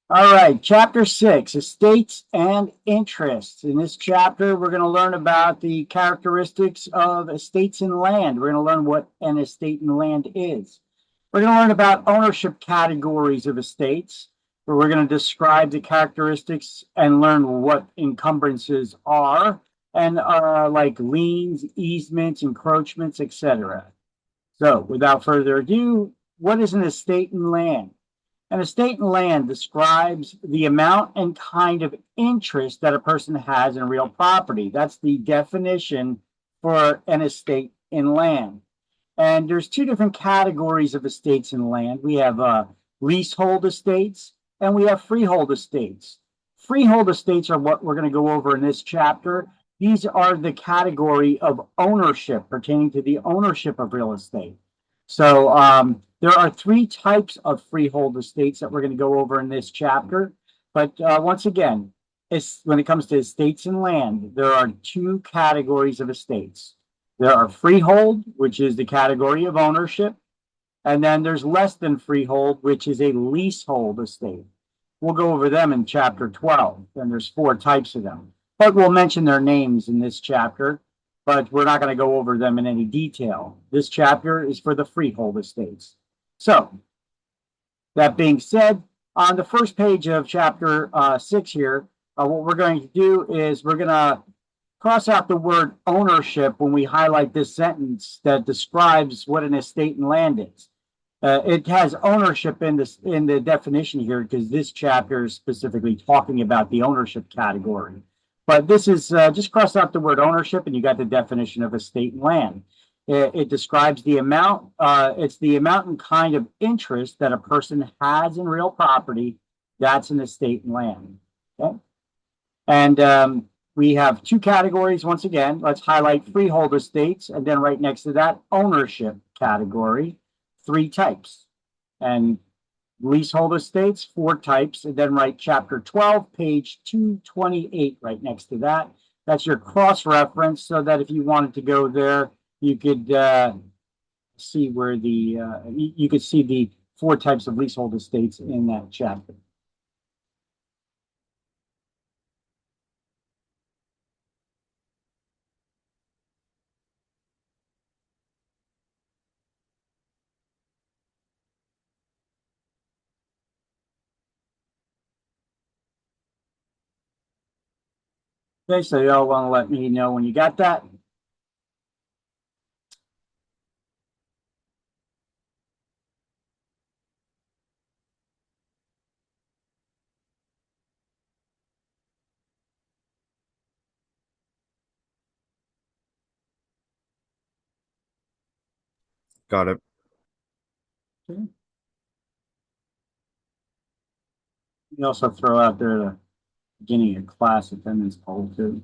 All right, chapter 6, estates and interests. In this chapter, we're going to learn about the characteristics of estates and land. We're going to learn what an estate and land is. We're going to learn about ownership categories of estates, where we're going to describe the characteristics and learn what encumbrances are, and like liens, easements, encroachments, etc. So, without further ado, what is an estate and land? An estate and land describes the amount and kind of interest that a person has in real property. That's the definition for an estate in land. And there's two different categories of estates and land. We have leasehold estates and we have freehold estates. Freehold estates are what we're going to go over in this chapter. These are the category of ownership pertaining to the ownership of real estate. So there are three types of freehold estates that we're going to go over in this chapter. But once again, when it comes to estates and land, there are two categories of estates. There are freehold, which is the category of ownership, and then there's less than freehold, which is a leasehold estate. We'll go over them in chapter 12, and there's four types of them. But we'll mention their names in this chapter, but we're not going to go over them in any detail. This chapter is for the freehold estates. So, that being said, on the first page of chapter 6 here, what we're going to do is we're going to cross out the word ownership when we highlight this sentence that describes what an estate and land is. It has ownership in the definition here because this chapter is specifically talking about the ownership category. But this is just cross out the word ownership and you got the definition of estate and land. It describes the amount. It's the amount and kind of interest that a person has in real property. That's an estate and land. Okay, and we have two categories. Once again, let's highlight freehold estates, and then right next to that, ownership category, three types, and leasehold estates, four types, and then write chapter 12, page 228 right next to that. That's your cross reference so that if you wanted to go there, you could see where you could see the four types of leasehold estates in that chapter. Okay, so y'all want to let me know when you got that. Got it. Okay. You also throw out there the beginning of class attendance poll too.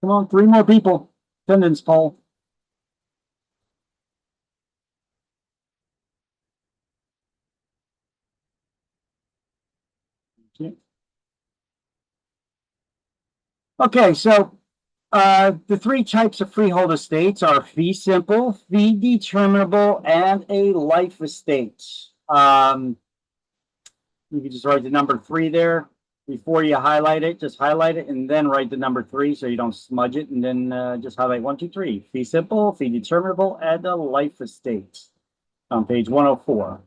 Come on, three more people. Attendance poll. Okay. Okay, so the three types of freehold estates are fee simple, fee determinable, and a life estate. You can just write the number three there before you highlight it. Just highlight it and then write the number three so you don't smudge it. And then just highlight 1, 2, 3. Fee simple, fee determinable, and a life estate on page 104.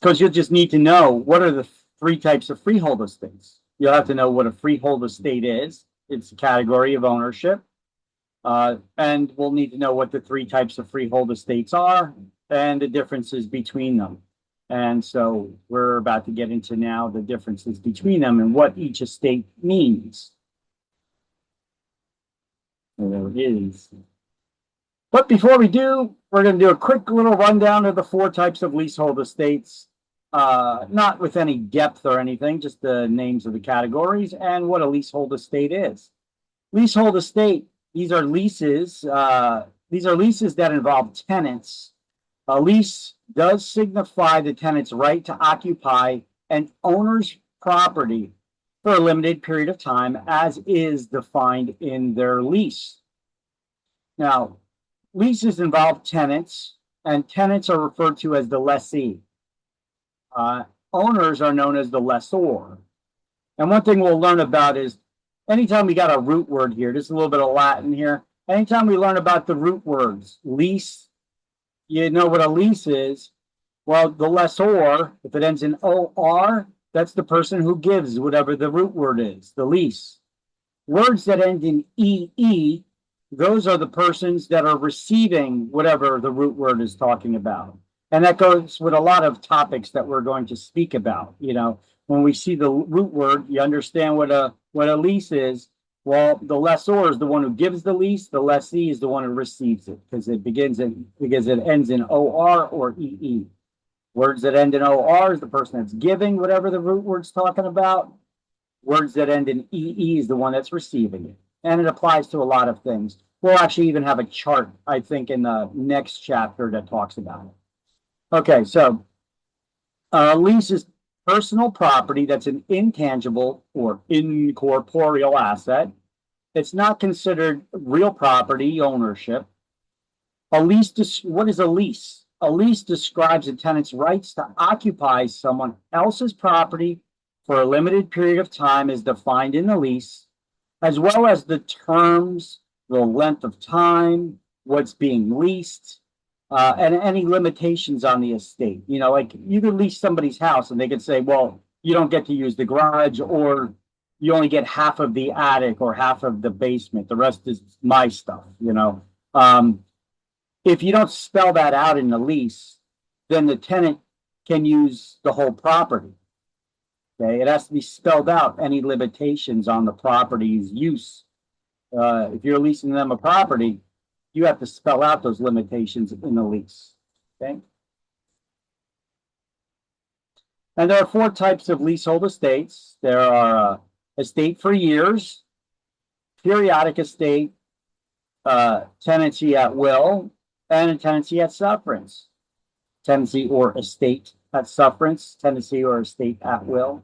Because you'll just need to know what are the three types of freehold estates. You'll have to know what a freehold estate is. It's a category of ownership. And we'll need to know what the three types of freehold estates are and the differences between them. And so we're about to get into now the differences between them and what each estate means. There it is. But before we do, we're going to do a quick little rundown of the four types of leasehold estates, not with any depth or anything, just the names of the categories and what a leasehold estate is. Leasehold estate, these are leases that involve tenants A lease does signify the tenant's right to occupy an owner's property for a limited period of time, as is defined in their lease. Now, leases involve tenants, and tenants are referred to as the lessee. Owners are known as the lessor. And one thing we'll learn about is anytime we got a root word here, just a little bit of Latin here, anytime we learn about the root words, lease, you know what a lease is. Well, the lessor, if it ends in OR, that's the person who gives whatever the root word is, the lease. Words that end in EE, those are the persons that are receiving whatever the root word is talking about. And that goes with a lot of topics that we're going to speak about. You know, when we see the root word, you understand what a lease is. Well, the lessor is the one who gives the lease, the lessee is the one who receives it because it ends in OR or EE. Words that end in OR is the person that's giving whatever the root word's talking about. Words that end in EE is the one that's receiving it. And it applies to a lot of things. We'll actually even have a chart, I think, in the next chapter that talks about it. Okay, so lease is personal property that's an intangible or incorporeal asset. It's not considered real property ownership. What is a lease? A lease describes a tenant's rights to occupy someone else's property for a limited period of time as defined in the lease, as well as the terms, the length of time, what's being leased, and any limitations on the estate. You know, like you could lease somebody's house and they could say, well, you don't get to use the garage, or you only get half of the attic or half of the basement. The rest is my stuff, you know. If you don't spell that out in the lease, then the tenant can use the whole property. Okay, it has to be spelled out, any limitations on the property's use. If you're leasing them a property, you have to spell out those limitations in the lease. Okay. And there are 4 types of leasehold estates. There are estate for years, periodic estate, tenancy at will, and a tenancy at sufferance. Tenancy or estate at sufferance, tenancy or estate at will.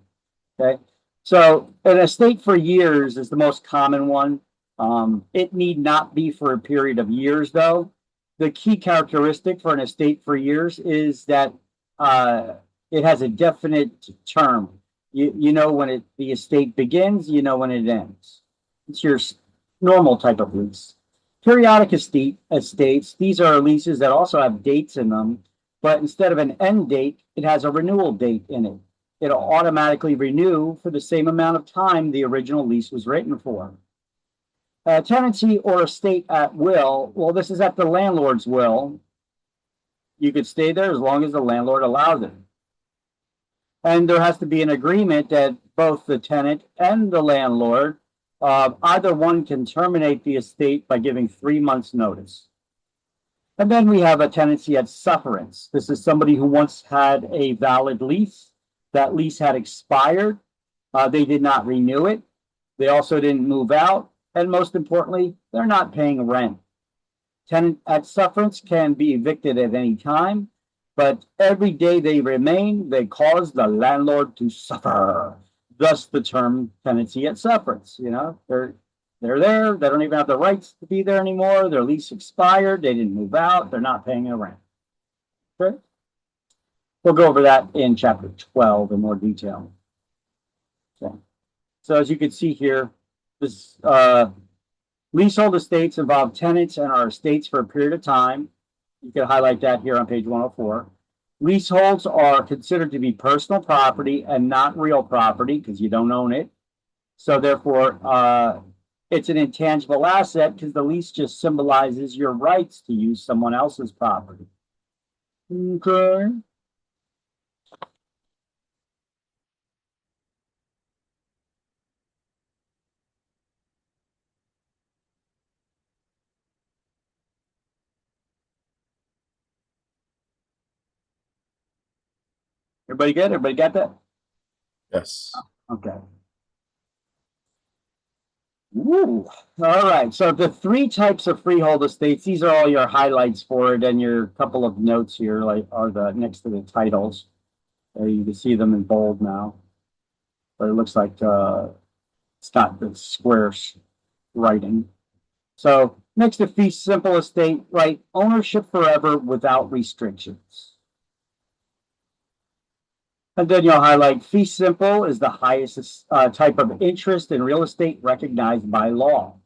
Okay. So an estate for years is the most common one. It need not be for a period of years, though. The key characteristic for an estate for years is that it has a definite term. You know when the estate begins, you know when it ends. It's your normal type of lease. Periodic estates, these are leases that also have dates in them, but instead of an end date, it has a renewal date in it. It'll automatically renew for the same amount of time the original lease was written for. Tenancy or estate at will, well, this is at the landlord's will. You could stay there as long as the landlord allows it. And there has to be an agreement that both the tenant and the landlord, either one can terminate the estate by giving 3 months' notice. And then we have a tenancy at sufferance. This is somebody who once had a valid lease. That lease had expired. They did not renew it. They also didn't move out. And most importantly, they're not paying rent. Tenant at sufferance can be evicted at any time, but every day they remain, they cause the landlord to suffer. Thus the term tenancy at sufferance. You know, they're there. They don't even have the rights to be there anymore. Their lease expired. They didn't move out. They're not paying their rent. Okay. We'll go over that in chapter 12 in more detail. Okay. So as you can see here, this leasehold estates involve tenants and are estates for a period of time. You can highlight that here on page 104. Leaseholds are considered to be personal property and not real property because you don't own it. So therefore, it's an intangible asset because the lease just symbolizes your rights to use someone else's property. Okay. Everybody good? Everybody got that? Yes. Okay. Ooh. All right. So the three types of freehold estates, these are all your highlights for it, and your couple of notes here, like are the next to the titles. You can see them in bold now, but it looks like it's not the square writing. So next to fee simple estate, right? Ownership forever without restrictions. And then you'll highlight fee simple is the highest type of interest in real estate recognized by law.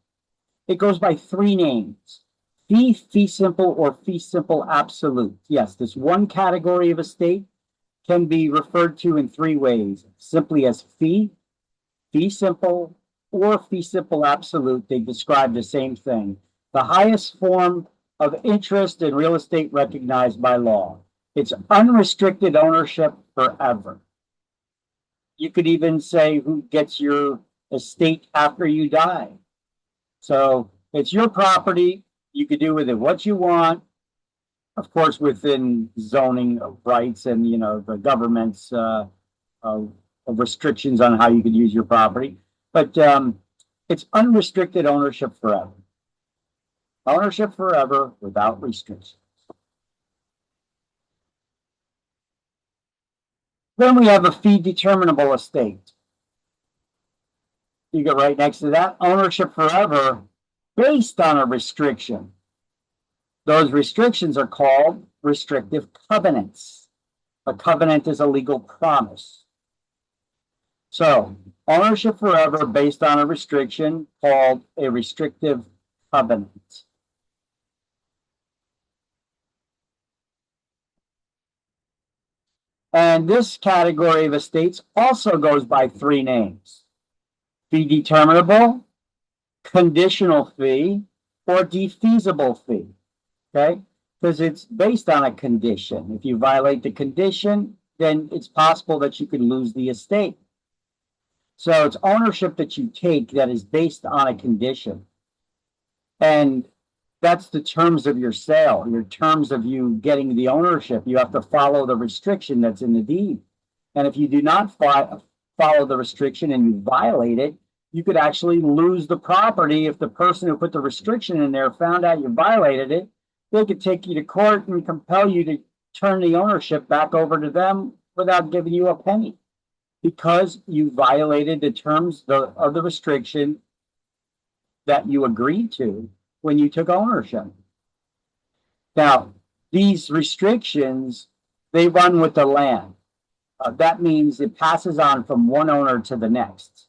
It goes by three names: fee simple, or fee simple absolute. Yes, this one category of estate can be referred to in three ways: simply as fee simple, or fee simple absolute. They describe the same thing. The highest form of interest in real estate recognized by law. It's unrestricted ownership forever. You could even say who gets your estate after you die. So it's your property. You could do with it what you want, of course, within zoning rights and, the government's restrictions on how you could use your property. But it's unrestricted ownership forever. Ownership forever without restrictions. Then we have a fee determinable estate. You get right next to that, ownership forever based on a restriction. Those restrictions are called restrictive covenants. A covenant is a legal promise. So, ownership forever based on a restriction called a restrictive covenant. And this category of estates also goes by three names: fee determinable, conditional fee, or defeasible fee. Okay? Because it's based on a condition. If you violate the condition, then it's possible that you could lose the estate. So it's ownership that you take that is based on a condition. And that's the terms of your sale, your terms of you getting the ownership. You have to follow the restriction that's in the deed. And if you do not follow the restriction and you violate it, you could actually lose the property. If the person who put the restriction in there found out you violated it, they could take you to court and compel you to turn the ownership back over to them without giving you a penny, because you violated the terms of the restriction that you agreed to when you took ownership. Now, these restrictions, they run with the land. That means it passes on from one owner to the next,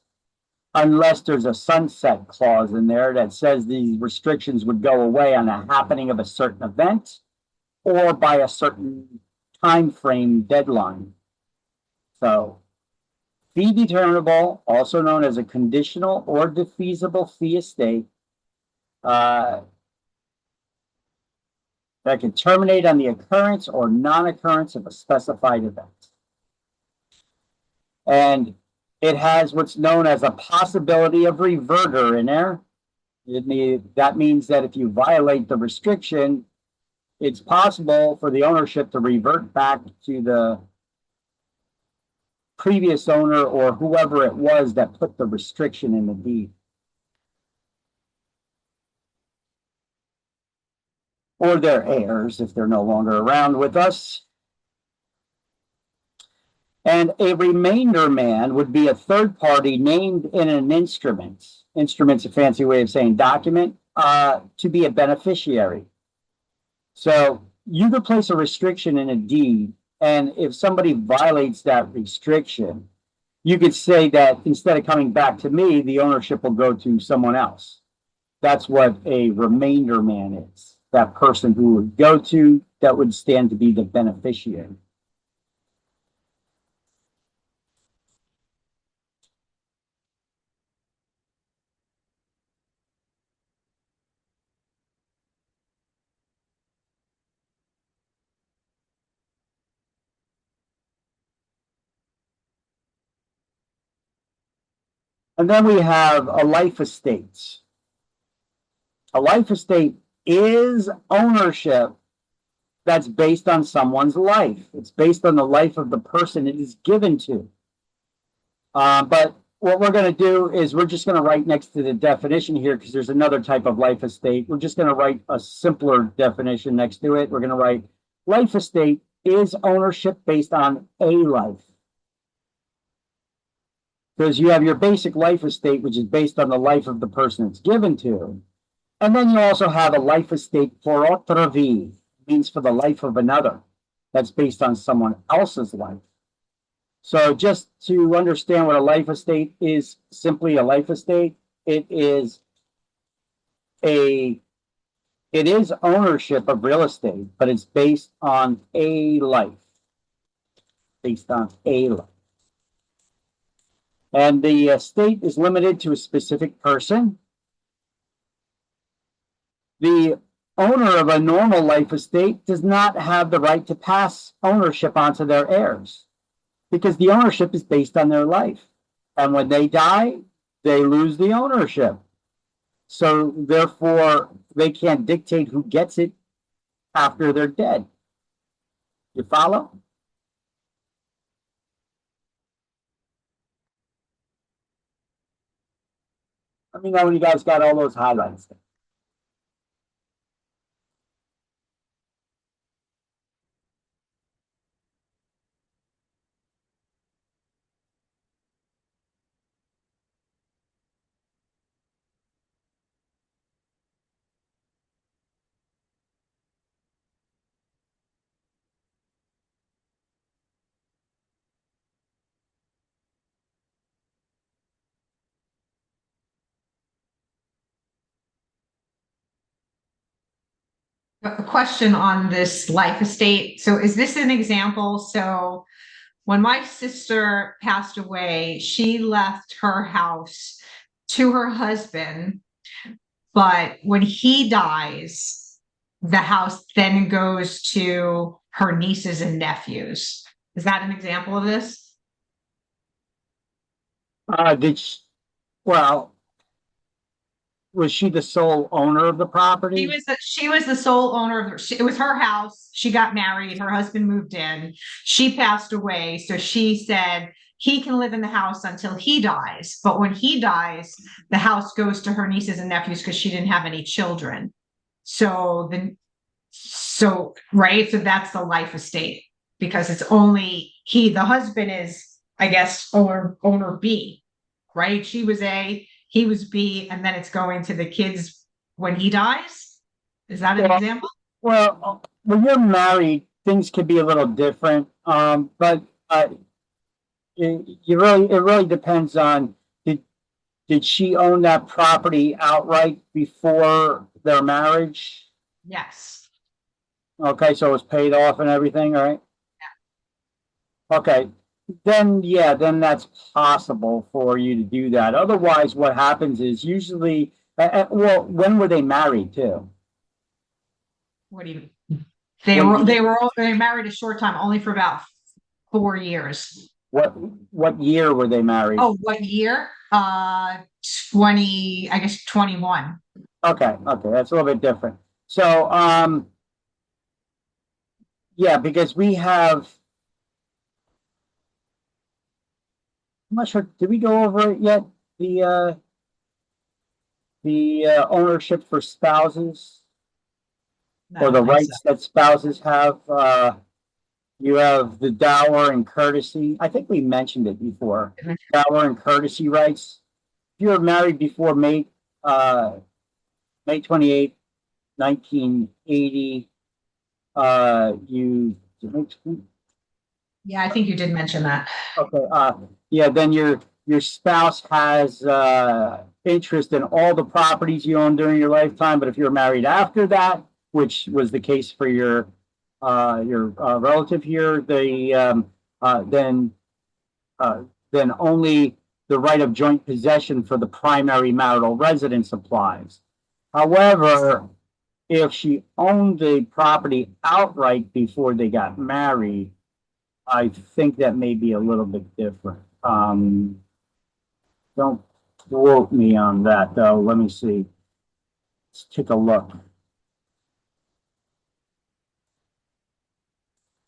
unless there's a sunset clause in there that says these restrictions would go away on the happening of a certain event or by a certain time frame deadline. So, fee determinable, also known as a conditional or defeasible fee estate, that can terminate on the occurrence or non-occurrence of a specified event. And it has what's known as a possibility of reverter in there. That means that if you violate the restriction, it's possible for the ownership to revert back to the previous owner or whoever it was that put the restriction in the deed. Or their heirs if they're no longer around with us. And a remainder man would be a third party named in an instrument. Instrument's a fancy way of saying document, to be a beneficiary. So you could place a restriction in a deed, and if somebody violates that restriction, you could say that instead of coming back to me, the ownership will go to someone else. That's what a remainder man is. That person who would go to, that would stand to be the beneficiary. And then we have a life estate. A life estate is ownership that's based on someone's life. It's based on the life of the person it is given to. But what we're going to do is we're just going to write next to the definition here because there's another type of life estate. We're just going to write a simpler definition next to it. We're going to write life estate is ownership based on a life. Because you have your basic life estate, which is based on the life of the person it's given to. And then you also have a life estate for otra vida, means for the life of another. That's based on someone else's life. So just to understand what a life estate is, simply a life estate, it is ownership of real estate, but it's based on a life. Based on a life. And the estate is limited to a specific person. The owner of a normal life estate does not have the right to pass ownership onto their heirs because the ownership is based on their life. And when they die, they lose the ownership. So therefore, they can't dictate who gets it after they're dead. You follow? Let me know when you guys got all those highlights. A question on this life estate. So is this an example? So when my sister passed away, she left her house to her husband, but when he dies, the house then goes to her nieces and nephews. Is that an example of this? Did she, well, was she the sole owner of the property? She was the sole owner of it was her house. She got married, her husband moved in, she passed away. So she said he can live in the house until he dies. But when he dies, the house goes to her nieces and nephews because she didn't have any children. So right, so that's the life estate because it's only the husband is, I guess, owner B, right? She was A, he was B, and then it's going to the kids when he dies. Is that an Well, example? well, when you're married, things can be a little different. But it really depends on did she own that property outright before their marriage? Yes. Okay, so it was paid off and everything, right? Okay, then yeah, then that's possible for you to do that. Otherwise, what happens is usually, well, when were they married to? What do you What they married a short time, only for about 4 years. what what year were they married? Oh, what year? 20, I guess 21. Okay, okay, that's a little bit different. So, yeah, because we have, I'm not sure, did we go over it yet? The ownership for spouses No, I or don't the think so. rights that spouses have. You have the dower and courtesy. I think we mentioned it before. Dower and courtesy rights. If you were married before May 28th, 1980, you Yeah, I think you did mention that. okay, yeah, then your spouse has interest in all the properties you own during your lifetime. But if you're married after that, which was the case for your relative here, uh, then then only the right of joint possession for the primary marital residence applies. However, if she owned the property outright before they got married, I think that may be a little bit different. Don't quote me on that though. Let me see. Let's take a look.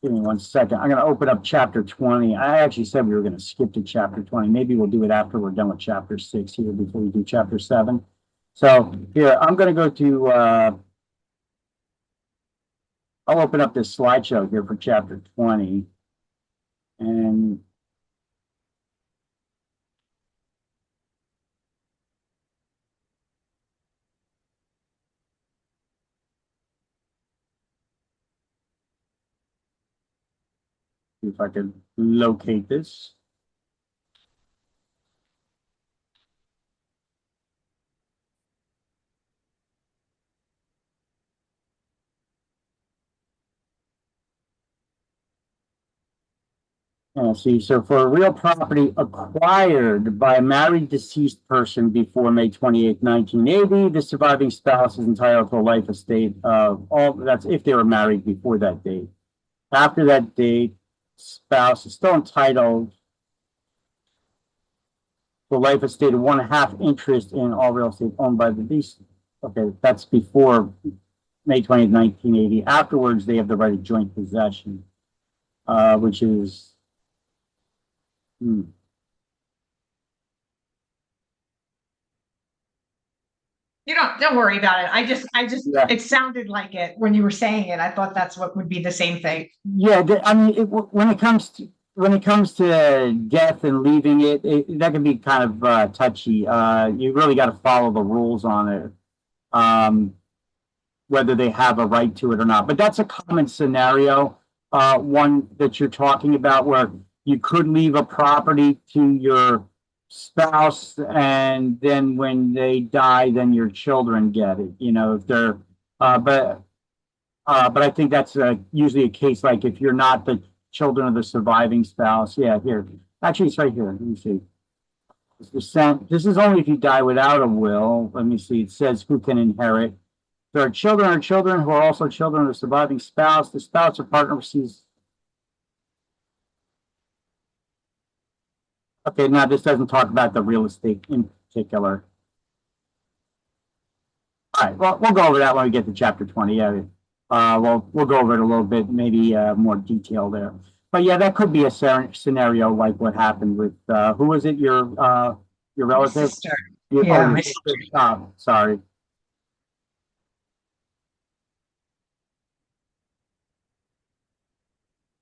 Give me 1 second. I'm gonna open up chapter 20. I actually said we were gonna skip to chapter 20. Maybe we'll do it after we're done with chapter 6 here before we do chapter 7. So here, I'm gonna go to, I'll open up this slideshow here for chapter 20. And see if I can locate this. See, so for a real property acquired by a married deceased person before May 28, 1980, the surviving spouse is entitled to a life estate of all, that's if they were married before that date. After that date, spouse is still entitled to a life estate of 1/2 interest in all real estate owned by the deceased. Okay, that's before May 20th, 1980. Afterwards, they have the right of joint possession, which is You don't worry about it. Yeah. It sounded like it when you were saying it. I thought that's what would be the same thing. Yeah, I mean, when it comes to death and leaving it, that can be kind of touchy. You really got to follow the rules on it, whether they have a right to it or not. But that's a common scenario, one that you're talking about, where you could leave a property to your spouse, and then when they die, then your children get it. You know, if they're, but I think that's usually a case like if you're not the children of the surviving spouse. Yeah, here. Actually, it's right here. Let me see. This is only if you die without a will. Let me see. It says who can inherit. There are children who are also children of the surviving spouse. The spouse or partner receives. Okay, now this doesn't talk about the real estate in particular. All right, well, we'll go over that when we get to chapter 20. Yeah, we'll go over it a little bit, maybe more detail there. But yeah, that could be a scenario like what happened with who was it? Your relative? Sister. Yeah. Sorry.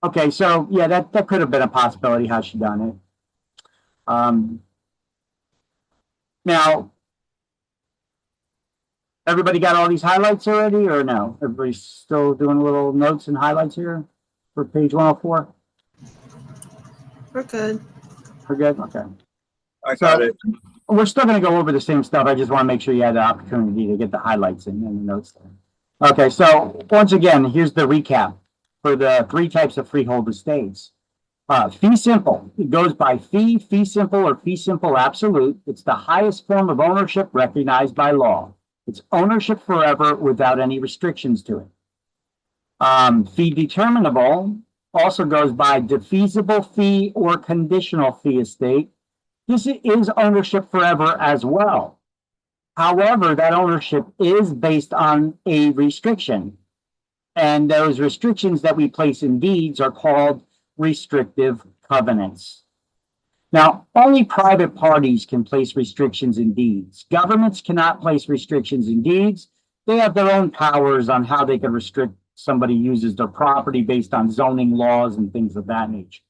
Okay, so yeah, that could have been a possibility how she done it. Now, everybody got all these highlights already, or no? Everybody's still doing little notes and highlights here for page 104? We're good. We're good? Okay. I got it. We're still going to go over the same stuff. I just want to make sure you had the opportunity to get the highlights in and the notes there. Okay, so once again, here's the recap for the 3 types of freehold estates. Fee simple. It goes by fee simple, or fee simple absolute. It's the highest form of ownership recognized by law. It's ownership forever without any restrictions to it. Fee determinable also goes by defeasible fee or conditional fee estate. This is ownership forever as well. However, that ownership is based on a restriction. And those restrictions that we place in deeds are called restrictive covenants. Now, only private parties can place restrictions in deeds. Governments cannot place restrictions in deeds. They have their own powers on how they can restrict somebody uses their property based on zoning laws and things of that nature.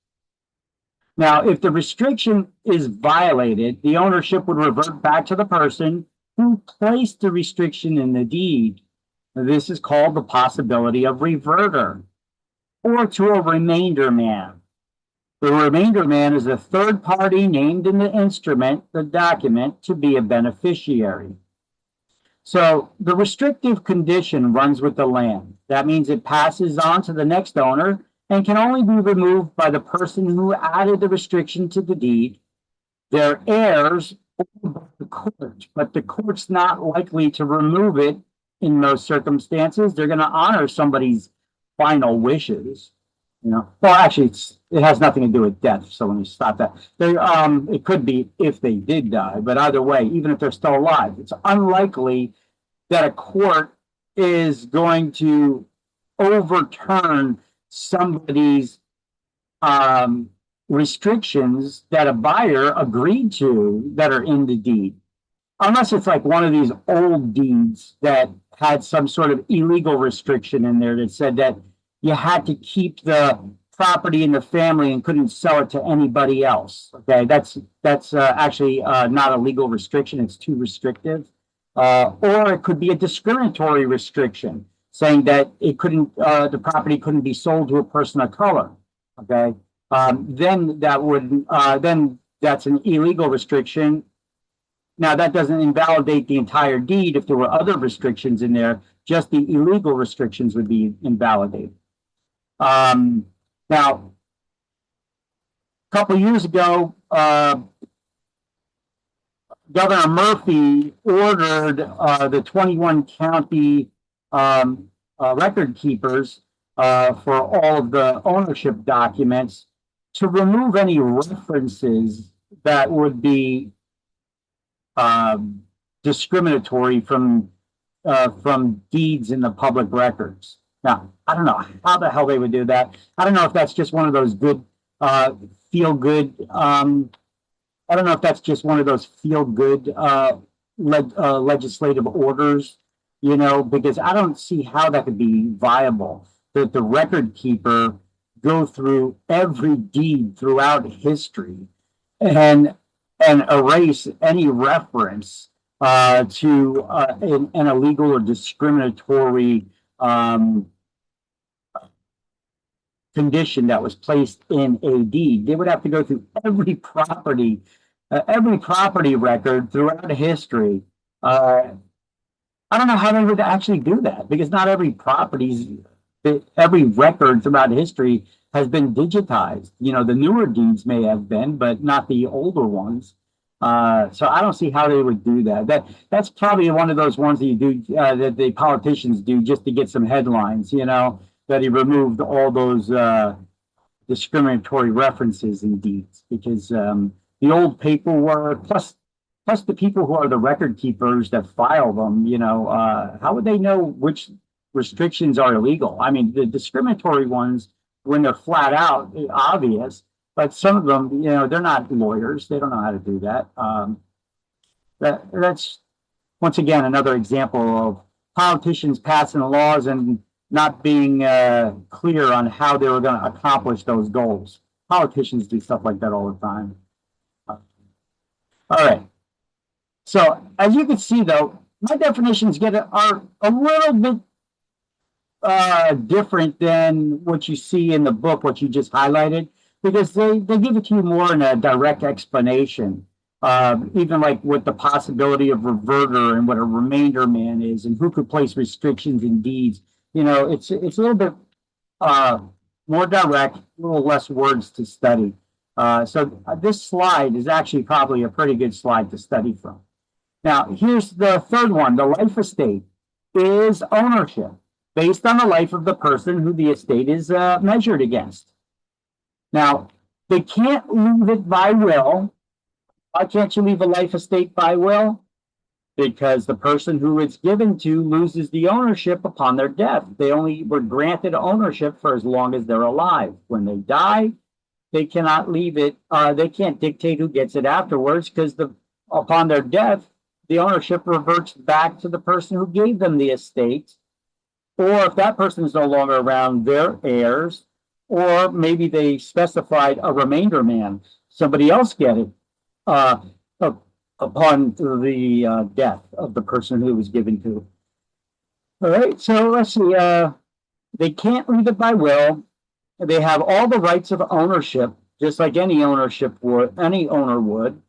Now, if the restriction is violated, the ownership would revert back to the person who placed the restriction in the deed. This is called the possibility of reverter, or to a remainder man. The remainder man is a third party named in the instrument, the document, to be a beneficiary. So the restrictive condition runs with the land. That means it passes on to the next owner and can only be removed by the person who added the restriction to the deed, their heirs, or the court. But the court's not likely to remove it in most circumstances. They're going to honor somebody's final wishes. You know, well, actually, it has nothing to do with death. So let me stop that. It could be if they did die, but either way, even if they're still alive, it's unlikely that a court is going to overturn somebody's restrictions that a buyer agreed to that are in the deed. Unless it's like one of these old deeds that had some sort of illegal restriction in there that said that you had to keep the property in the family and couldn't sell it to anybody else. Okay, that's actually not a legal restriction. It's too restrictive. Or it could be a discriminatory restriction saying that it couldn't, the property couldn't be sold to a person of color. Okay, then that's an illegal restriction. Now, that doesn't invalidate the entire deed. If there were other restrictions in there, just the illegal restrictions would be invalidated. Now, a couple of years ago, Governor Murphy ordered the 21 county record keepers for all of the ownership documents to remove any references that would be discriminatory from deeds in the public records. Now, I don't know how the hell they would do that. I don't know if that's just one of those good feel good. I don't know if that's just one of those feel good legislative orders, you know, because I don't see how that could be viable. That the record keeper go through every deed throughout history and erase any reference to an illegal or discriminatory condition that was placed in a deed. They would have to go through every property record throughout history. I don't know how they would actually do that, because not every every record throughout history has been digitized. You know, the newer deeds may have been, but not the older ones. So I don't see how they would do that. That's probably one of those ones that you do that the politicians do just to get some headlines. You know, that he removed all those discriminatory references in deeds, because the old paperwork plus the people who are the record keepers that file them. You know, how would they know which restrictions are illegal? I mean, the discriminatory ones, when they're flat out obvious, but some of them, you know, they're not lawyers. They don't know how to do that. That's once again another example of politicians passing laws and not being clear on how they were going to accomplish those goals. Politicians do stuff like that all the time. All right. So as you can see, though, my definitions are a little bit different than what you see in the book, what you just highlighted, because they give it to you more in a direct explanation, even like with the possibility of reverter and what a remainder man is and who could place restrictions in deeds. You know, it's a little bit more direct, a little less words to study. So this slide is actually probably a pretty good slide to study from. Now, here's the third one. The life estate is ownership based on the life of the person who the estate is measured against. Now, they can't leave it by will. Why can't you leave a life estate by will? Because the person who it's given to loses the ownership upon their death. They only were granted ownership for as long as they're alive. When they die, they cannot leave it. They can't dictate who gets it afterwards, because upon their death, the ownership reverts back to the person who gave them the estate. Or if that person is no longer around, their heirs, or maybe they specified a remainder man, somebody else get it upon the death of the person who was given to. All right, so let's see. They can't leave it by will. They have all the rights of ownership, just like any owner would,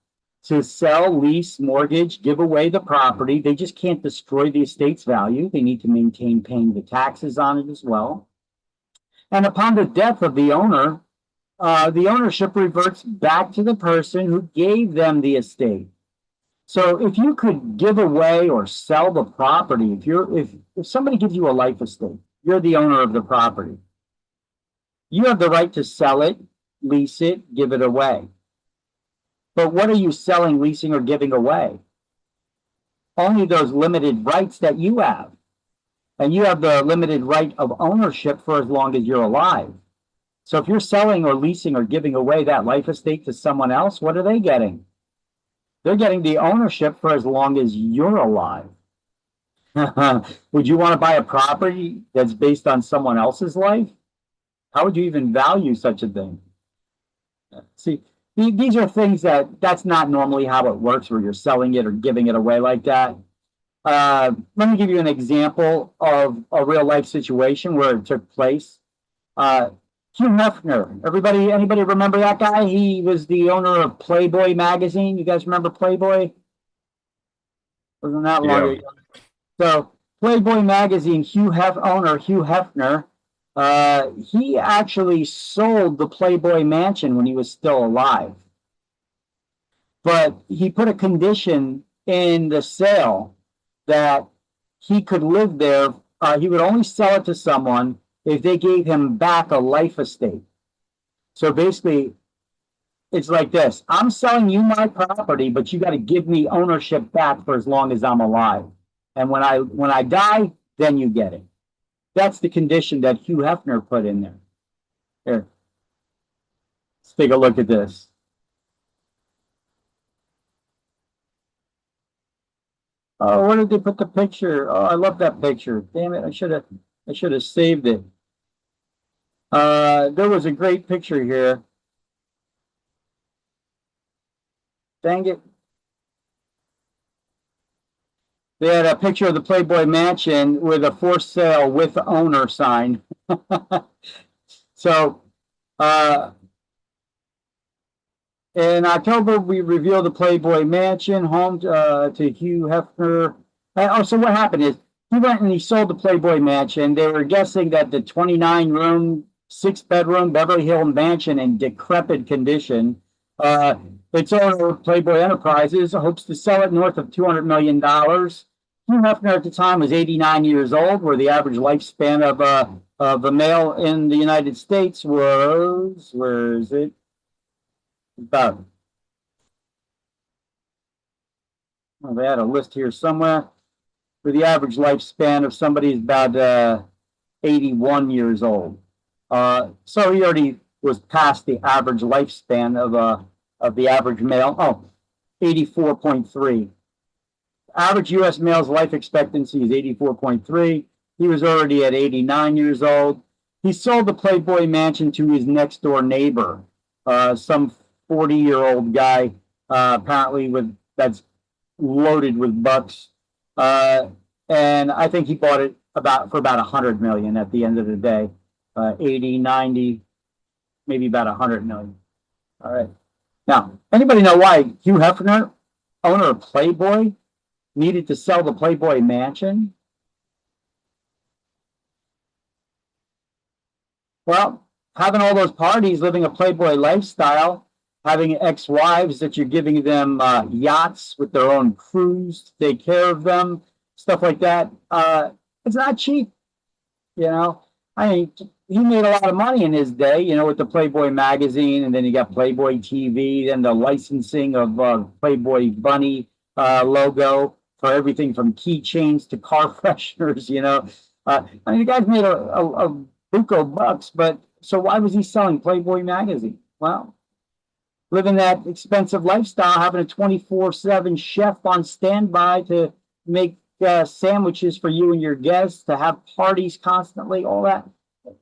to sell, lease, mortgage, give away the property. They just can't destroy the estate's value. They need to maintain paying the taxes on it as well. And upon the death of the owner, the ownership reverts back to the person who gave them the estate. So if you could give away or sell the property, if somebody gives you a life estate, you're the owner of the property. You have the right to sell it, lease it, give it away. But what are you selling, leasing, or giving away? Only those limited rights that you have. and you have the limited right of ownership for as long as you're alive. So if you're selling or leasing or giving away that life estate to someone else, what are they getting? They're getting the ownership for as long as you're alive. Would you want to buy a property that's based on someone else's life? How would you even value such a thing? See, these are things that's not normally how it works, where you're selling it or giving it away like that. Let me give you an example of a real life situation where it took place. Hugh Hefner. Anybody remember that guy? He was the owner of Playboy magazine. You guys remember Playboy? Wasn't that long ago? So Playboy magazine, owner Hugh Hefner, he actually sold the Playboy mansion when he was still alive. But he put a condition in the sale that he could live there. He would only sell it to someone if they gave him back a life estate. So basically, it's like this. I'm selling you my property, but you got to give me ownership back for as long as I'm alive. And when I die, then you get it. That's the condition that Hugh Hefner put in there. Here. Let's take a look at this. Oh, where did they put the picture? Oh, I love that picture. Damn it, I should have saved it. There was a great picture here. Dang it. They had a picture of the Playboy Mansion with a for sale with owner sign. So, in October, we revealed the Playboy Mansion home to Hugh Hefner. So what happened is he went and he sold the Playboy Mansion. They were guessing that the 29-room, 6-bedroom Beverly Hills mansion in decrepit condition. Its owner, Playboy Enterprises, hopes to sell it north of $200 million. Hugh Hefner at the time was 89 years old, where the average lifespan of a male in the United States was, where is it? About, well, they had a list here somewhere, where the average lifespan of somebody is about 81 years old. So he already was past the average lifespan of the average male. Oh, 84.3. Average U.S. male's life expectancy is 84.3. He was already at 89 years old. He sold the Playboy Mansion to his next door neighbor, some 40-year-old guy, apparently that's loaded with bucks. And I think he bought it for about 100 million at the end of the day. 80, 90, maybe about 100 million. All right. Now, anybody know why Hugh Hefner, owner of Playboy, needed to sell the Playboy Mansion? Well, having all those parties, living a Playboy lifestyle, having ex-wives that you're giving them yachts with their own crews to take care of them, stuff like that. It's not cheap, you know. I mean, he made a lot of money in his day, you know, with the Playboy magazine, and then you got Playboy TV, and the licensing of Playboy Bunny logo for everything from keychains to car fresheners, you know. I mean, the guy's made a buco bucks, but so why was he selling Playboy magazine? Well, living that expensive lifestyle, having a 24/7 chef on standby to make sandwiches for you and your guests, to have parties constantly, all that,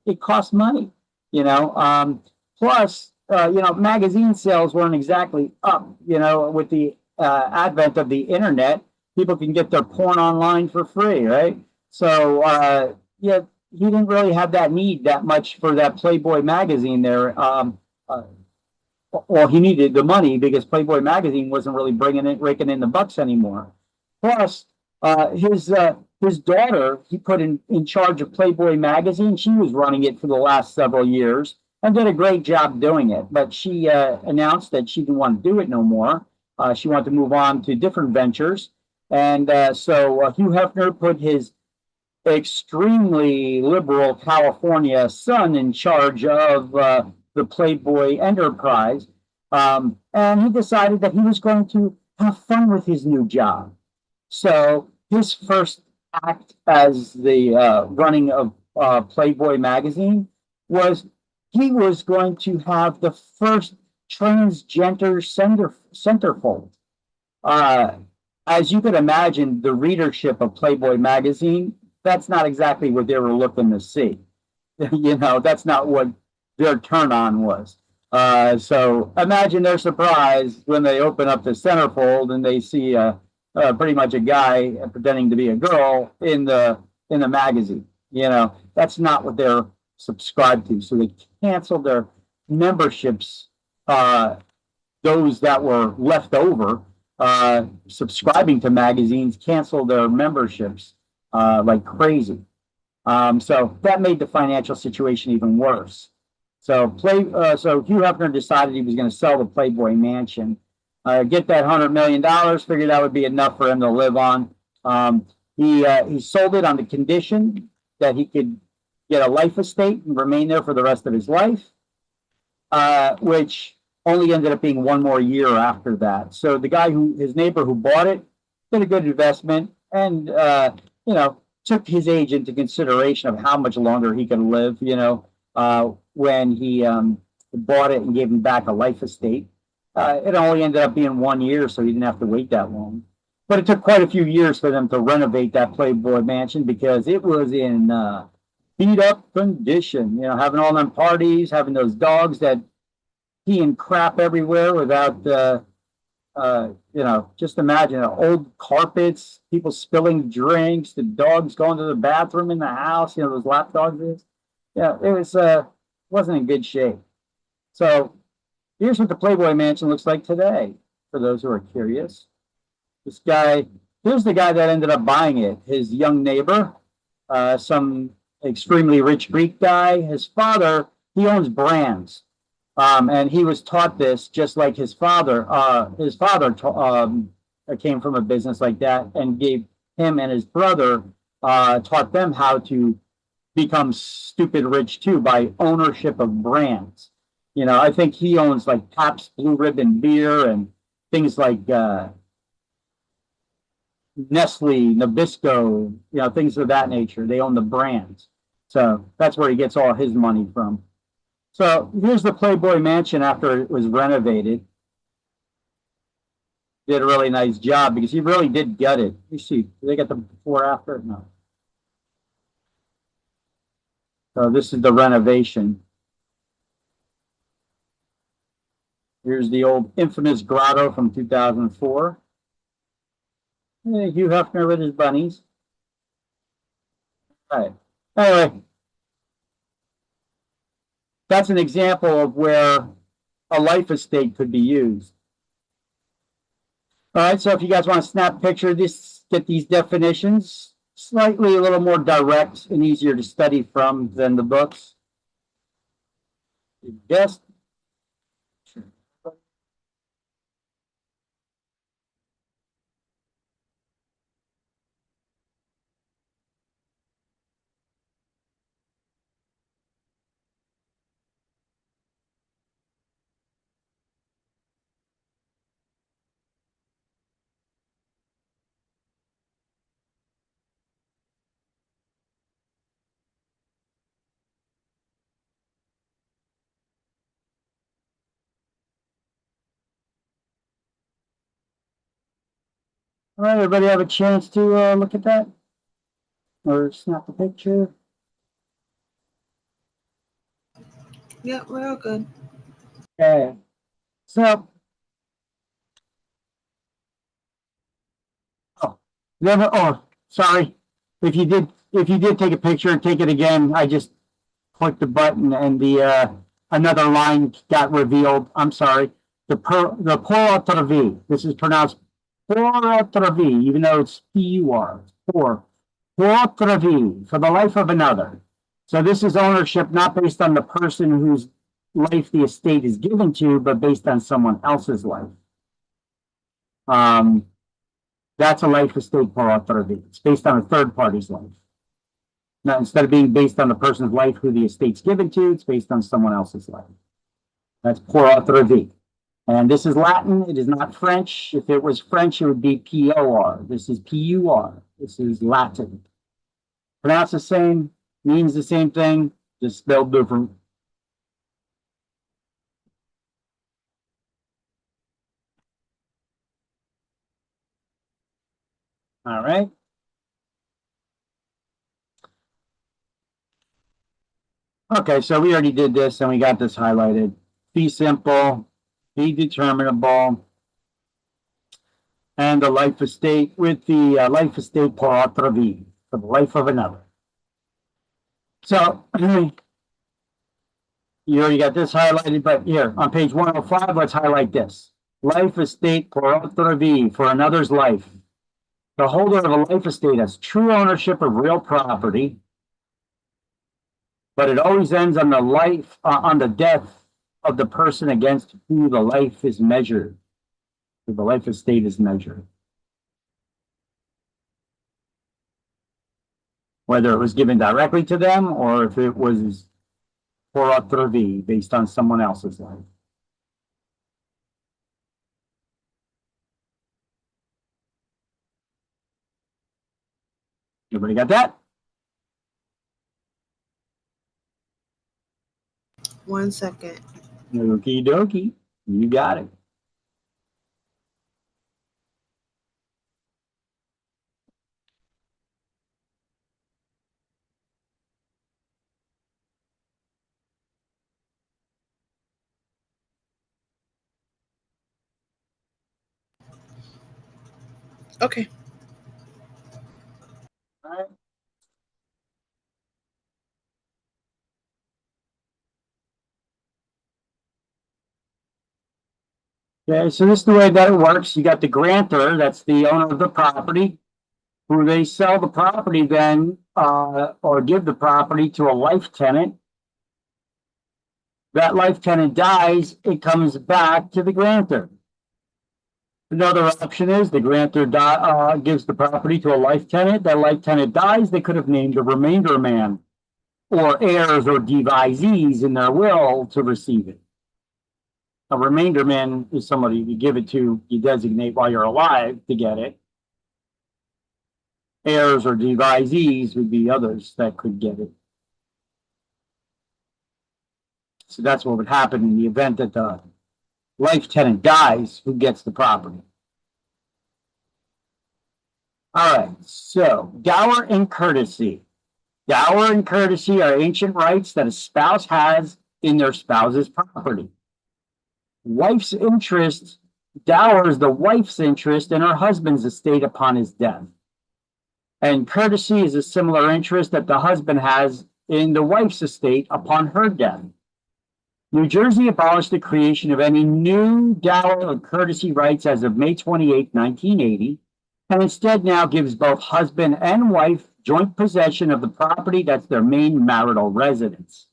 it costs money, you know. Plus, you know, magazine sales weren't exactly up, you know, with the advent of the internet. People can get their porn online for free, right? So, yeah, he didn't really have that need that much for that Playboy magazine there. Well, he needed the money because Playboy magazine wasn't really raking in the bucks anymore. Plus, his daughter, he put in charge of Playboy magazine. She was running it for the last several years and did a great job doing it. But she announced that she didn't want to do it no more. She wanted to move on to different ventures. And so Hugh Hefner put his extremely liberal California son in charge of the Playboy enterprise. And he decided that he was going to have fun with his new job. So his first act as the running of Playboy magazine was he was going to have the first transgender centerfold. Uh, as you could imagine, the readership of Playboy magazine, that's not exactly what they were looking to see. That's not what their turn on was. So imagine their surprise when they open up the centerfold and they see pretty much a guy pretending to be a girl in the magazine. That's not what they're subscribed to. So they canceled their memberships. Those that were left over subscribing to magazines canceled their memberships like crazy. So that made the financial situation even worse. So Hugh Hefner decided he was going to sell the Playboy Mansion, get that $100 million, figured that would be enough for him to live on. He sold it on the condition that he could get a life estate and remain there for the rest of his life, which only ended up being one more year after that. So his neighbor who bought it, did a good investment and, took his age into consideration of how much longer he could live, when he bought it and gave him back a life estate. It only ended up being 1 year, so he didn't have to wait that long. But it took quite a few years for them to renovate that Playboy Mansion because it was in beat up condition, having all them parties, having those dogs that pee and crap everywhere without just imagine old carpets, people spilling drinks, the dogs going to the bathroom in the house, those lap dogs. Yeah, it wasn't in good shape. So here's what the Playboy Mansion looks like today, for those who are curious. Here's the guy that ended up buying it, his young neighbor, some extremely rich Greek guy. His father, he owns brands. And he was taught this just like his father. His father came from a business like that and gave him and his brother, taught them how to become stupid rich too by ownership of brands. I think he owns like Pabst Blue Ribbon beer and things like Nestle, Nabisco, things of that nature. They own the brands. So that's where he gets all his money from. So here's the Playboy Mansion after it was renovated. Did a really nice job because he really did gut it. You see, do they get the before after? No. So this is the renovation. Here's the old infamous grotto from 2004. Hugh Hefner with his bunnies. All right. Anyway. That's an example of where a life estate could be used. All right, so if you guys want to snap picture this, get these definitions, slightly a little more direct and easier to study from than the books. Yes. All right, everybody have a chance to look at that or snap a picture. Yeah, we're all good. Okay, so sorry. If you did take a picture and take it again, I just clicked the button and the another line got revealed. I'm sorry. The Porotravy. This is pronounced Porotravy, even though it's P-U-R. Porotravy, for the life of another. So this is ownership not based on the person whose life the estate is given to, but based on someone else's life. That's a life estate Porotravy. It's based on a third party's life. Now, instead of being based on the person's life who the estate's given to, it's based on someone else's life. That's Porotravy. And this is Latin. It is not French. If it was French, it would be P-O-R. This is P-U-R. This is Latin. Pronounce the same, means the same thing, just spelled different. All right. Okay, so we already did this and we got this highlighted. Be simple, be determinable, and the life estate with the life estate pour autre vie, for the life of another. So you already got this highlighted, but here on page 105, let's highlight this. Life estate pour autre vie, for another's life. The holder of a life estate has true ownership of real property, but it always ends on the death of the person against who the life is measured, who the life estate is measured. Whether it was given directly to them or if it was pour autre vie, based on someone else's life. Everybody got that? 1 second. Okie dokie. You got it. Okay. All right. Okay, so this is the way that it works. You got the grantor, that's the owner of the property, who they sell the property then, or give the property to a life tenant. That life tenant dies, it comes back to the grantor. Another option is the grantor gives the property to a life tenant. That life tenant dies, they could have named a remainder man or heirs or devisees in their will to receive it. A remainder man is somebody you give it to, you designate while you're alive to get it. Heirs or devisees would be others that could get it. So that's what would happen in the event that the life tenant dies, who gets the property. All right, so dower and courtesy. Dower and courtesy are ancient rights that a spouse has in their spouse's property. Wife's interest, dower is the wife's interest in her husband's estate upon his death. And courtesy is a similar interest that the husband has in the wife's estate upon her death. New Jersey abolished the creation of any new dower or courtesy rights as of May 28, 1980, and instead now gives both husband and wife joint possession of the property that's their main marital residence.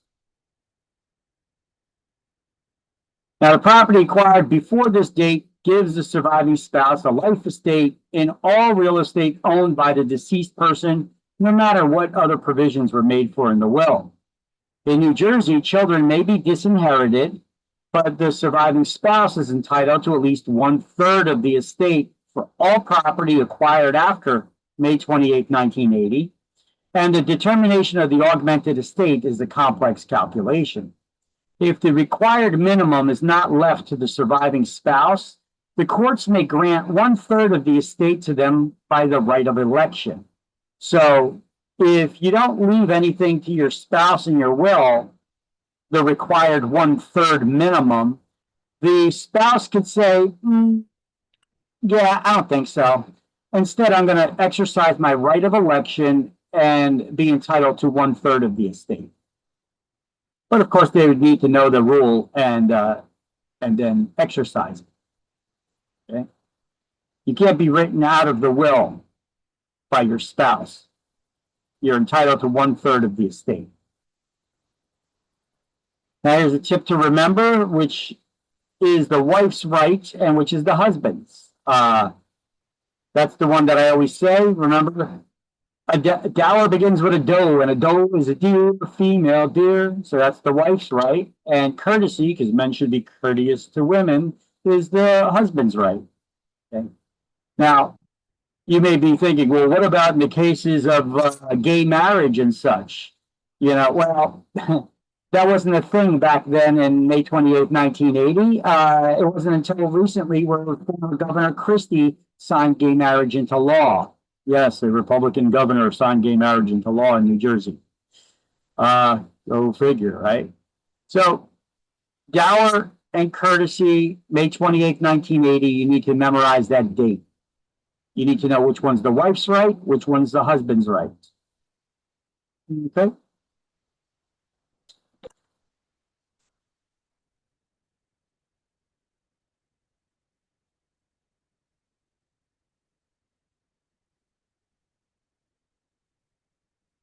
Now, the property acquired before this date gives the surviving spouse a life estate in all real estate owned by the deceased person, no matter what other provisions were made for in the will. In New Jersey, children may be disinherited, but the surviving spouse is entitled to at least 1/3 of the estate for all property acquired after May 28, 1980, and the determination of the augmented estate is a complex calculation. If the required minimum is not left to the surviving spouse, the courts may grant 1/3 of the estate to them by the right of election. So if you don't leave anything to your spouse in your will, the required 1/3 minimum, the spouse could say, yeah, I don't think so. Instead, I'm going to exercise my right of election and be entitled to 1/3 of the estate. But of course, they would need to know the rule and then exercise it. Okay? You can't be written out of the will by your spouse. You're entitled to 1/3 of the estate. Now, here's a tip to remember, which is the wife's right and which is the husband's. That's the one that I always say. Remember, a dower begins with a doe, and a doe is a deer, a female deer. So that's the wife's right. And courtesy, because men should be courteous to women, is the husband's right. Okay. Now, you may be thinking, well, what about in the cases of gay marriage and such? Well, that wasn't a thing back then in May 28th, 1980. It wasn't until recently where former Governor Christie signed gay marriage into law. Yes, the Republican governor signed gay marriage into law in New Jersey. Go figure, right? So, dower and courtesy, May 28th, 1980, you need to memorize that date. You need to know which one's the wife's right, which one's the husband's right. Okay?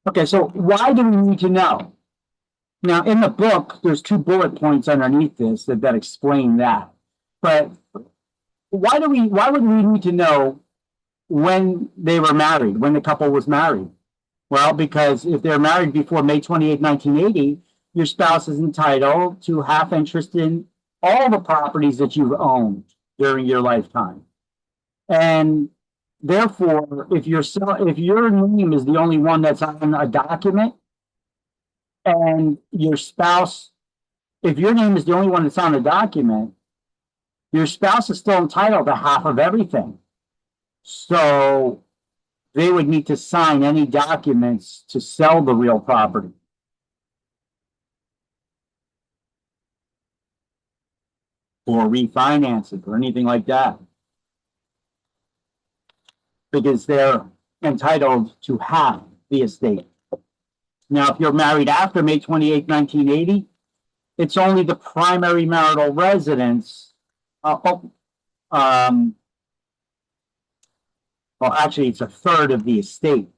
Okay, so why do we need to know? Now, in the book, there's 2 bullet points underneath this that explain that. But why would we need to know when they were married, when the couple was married? Well, because if they're married before May 28, 1980, your spouse is entitled to half interest in all the properties that you've owned during your lifetime. And therefore, if your name is the only one that's on a document, and your spouse, if your name is the only one that's on the document, your spouse is still entitled to half of everything. So they would need to sign any documents to sell the real property. Or refinance it or anything like that. Because they're entitled to half the estate. Now, if you're married after May 28, 1980, it's only the primary marital residence. Well, actually, it's a third of the estate.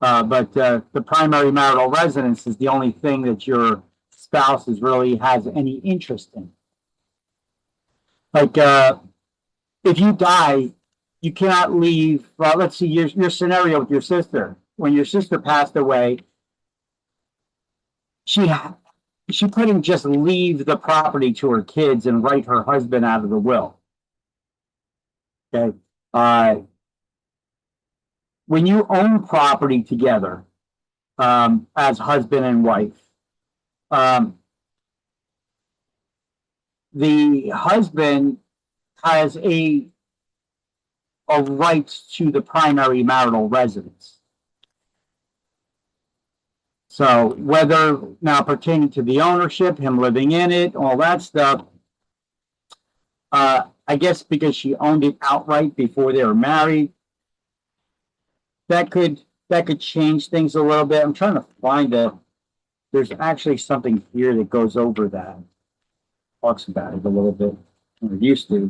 But the primary marital residence is the only thing that your spouse really has any interest in. Like, if you die, you cannot leave. Well, let's see your scenario with your sister. When your sister passed away, she couldn't just leave the property to her kids and write her husband out of the will. Okay. When you own property together, as husband and wife, the husband has a right to the primary marital residence. So whether now pertaining to the ownership, him living in it, all that stuff, I guess because she owned it outright before they were married, that could change things a little bit. I'm trying to find there's actually something here that goes over that, talks about it a little bit, or it used to.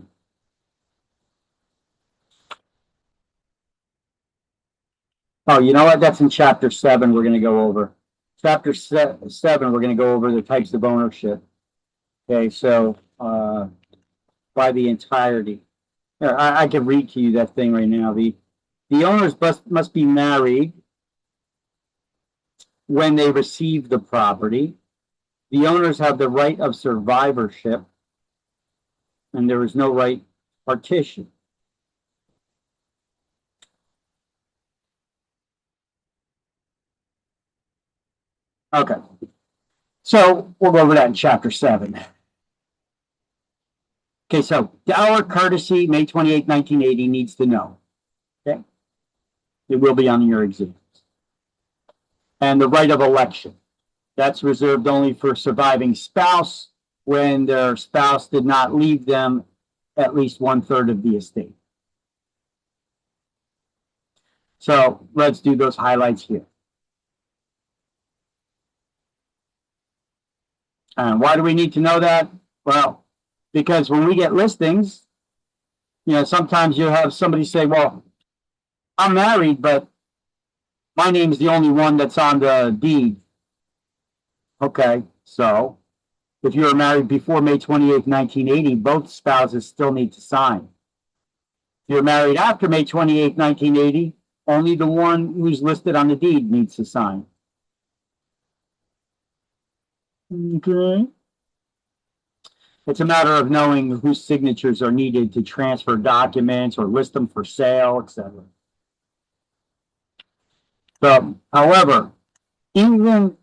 Oh, you know what? That's in chapter 7 we're going to go over. Chapter 7, we're going to go over the types of ownership. Okay, so by the entirety. Here, I can read to you that thing right now. The owners must be married when they receive the property. The owners have the right of survivorship, and there is no right partition. Okay, so we'll go over that in chapter 7. Okay, so dower courtesy, May 28, 1980, needs to know. Okay, it will be on your exams. And the right of election, that's reserved only for surviving spouse when their spouse did not leave them at least 1/3 of the estate. So let's do those highlights here. And why do we need to know that? Well, because when we get listings, sometimes you have somebody say, well, I'm married, but my name is the only one that's on the deed. Okay, so if you were married before May 28, 1980, both spouses still need to sign. If you're married after May 28, 1980, only the one who's listed on the deed needs to sign. Okay. It's a matter of knowing whose signatures are needed to transfer documents or list them for sale, etc. So, however, even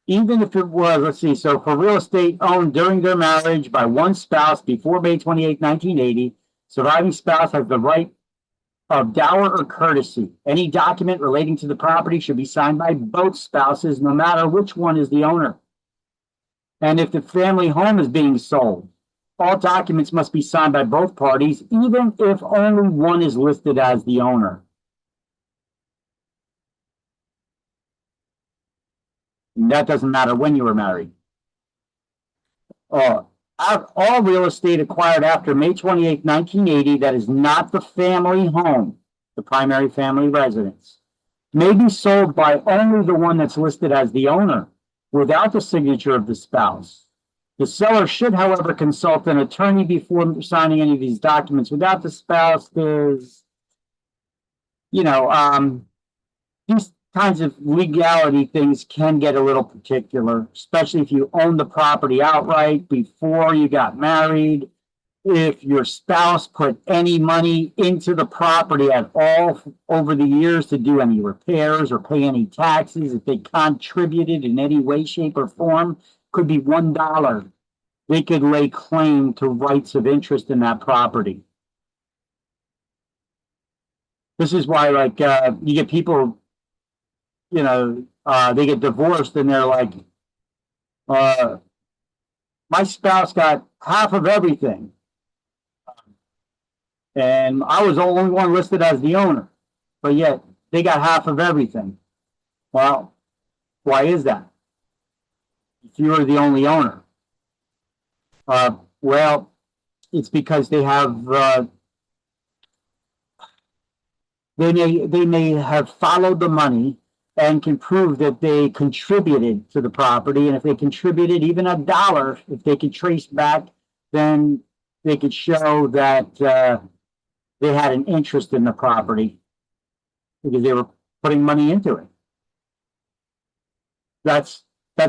if it was, let's see, so for real estate owned during their marriage by one spouse before May 28, 1980, surviving spouse has the right of dower or courtesy. Any document relating to the property should be signed by both spouses, no matter which one is the owner. And if the family home is being sold, all documents must be signed by both parties, even if only one is listed as the owner. And that doesn't matter when you were married. All real estate acquired after May 28, 1980, that is not the family home, the primary family residence, may be sold by only the one that's listed as the owner, without the signature of the spouse. The seller should, however, consult an attorney before signing any of these documents. Without the spouse, there's, these kinds of legality things can get a little particular, especially if you own the property outright before you got married. If your spouse put any money into the property at all over the years to do any repairs or pay any taxes, if they contributed in any way, shape, or form, could be $1. They could lay claim to rights of interest in that property. This is why, like, you get people, they get divorced and they're like, my spouse got half of everything. And I was the only one listed as the owner, but yet they got half of everything. Well, why is that? If you were the only owner. Well, it's because they have, they may have followed the money and can prove that they contributed to the property. And if they contributed even $1, if they could trace back, then they could show that they had an interest in the property because they were putting money into it. That's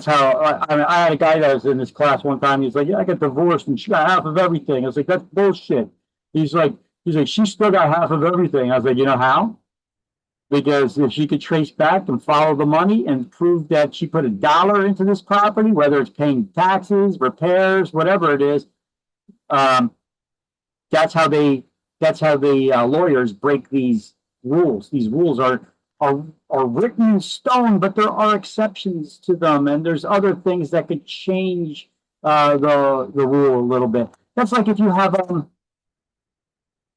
how I had a guy that was in this class one time. He's like, yeah, I got divorced and she got half of everything. I was like, that's bullshit. He's like, she still got half of everything. I was like, you know how? Because if she could trace back and follow the money and prove that she put $1 into this property, whether it's paying taxes, repairs, whatever it is, that's how the lawyers break these rules. These rules are written in stone, but there are exceptions to them, and there's other things that could change the rule a little bit. That's like if you have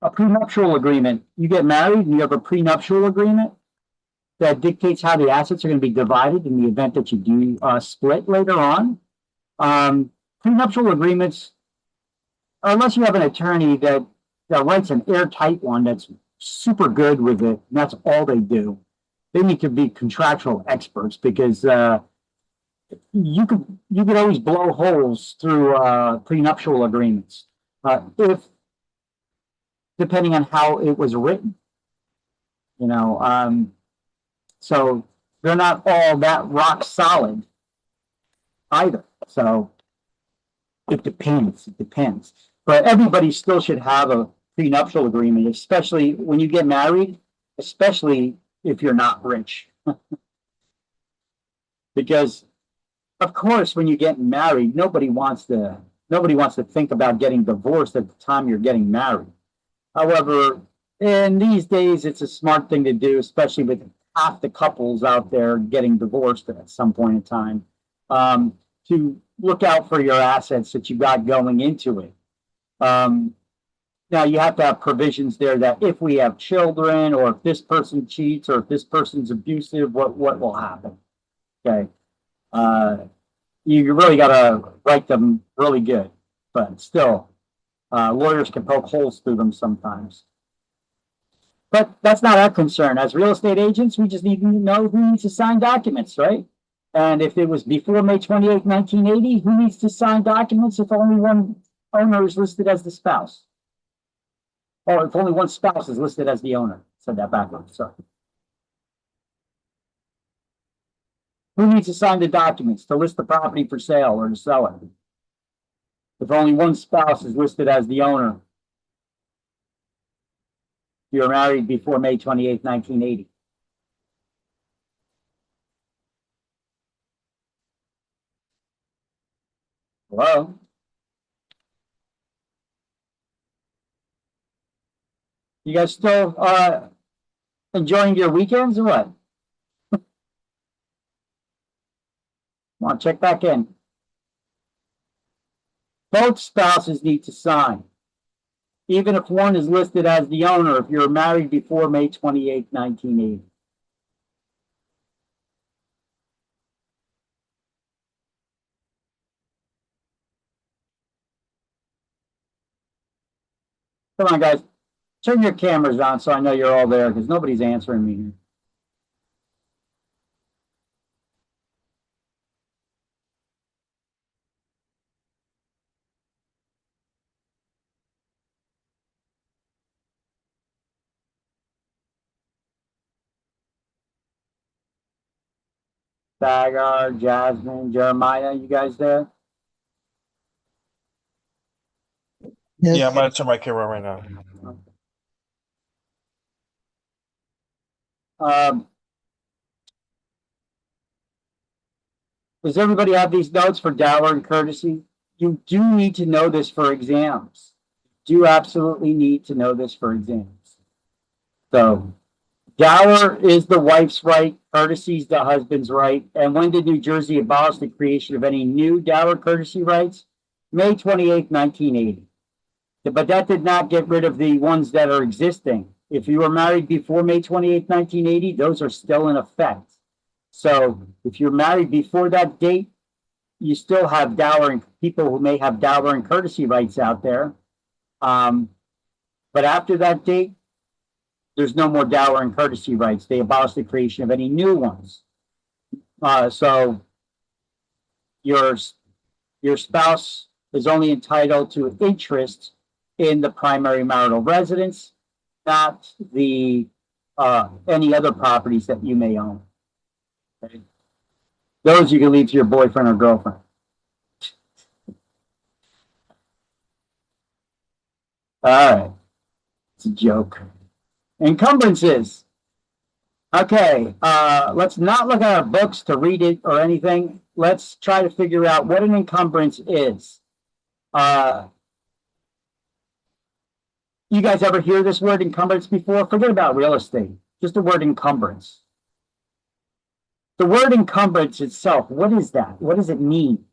a prenuptial agreement. You get married and you have a prenuptial agreement that dictates how the assets are going to be divided in the event that you do split later on. Prenuptial agreements, unless you have an attorney that writes an airtight one that's super good with it, and that's all they do. They need to be contractual experts because you could always blow holes through prenuptial agreements if depending on how it was written, so they're not all that rock solid either. So it depends. But everybody still should have a prenuptial agreement, especially when you get married, especially if you're not rich. Because of course, when you get married, nobody wants to think about getting divorced at the time you're getting married. However, in these days, it's a smart thing to do, especially with half the couples out there getting divorced at some point in time, to look out for your assets that you got going into it. Now, you have to have provisions there that if we have children, or if this person cheats, or if this person's abusive, what will happen? Okay. You really got to write them really good, but still, lawyers can poke holes through them sometimes. But that's not our concern. As real estate agents, we just need to know who needs to sign documents, right? And if it was before May 28, 1980, who needs to sign documents if only one owner is listed as the spouse? Or if only one spouse is listed as the owner. Said that backwards, sorry. Who needs to sign the documents to list the property for sale or to sell it? if only one spouse is listed as the owner. You were married before May 28th, 1980. Hello? You guys still enjoying your weekends or what? Come on, check back in. Both spouses need to sign, even if one is listed as the owner, if you're married before May 28th, 1980. Come on, guys. Turn your cameras on so I know you're all there because nobody's answering me here. Sagar, Jasmine, Jeremiah, you guys there? Yeah, I'm gonna turn my camera right now. Does everybody have these notes for dower and courtesy? You do need to know this for exams. You do absolutely need to know this for exams. So, dower is the wife's right, courtesy is the husband's right. And when did New Jersey abolish the creation of any new dower courtesy rights? May 28th, 1980. But that did not get rid of the ones that are existing. If you were married before May 28th, 1980, those are still in effect. So if you're married before that date, you still have dower and people who may have dower and courtesy rights out there. But after that date, there's no more dower and courtesy rights. They abolished the creation of any new ones. So your spouse is only entitled to interest in the primary marital residence, not the any other properties that you may own. Okay. Those you can leave to your boyfriend or girlfriend. All right. It's a joke. Encumbrances. Okay, let's not look at our books to read it or anything. Let's try to figure out what an encumbrance is. You guys ever hear this word encumbrance before? Forget about real estate. Just the word encumbrance. The word encumbrance itself, what is that? What does it mean?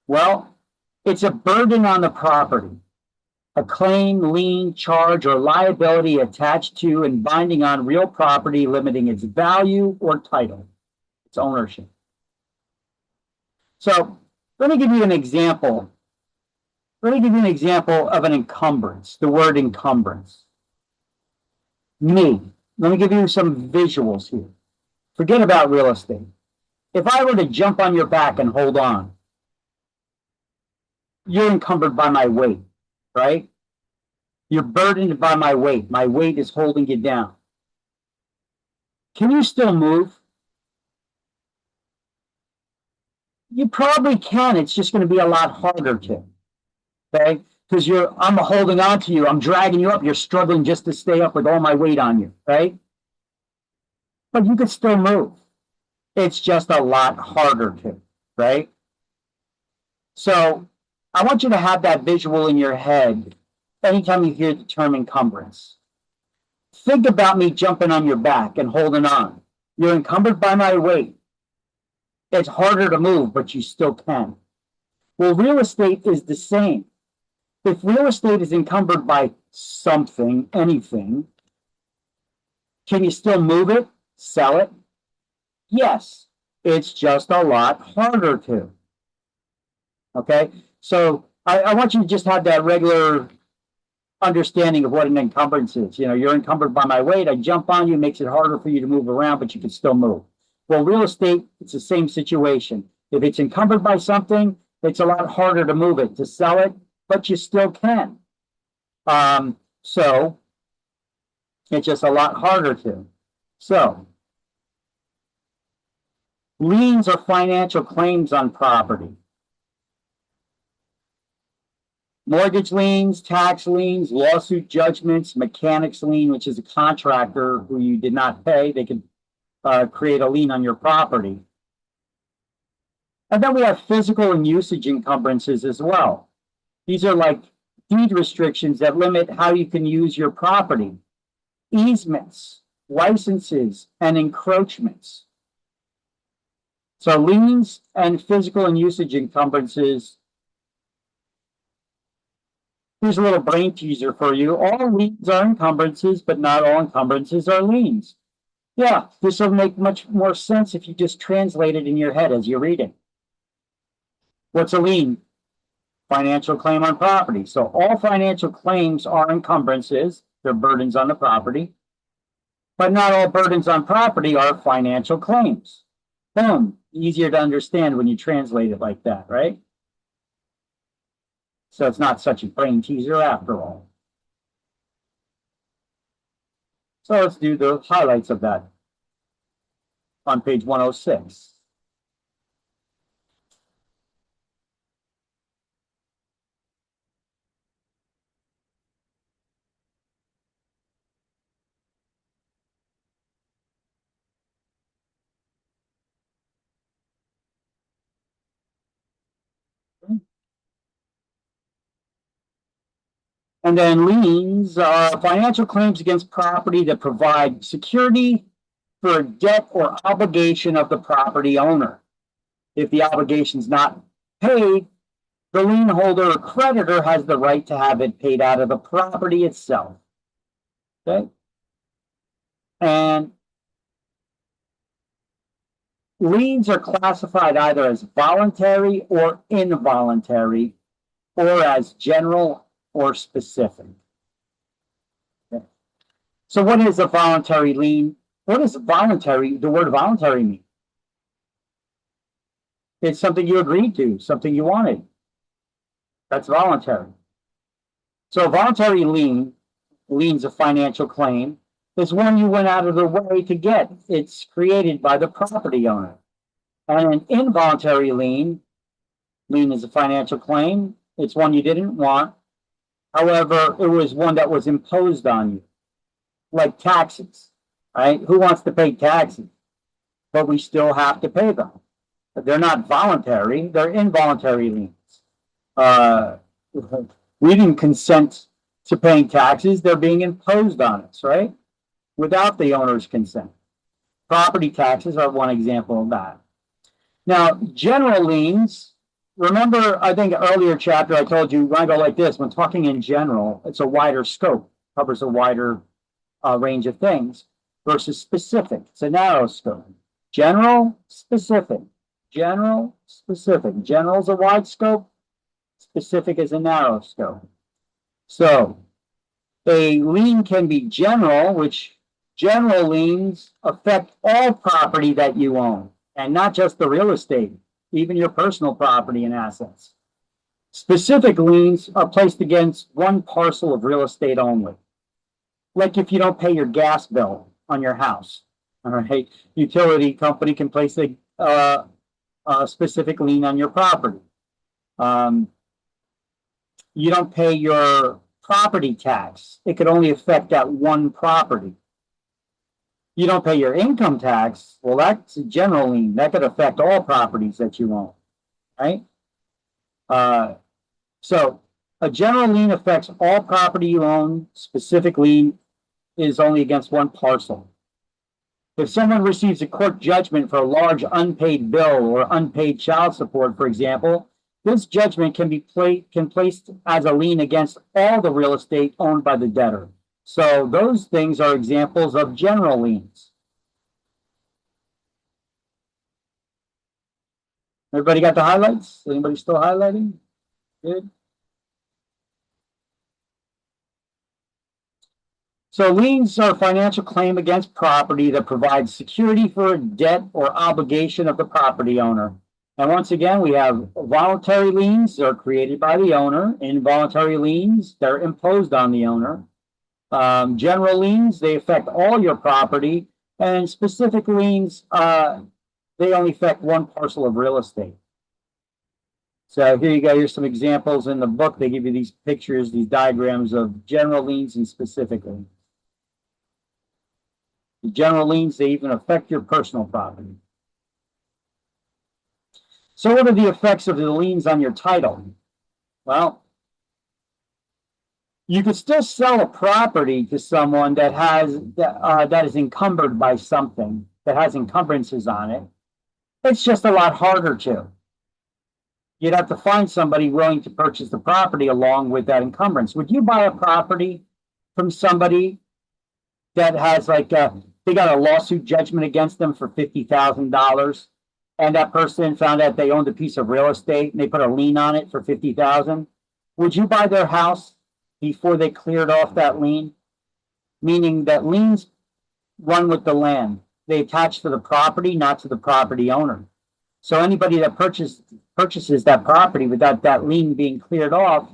Well, it's a burden on the property, a claim, lien, charge, or liability attached to and binding on real property, limiting its value or title, its ownership. So let me give you an example. Let me give you an example of an encumbrance, the word encumbrance. Let me give you some visuals here. Forget about real estate. If I were to jump on your back and hold on, you're encumbered by my weight, right? You're burdened by my weight. My weight is holding you down. Can you still move? You probably can. It's just going to be a lot harder to, okay? Because I'm holding on to you. I'm dragging you up. You're struggling just to stay up with all my weight on you, right? But you could still move. It's just a lot harder to, right? So I want you to have that visual in your head anytime you hear the term encumbrance. Think about me jumping on your back and holding on. You're encumbered by my weight. It's harder to move, but you still can. Well, real estate is the same. If real estate is encumbered by something, anything, can you still move it, sell it? Yes, it's just a lot harder to. Okay, so I want you to just have that regular understanding of what an encumbrance is. You know, you're encumbered by my weight. I jump on you, makes it harder for you to move around, but you can still move. Well, real estate, it's the same situation. If it's encumbered by something, it's a lot harder to move it, to sell it, but you still can. So it's just a lot harder to. So liens are financial claims on property. Mortgage liens, tax liens, lawsuit judgments, mechanics lien, which is a contractor who you did not pay. They can create a lien on your property. And then we have physical and usage encumbrances as well. These are like deed restrictions that limit how you can use your property, easements, licenses, and encroachments. So liens and physical and usage encumbrances. Here's a little brain teaser for you. All liens are encumbrances, but not all encumbrances are liens. Yeah, this will make much more sense if you just translate it in your head as you read it. What's a lien? Financial claim on property. So all financial claims are encumbrances. They're burdens on the property. But not all burdens on property are financial claims. Boom. Easier to understand when you translate it like that, right? So it's not such a brain teaser after all. So let's do the highlights of that on page 106. And then liens are financial claims against property that provide security for a debt or obligation of the property owner. If the obligation is not paid, the lien holder or creditor has the right to have it paid out of the property itself. Okay? And liens are classified either as voluntary or involuntary, or as general or specific. Okay. So what is a voluntary lien? What does voluntary, the word voluntary mean? It's something you agreed to, something you wanted. That's voluntary. So a voluntary lien, lien's a financial claim, is one you went out of the way to get. It's created by the property owner. And an involuntary lien is a financial claim. It's one you didn't want. However, it was one that was imposed on you, like taxes, right? Who wants to pay taxes? But we still have to pay them. But they're not voluntary, they're involuntary liens. We didn't consent to paying taxes, they're being imposed on us, right? Without the owner's consent. Property taxes are one example of that. Now, general liens, remember, I think earlier chapter I told you, when I go like this, when talking in general, it's a wider scope, covers a wider range of things, versus specific, it's a narrow scope. General, specific, general, specific. General is a wide scope, specific is a narrow scope. So, a lien can be general, which general liens affect all property that you own, and not just the real estate, even your personal property and assets. Specific liens are placed against one parcel of real estate only. Like if you don't pay your gas bill on your house, all right, utility company can place a specific lien on your property. You don't pay your property tax, it could only affect that one property. You don't pay your income tax, well, that's a general lien. That could affect all properties that you own, right? So a general lien affects all property you own. Specific lien is only against one parcel. If someone receives a court judgment for a large unpaid bill or unpaid child support, for example, this judgment can be placed as a lien against all the real estate owned by the debtor. So those things are examples of general liens. Everybody got the highlights? Anybody still highlighting? Good. So liens are a financial claim against property that provides security for a debt or obligation of the property owner. And once again, we have voluntary liens that are created by the owner, involuntary liens that are imposed on the owner. General liens, they affect all your property, and specific liens, they only affect one parcel of real estate. So here you go. Here's some examples in the book. They give you these pictures, these diagrams of general liens and specific liens. The general liens, they even affect your personal property. So what are the effects of the liens on your title? Well, you could still sell a property to someone that that is encumbered by something, that has encumbrances on it. It's just a lot harder to. You'd have to find somebody willing to purchase the property along with that encumbrance. Would you buy a property from somebody that has they got a lawsuit judgment against them for $50,000, and that person found out they owned a piece of real estate and they put a lien on it for $50,000? Would you buy their house before they cleared off that lien? Meaning that liens run with the land. They attach to the property, not to the property owner. So anybody that purchases that property without that lien being cleared off,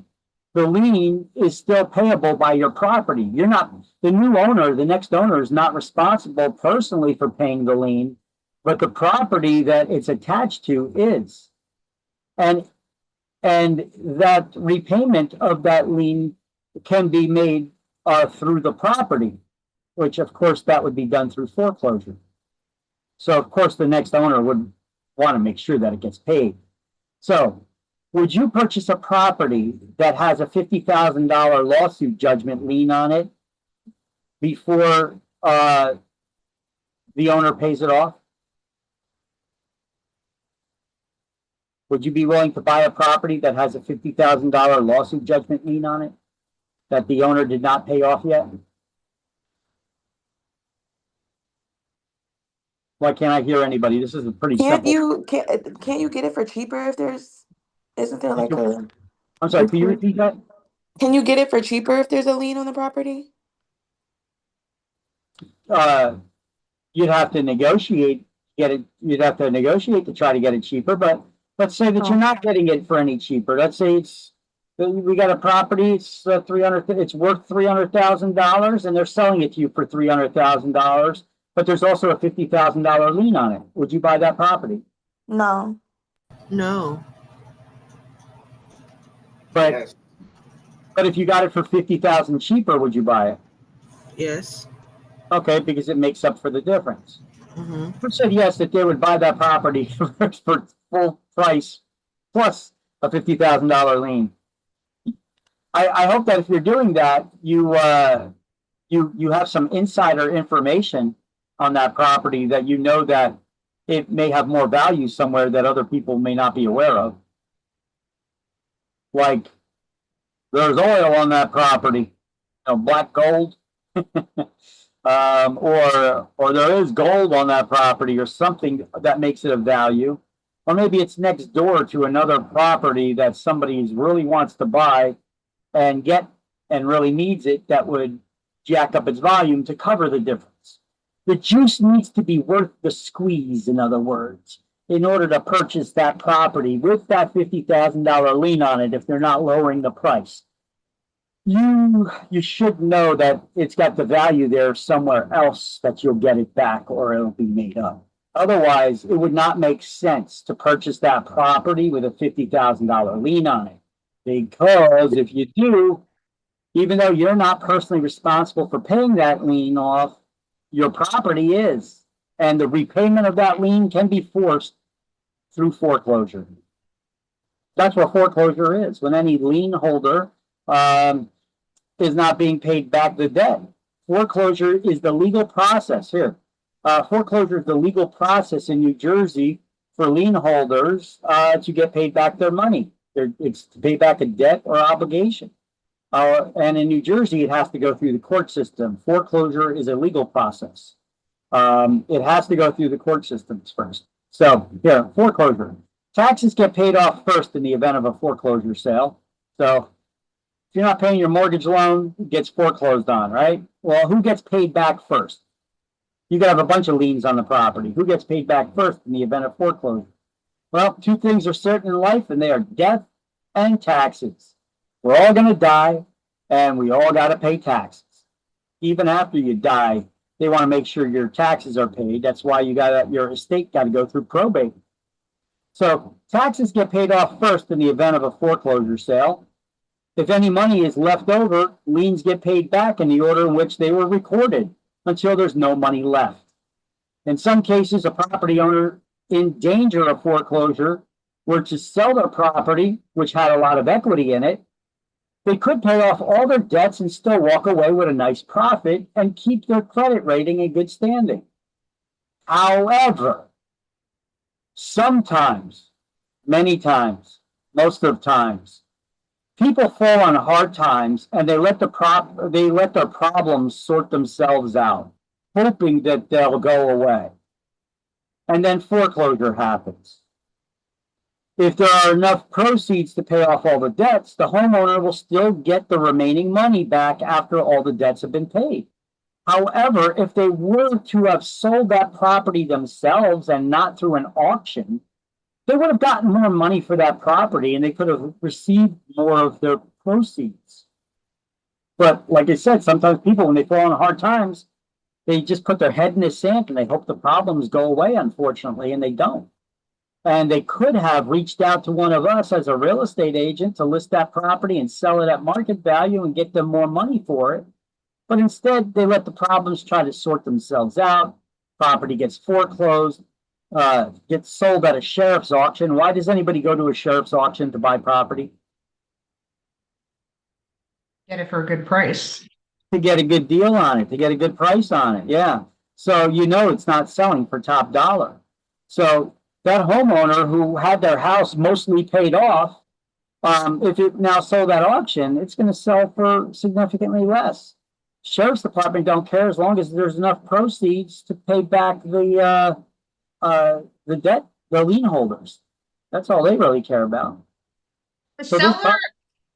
the lien is still payable by your property. You're not, the new owner, the next owner is not responsible personally for paying the lien, but the property that it's attached to is. And that repayment of that lien can be made through the property, which of course that would be done through foreclosure. So of course the next owner would want to make sure that it gets paid. So would you purchase a property that has a $50,000 lawsuit judgment lien on it before the owner pays it off? Would you be willing to buy a property that has a $50,000 lawsuit judgment lien on it that the owner did not pay off yet? Why can't I hear anybody? This is a pretty simple. Can't you get it for cheaper if there's, isn't there like a? I'm sorry, can you repeat that? Can you get it for cheaper if there's a lien on the property? You'd have to negotiate, you'd have to negotiate to try to get it cheaper, but let's say that you're not getting it for any cheaper. Let's say we got a property, it's worth $300,000 and they're selling it to you for $300,000, but there's also a $50,000 lien on it. Would you buy that property? No. No. But if you got it for $50,000 cheaper, would you buy it? Yes. Okay, because it makes up for the difference. Mm-hmm. Who said yes that they would buy that property for full price plus a $50,000 lien? I hope that if you're doing that, you have some insider information on that property that you know that it may have more value somewhere that other people may not be aware of. Like there's oil on that property, black gold. Or there is gold on that property or something that makes it of value. Or maybe it's next door to another property that somebody really wants to buy and get and really needs it, that would jack up its volume to cover the difference. The juice needs to be worth the squeeze, in other words, in order to purchase that property with that $50,000 lien on it if they're not lowering the price. You should know that it's got the value there somewhere else that you'll get it back or it'll be made up. Otherwise, it would not make sense to purchase that property with a $50,000 lien on it. Because if you do, even though you're not personally responsible for paying that lien off, your property is. And the repayment of that lien can be forced through foreclosure. That's what foreclosure is. When any lien holder is not being paid back the debt. Foreclosure is the legal process here. Foreclosure is the legal process in New Jersey for lien holders to get paid back their money. It's to pay back a debt or obligation. And in New Jersey, it has to go through the court system. Foreclosure is a legal process. It has to go through the court systems first. So, yeah, foreclosure. Taxes get paid off first in the event of a foreclosure sale. So, if you're not paying your mortgage loan, it gets foreclosed on, right? Well, who gets paid back first? You could have a bunch of liens on the property. Who gets paid back first in the event of foreclosure? Well, two things are certain in life, and they are death and taxes. We're all going to die, and we all got to pay taxes. Even after you die, they want to make sure your taxes are paid. That's why your estate got to go through probate. So taxes get paid off first in the event of a foreclosure sale. If any money is left over, liens get paid back in the order in which they were recorded until there's no money left. In some cases, a property owner in danger of foreclosure were to sell their property, which had a lot of equity in it. They could pay off all their debts and still walk away with a nice profit and keep their credit rating in good standing. However, sometimes, many times, most of the times, people fall on hard times and they let their problems sort themselves out, hoping that they'll go away. And then foreclosure happens. If there are enough proceeds to pay off all the debts, the homeowner will still get the remaining money back after all the debts have been paid. However, if they were to have sold that property themselves and not through an auction, they would have gotten more money for that property and they could have received more of their proceeds. But like I said, sometimes people, when they fall on hard times, they just put their head in the sand and they hope the problems go away, unfortunately, and they don't. And they could have reached out to one of us as a real estate agent to list that property and sell it at market value and get them more money for it. But instead, they let the problems try to sort themselves out. Property gets foreclosed, gets sold at a sheriff's auction. Why does anybody go to a sheriff's auction to buy property? Get it for a good price. To get a good deal on it, to get a good price on it. Yeah. So you know it's not selling for top dollar. So that homeowner who had their house mostly paid off, if it now sold at auction, it's going to sell for significantly less. Sheriff's Department don't care as long as there's enough proceeds to pay back the debt, the lien holders. That's all they really care about. The So seller,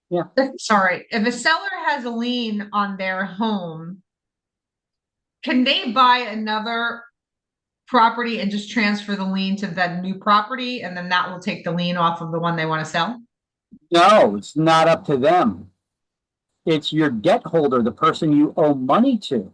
yeah. Sorry, if a seller has a lien on their home, can they buy another property and just transfer the lien to that new property, and then that will take the lien off of the one they want to sell? No, it's not up to them. It's your debt holder, the person you owe money to.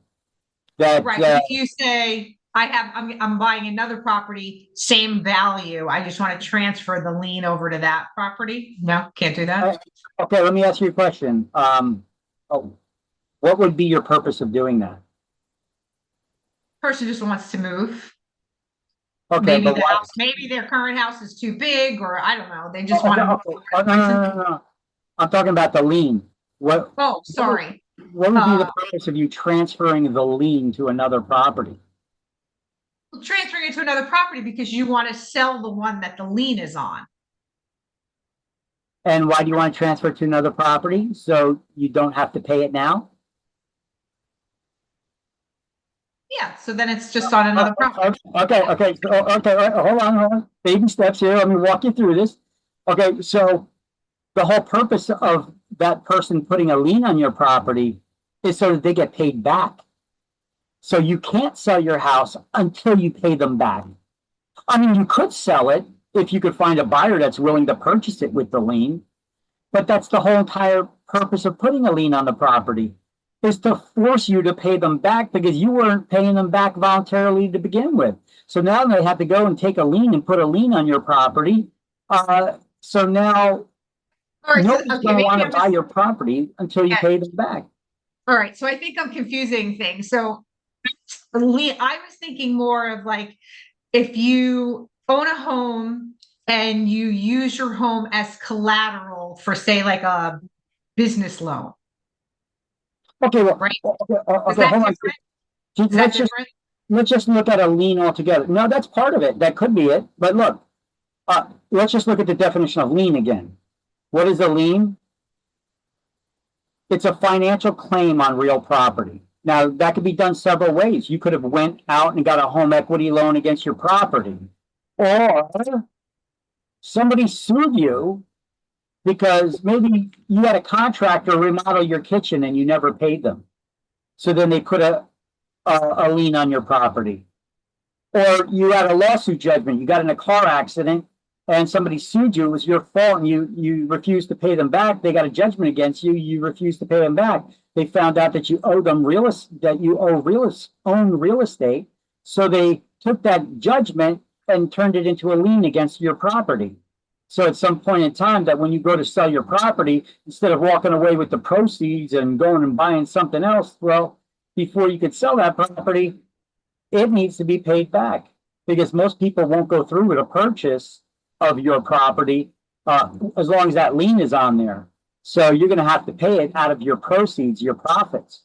That Right, if you say, I'm buying another property, same value, I just want to transfer the lien over to that property. No, can't do that. Okay, let me ask you a question. What would be your purpose of doing that? Person just wants to move. Okay, Maybe but the why? house, maybe their current house is too big, or I don't know, they just Okay, want to. okay. Oh, no. I'm talking about the lien. Oh, sorry. What would be the purpose of you transferring the lien to another property? Transferring it to another property because you want to sell the one that the lien is on. And why do you want to transfer it to another property? So you don't have to pay it now? Yeah, so then it's just on another property. Okay, hold on. Baby steps here. Let me walk you through this. Okay, so the whole purpose of that person putting a lien on your property is so that they get paid back. So you can't sell your house until you pay them back. I mean, you could sell it if you could find a buyer that's willing to purchase it with the lien, but that's the whole entire purpose of putting a lien on the property, is to force you to pay them back because you weren't paying them back voluntarily to begin with. So now they have to go and take a lien and put a lien on your property. So now nobody's going to want to buy your property until you pay them back. All right, so I think I'm confusing things. So I was thinking more of like, if you own a home and you use your home as collateral for, say, like a business loan. Okay, well, right? Okay, hold on. Let's just look at a lien altogether. No, that's part of it. That could be it. But look, let's just look at the definition of lien again. What is a lien? It's a financial claim on real property. Now, that could be done several ways. You could have went out and got a home equity loan against your property. Or somebody sued you because maybe you had a contractor remodel your kitchen and you never paid them. So then they put a lien on your property. Or you had a lawsuit judgment. You got in a car accident and somebody sued you. It was your fault and you refused to pay them back. They got a judgment against you. You refused to pay them back. They found out that you owe them own real estate. So they took that judgment and turned it into a lien against your property. So at some point in time that when you go to sell your property, instead of walking away with the proceeds and going and buying something else, well, before you could sell that property, it needs to be paid back because most people won't go through with a purchase of your property as long as that lien is on there. So you're going to have to pay it out of your proceeds, your profits.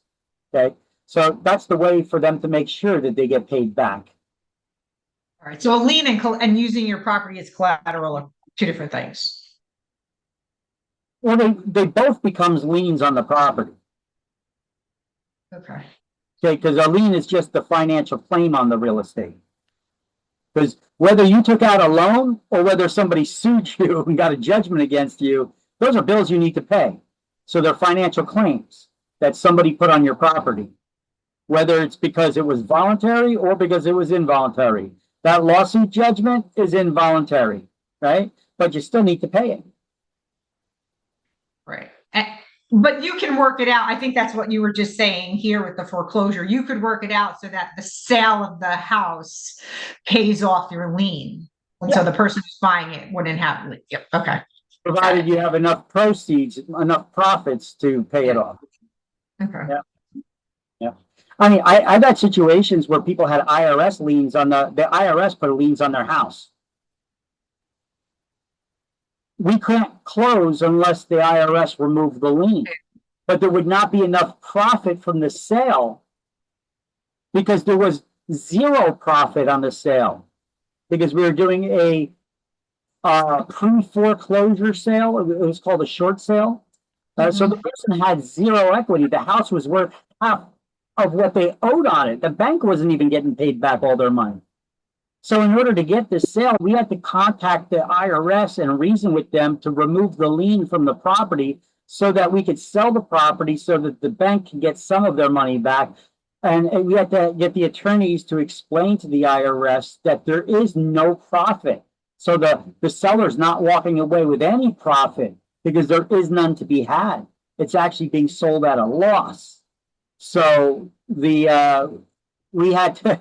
Okay. So that's the way for them to make sure that they get paid back. All right, so a lien and using your property as collateral are two different things. Well, they both becomes liens on the property. Okay. Okay, because a lien is just the financial claim on the real estate. Because whether you took out a loan or whether somebody sued you and got a judgment against you, those are bills you need to pay. So they're financial claims that somebody put on your property, whether it's because it was voluntary or because it was involuntary. That lawsuit judgment is involuntary, right? But you still need to pay it. Right. But you can work it out. I think that's what you were just saying here with the foreclosure. You could work it out so that the sale of the house pays off your lien. And so the person who's buying it wouldn't have, yep, okay. Provided you have enough proceeds, enough profits to pay it off. Okay. Yeah. I mean, I've had situations where people had IRS liens on the IRS put liens on their house. We couldn't close unless the IRS removed the lien, but there would not be enough profit from the sale because there was zero profit on the sale because we were doing a pre-foreclosure sale. It was called a short sale. So the person had zero equity. The house was worth half of what they owed on it. The bank wasn't even getting paid back all their money. So in order to get this sale, we had to contact the IRS and reason with them to remove the lien from the property so that we could sell the property so that the bank can get some of their money back. And we had to get the attorneys to explain to the IRS that there is no profit. So the seller's not walking away with any profit because there is none to be had. It's actually being sold at a loss. So we had to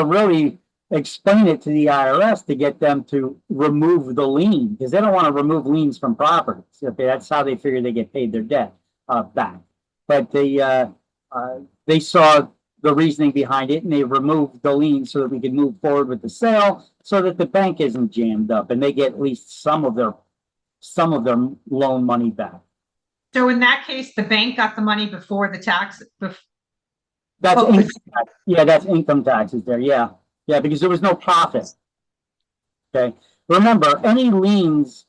really explain it to the IRS to get them to remove the lien because they don't want to remove liens from properties. Okay, that's how they figure they get paid their debt back. But they saw the reasoning behind it and they removed the lien so that we could move forward with the sale so that the bank isn't jammed up and they get at least some of their loan money back. So in that case, the bank got the money before the tax. That's income tax. Yeah, that's income taxes there. Yeah, because there was no profit. Okay. Remember, any liens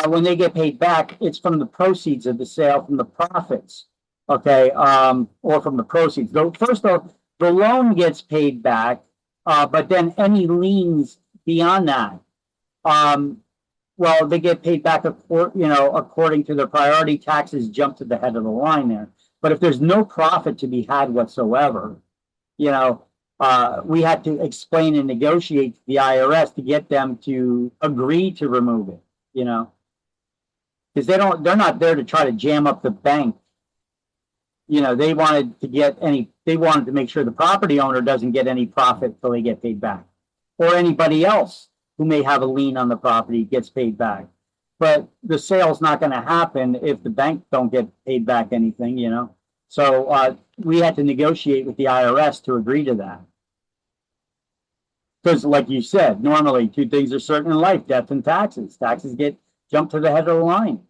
when they get paid back, it's from the proceeds of the sale, from the profits. Okay, or from the proceeds. First off, the loan gets paid back, but then any liens beyond that, well, they get paid back, according to the priority taxes jump to the head of the line there. But if there's no profit to be had whatsoever, we had to explain and negotiate to the IRS to get them to agree to remove it, because they're not there to try to jam up the bank. They wanted to make sure the property owner doesn't get any profit till they get paid back, or anybody else who may have a lien on the property gets paid back. But the sale's not going to happen if the bank don't get paid back anything, So we had to negotiate with the IRS to agree to that. Because like you said, normally two things are certain in life, death and taxes. Taxes get jumped to the head of the line,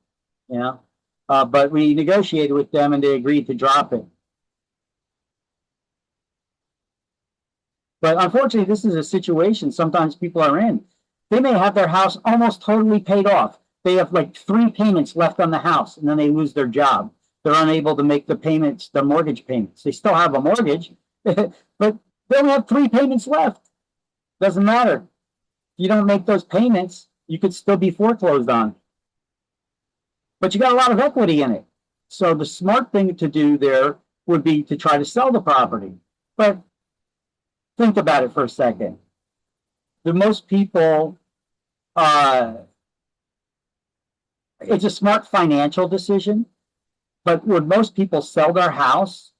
but we negotiated with them and they agreed to drop it. But unfortunately, this is a situation sometimes people are in. They may have their house almost totally paid off. They have like 3 payments left on the house and then they lose their job. They're unable to make the payments, the mortgage payments. They still have a mortgage, but they only have 3 payments left. Doesn't matter. If you don't make those payments, you could still be foreclosed on. But you got a lot of equity in it. So the smart thing to do there would be to try to sell the property. But think about it for a second. The most people, it's a smart financial decision, but would most people sell their house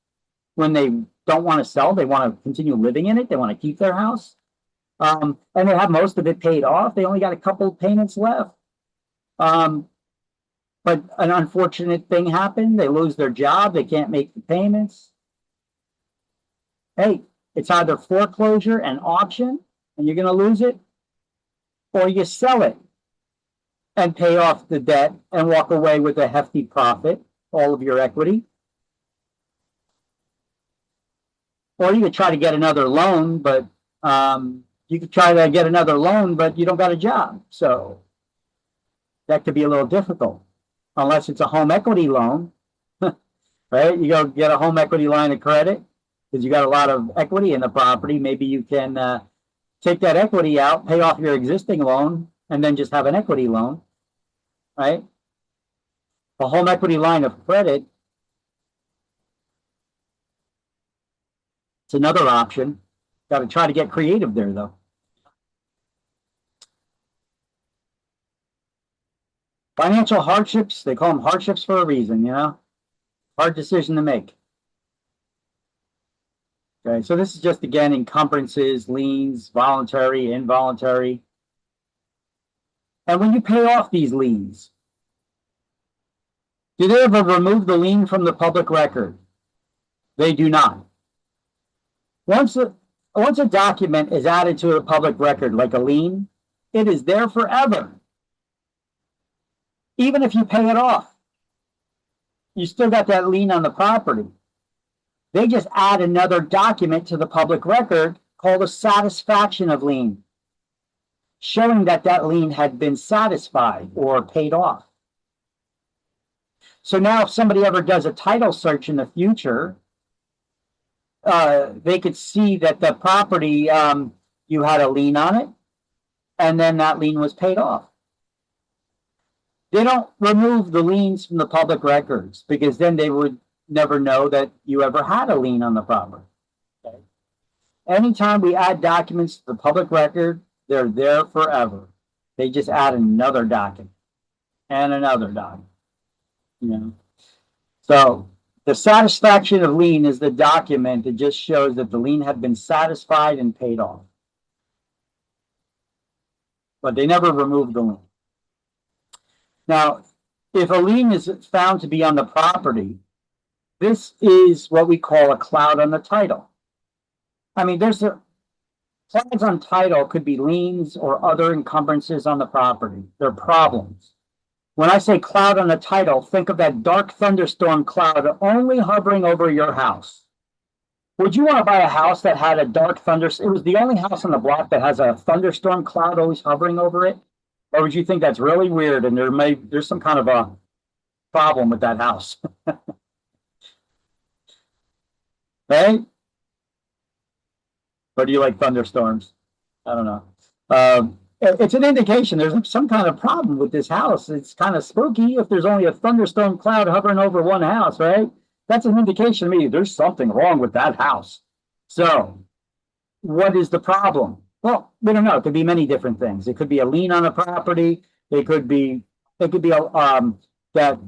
when they don't want to sell? They want to continue living in it. They want to keep their house. And they have most of it paid off. They only got a couple of payments left. But an unfortunate thing happened. They lose their job. They can't make the payments. Hey, it's either foreclosure and auction, and you're going to lose it, or you sell it and pay off the debt and walk away with a hefty profit, all of your equity. Or you could try to get another loan, but you could try to get another loan, but you don't got a job. So that could be a little difficult, unless it's a home equity loan, right? You go get a home equity line of credit because you got a lot of equity in the property. Maybe you can take that equity out, pay off your existing loan, and then just have an equity loan, right? A home equity line of credit, it's another option. Got to try to get creative there, though. Financial hardships, they call them hardships for a reason, you know? Hard decision to make. Okay, so this is just, again, encumbrances, liens, voluntary, involuntary. And when you pay off these liens, do they ever remove the lien from the public record? They do not. Once a document is added to a public record, like a lien, it is there forever. Even if you pay it off, you still got that lien on the property. They just add another document to the public record called a satisfaction of lien, showing that that lien had been satisfied or paid off. So now if somebody ever does a title search in the future, they could see that the property, you had a lien on it, and then that lien was paid off. They don't remove the liens from the public records because then they would never know that you ever had a lien on the property. Okay? Anytime we add documents to the public record, they're there forever. They just add another document and another document. You know? So the satisfaction of lien is the document that just shows that the lien had been satisfied and paid off. But they never remove the lien. Now, if a lien is found to be on the property, this is what we call a cloud on the title. I mean, clouds on title could be liens or other encumbrances on the property. They're problems. When I say cloud on the title, think of that dark thunderstorm cloud only hovering over your house. Would you want to buy a house that had a dark thunderstorm? It was the only house on the block that has a thunderstorm cloud always hovering over it? Or would you think that's really weird and there's some kind of a problem with that house? Right? Or do you like thunderstorms? I don't know. It's an indication there's some kind of problem with this house. It's kind of spooky if there's only a thunderstorm cloud hovering over one house, right? That's an indication to me there's something wrong with that house. So, what is the problem? Well, we don't know. It could be many different things. It could be a lien on a property. It could be that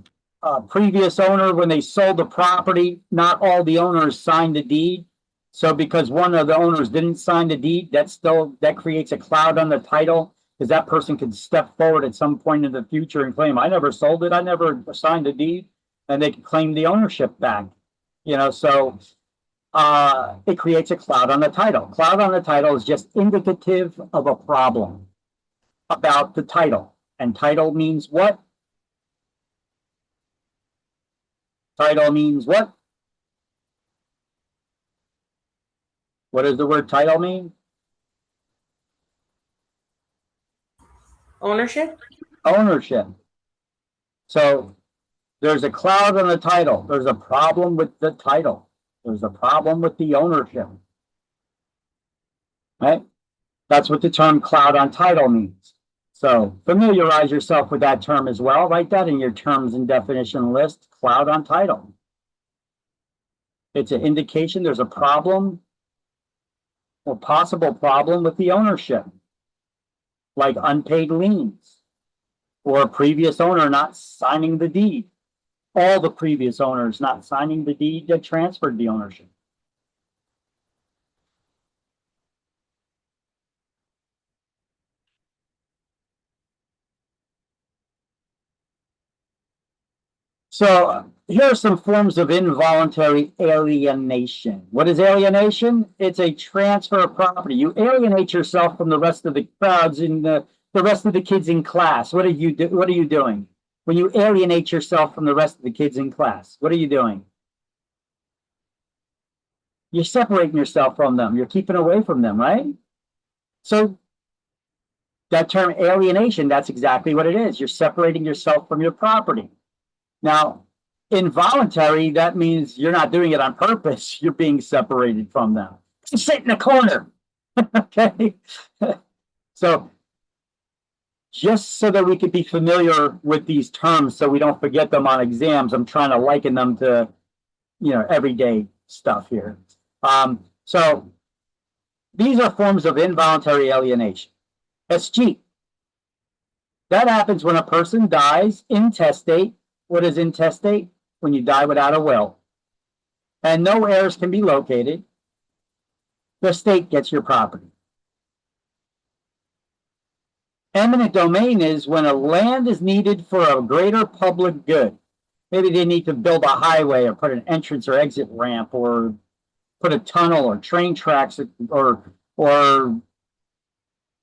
previous owner, when they sold the property, not all the owners signed the deed. So because one of the owners didn't sign the deed, that creates a cloud on the title, because that person could step forward at some point in the future and claim, I never sold it, I never signed the deed, and they could claim the ownership back. You know, so it creates a cloud on the title. Cloud on the title is just indicative of a problem about the title. And title means what? Title means what? What does the word title mean? Ownership? Ownership. So there's a cloud on the title. There's a problem with the title. There's a problem with the ownership. Right? That's what the term cloud on title means. So familiarize yourself with that term as well. Write that in your terms and definition list, cloud on title. It's an indication there's a problem or possible problem with the ownership, like unpaid liens or a previous owner not signing the deed. All the previous owners not signing the deed that transferred the ownership. So here are some forms of involuntary alienation. What is alienation? It's a transfer of property. You alienate yourself from the rest of the crowds in the rest of the kids in class. What are you doing? When you alienate yourself from the rest of the kids in class, what are you doing? You're separating yourself from them. You're keeping away from them, right? So that term alienation, that's exactly what it is. You're separating yourself from your property. Now, involuntary, that means you're not doing it on purpose. You're being separated from them. Sit in a corner. Okay. So just so that we could be familiar with these terms so we don't forget them on exams, I'm trying to liken them to, everyday stuff here. So these are forms of involuntary alienation. Escheat. That happens when a person dies intestate. What is intestate? When you die without a will and no heirs can be located, the state gets your property. Eminent domain is when a land is needed for a greater public good. Maybe they need to build a highway or put an entrance or exit ramp or put a tunnel or train tracks or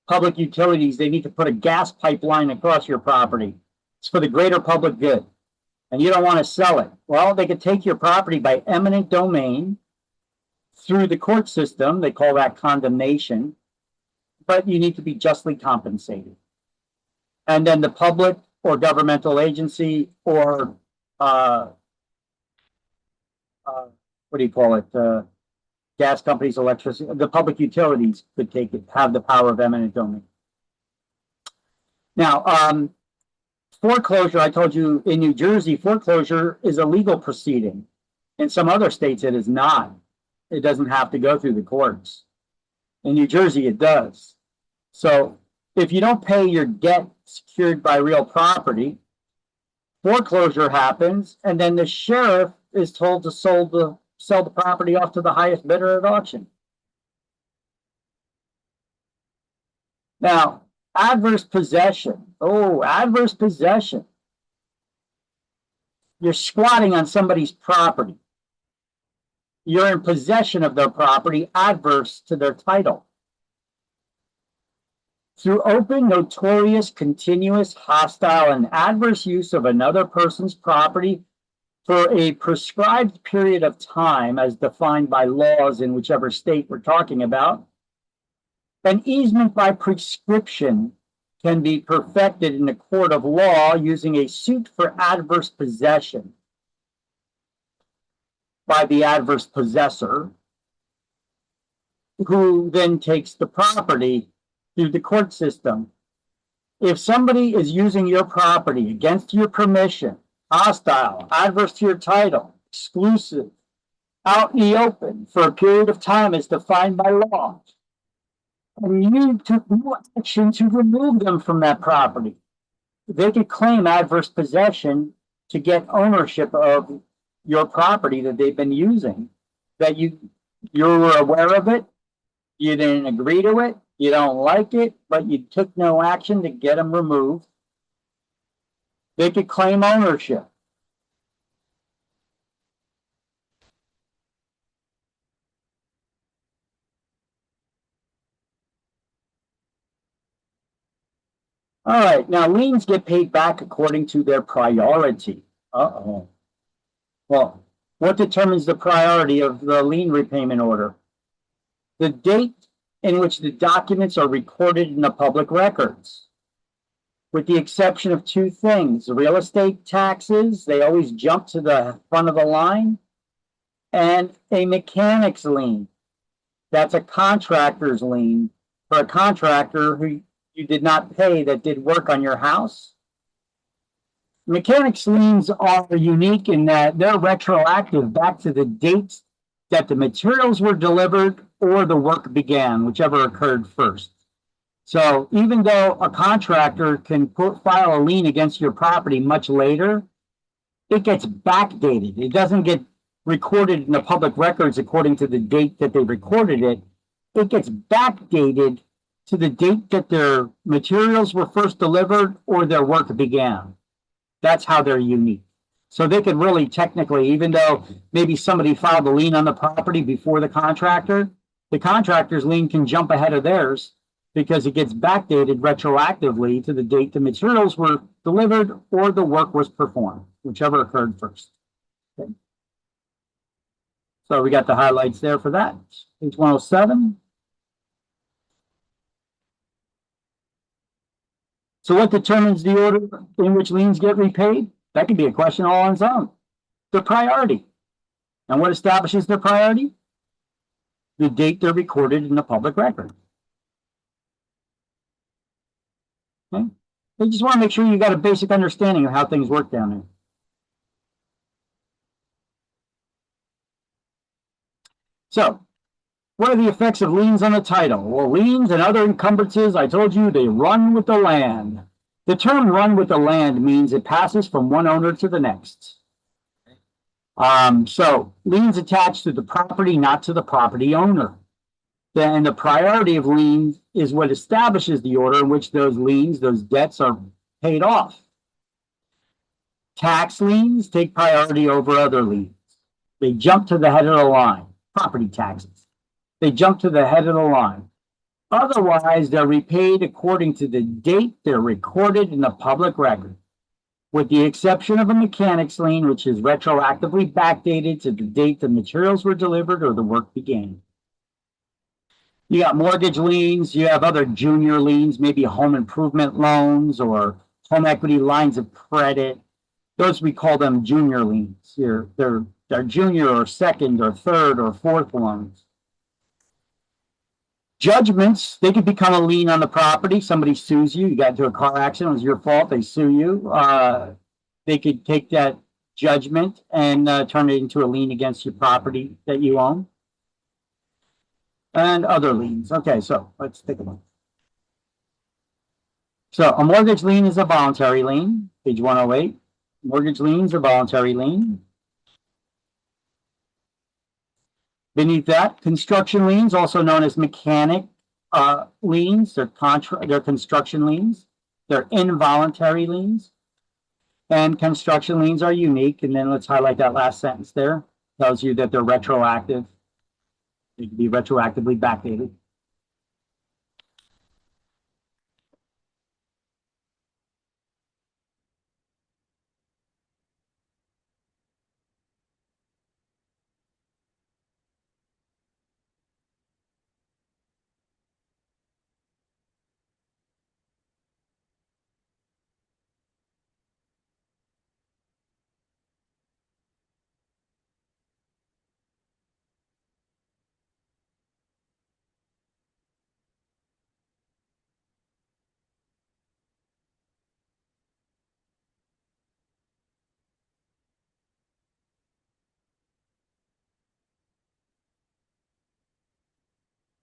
public utilities. They need to put a gas pipeline across your property. It's for the greater public good. And you don't want to sell it. Well, they could take your property by eminent domain through the court system. They call that condemnation. But you need to be justly compensated. And then the public or governmental agency or what do you call it? Gas companies, electricity, the public utilities could take it, have the power of eminent domain. Now, foreclosure, I told you in New Jersey, foreclosure is a legal proceeding. In some other states, it is not. It doesn't have to go through the courts. In New Jersey, it does. So if you don't pay your debt secured by real property, foreclosure happens, and then the sheriff is told to sell the property off to the highest bidder at auction. Now, adverse possession. Oh, adverse possession. You're squatting on somebody's property. You're in possession of their property, adverse to their title. Through open, notorious, continuous, hostile, and adverse use of another person's property for a prescribed period of time as defined by laws in whichever state we're talking about, an easement by prescription can be perfected in a court of law using a suit for adverse possession by the adverse possessor, who then takes the property through the court system. If somebody is using your property against your permission, hostile, adverse to your title, exclusive, out in the open for a period of time as defined by law, and you took no action to remove them from that property, they could claim adverse possession to get ownership of your property that they've been using, that you were aware of it, you didn't agree to it, you don't like it, but you took no action to get them removed. They could claim ownership. All right, now liens get paid back according to their priority. Uh-oh. Well, what determines the priority of the lien repayment order? The date in which the documents are recorded in the public records, with the exception of two things. Real estate taxes, they always jump to the front of the line, and a mechanic's lien. That's a contractor's lien for a contractor who you did not pay that did work on your house. Mechanic's liens are unique in that they're retroactive back to the dates that the materials were delivered or the work began, whichever occurred first. So even though a contractor can file a lien against your property much later, it gets backdated. It doesn't get recorded in the public records according to the date that they recorded it. It gets backdated to the date that their materials were first delivered or their work began. That's how they're unique. So they could really technically, even though maybe somebody filed a lien on the property before the contractor's lien can jump ahead of theirs because it gets backdated retroactively to the date the materials were delivered or the work was performed, whichever occurred first. Okay. So we got the highlights there for that. Page 107. So what determines the order in which liens get repaid? That could be a question all on its own. The priority. And what establishes their priority? The date they're recorded in the public record. Okay. They just want to make sure you got a basic understanding of how things work down there. So, what are the effects of liens on the title? Well, liens and other encumbrances, I told you, they run with the land. The term run with the land means it passes from one owner to the next. So liens attached to the property, not to the property owner. Then the priority of liens is what establishes the order in which those liens, those debts are paid off. Tax liens take priority over other liens. They jump to the head of the line. Property taxes. They jump to the head of the line. Otherwise, they're repaid according to the date they're recorded in the public record, with the exception of a mechanics lien, which is retroactively backdated to the date the materials were delivered or the work began. You got mortgage liens, you have other junior liens, maybe home improvement loans or home equity lines of credit. Those, we call them junior liens. They're junior or second or third or fourth loans. Judgments, they could become a lien on the property. Somebody sues you, you got into a car accident, it was your fault, they sue you. They could take that judgment and turn it into a lien against your property that you own. And other liens. Okay, so let's take a look. So a mortgage lien is a voluntary lien, page 108. Mortgage liens are voluntary lien. Beneath that, construction liens, also known as mechanic liens, they're construction liens. They're involuntary liens. And construction liens are unique. And then let's highlight that last sentence there. Tells you that they're retroactive. They can be retroactively backdated.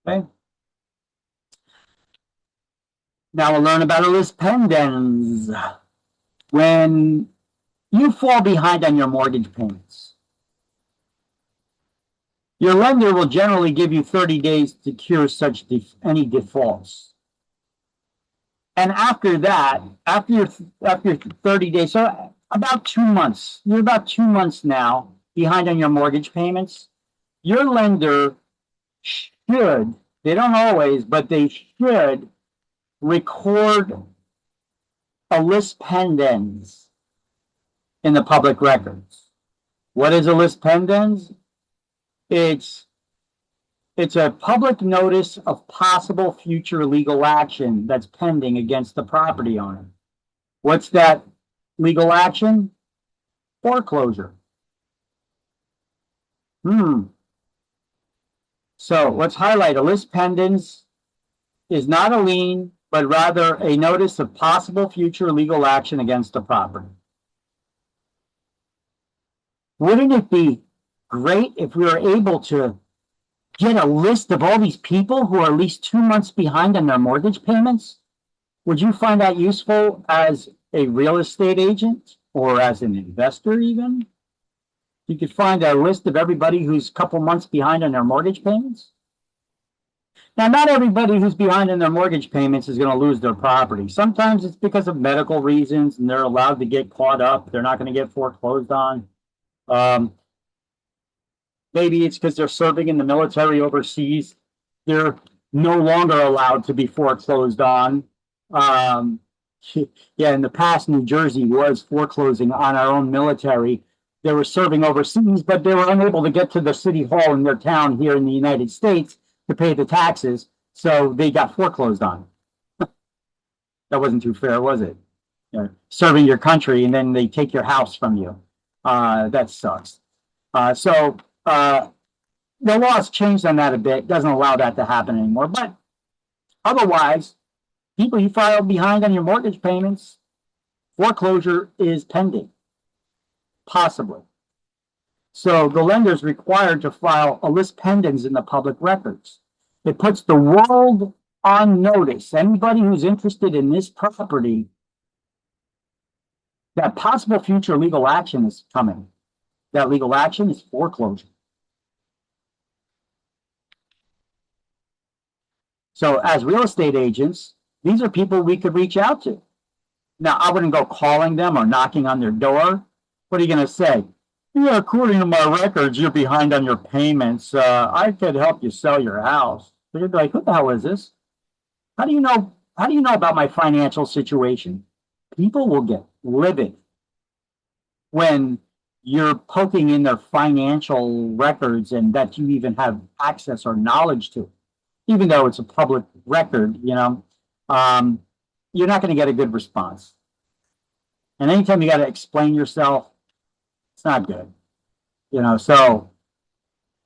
Okay. Now we'll learn about a lis pendens. When you fall behind on your mortgage payments, your lender will generally give you 30 days to cure such any defaults. And after that, after 30 days, so about 2 months, you're about 2 months now behind on your mortgage payments. Your lender should, they don't always, but they should record a lis pendens in the public records. What is a lis pendens? It's a public notice of possible future legal action that's pending against the property owner. What's that legal action? Foreclosure. So let's highlight a lis pendens is not a lien, but rather a notice of possible future legal action against the property. Wouldn't it be great if we were able to get a list of all these people who are at least 2 months behind on their mortgage payments? Would you find that useful as a real estate agent or as an investor even? You could find a list of everybody who's a couple months behind on their mortgage payments. Now, not everybody who's behind in their mortgage payments is going to lose their property. Sometimes it's because of medical reasons and they're allowed to get caught up. They're not going to get foreclosed on. Um, Maybe it's because they're serving in the military overseas. They're no longer allowed to be foreclosed on. Um, yeah, in the past, New Jersey was foreclosing on our own military. They were serving overseas, but they were unable to get to the city hall in their town here in the United States to pay the taxes, so they got foreclosed on. That wasn't too fair, was it? You know, serving your country and then they take your house from you. That sucks. So the law's changed on that a bit, doesn't allow that to happen anymore. But otherwise, people you file behind on your mortgage payments, foreclosure is pending, possibly. So the lender is required to file a lis pendens in the public records. It puts the world on notice. Anybody who's interested in this property, that possible future legal action is coming. That legal action is foreclosure. So as real estate agents, these are people we could reach out to. Now, I wouldn't go calling them or knocking on their door. What are you going to say? Yeah, according to my records, you're behind on your payments. I could help you sell your house. But you'd be like, who the hell is this? How do you know? How do you know about my financial situation? People will get livid when you're poking in their financial records and that you even have access or knowledge to, even though it's a public record, you're not going to get a good response. And anytime you got to explain yourself, it's not good. So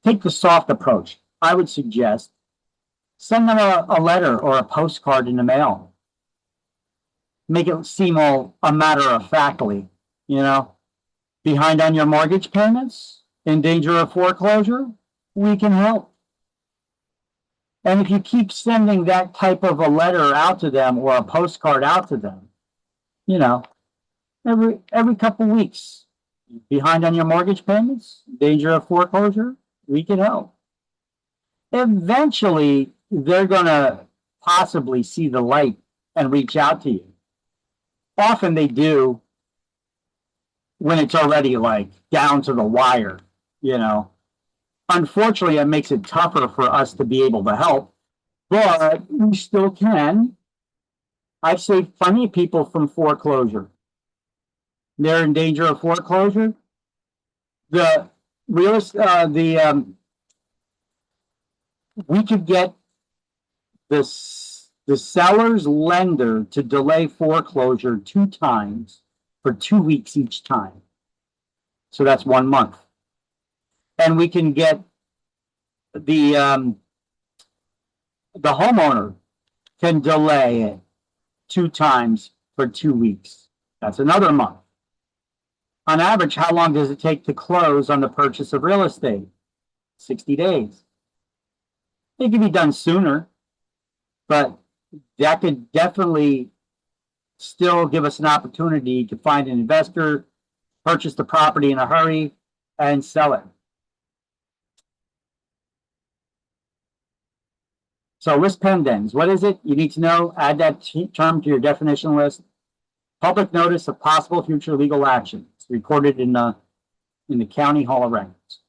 take the soft approach. I would suggest send them a letter or a postcard in the mail. Make it seem all a matter of factly, behind on your mortgage payments, in danger of foreclosure, we can help. And if you keep sending that type of a letter out to them or a postcard out to them, every couple weeks, behind on your mortgage payments, danger of foreclosure, we can help. Eventually, they're going to possibly see the light and reach out to you. Often they do when it's already like down to the wire, Unfortunately, it makes it tougher for us to be able to help, but we still can. I've saved plenty of people from foreclosure. They're in danger of foreclosure. We could get the seller's lender to delay foreclosure 2 times for 2 weeks each time. So that's 1 month. And we can get the homeowner can delay it 2 times for 2 weeks. That's another month. On average, how long does it take to close on the purchase of real estate? 60 days. It can be done sooner, but that could definitely still give us an opportunity to find an investor, purchase the property in a hurry, and sell it. So lis pendens, what is it? You need to know, add that term to your definition list. Public notice of possible future legal action. It's recorded in the County Hall of Records.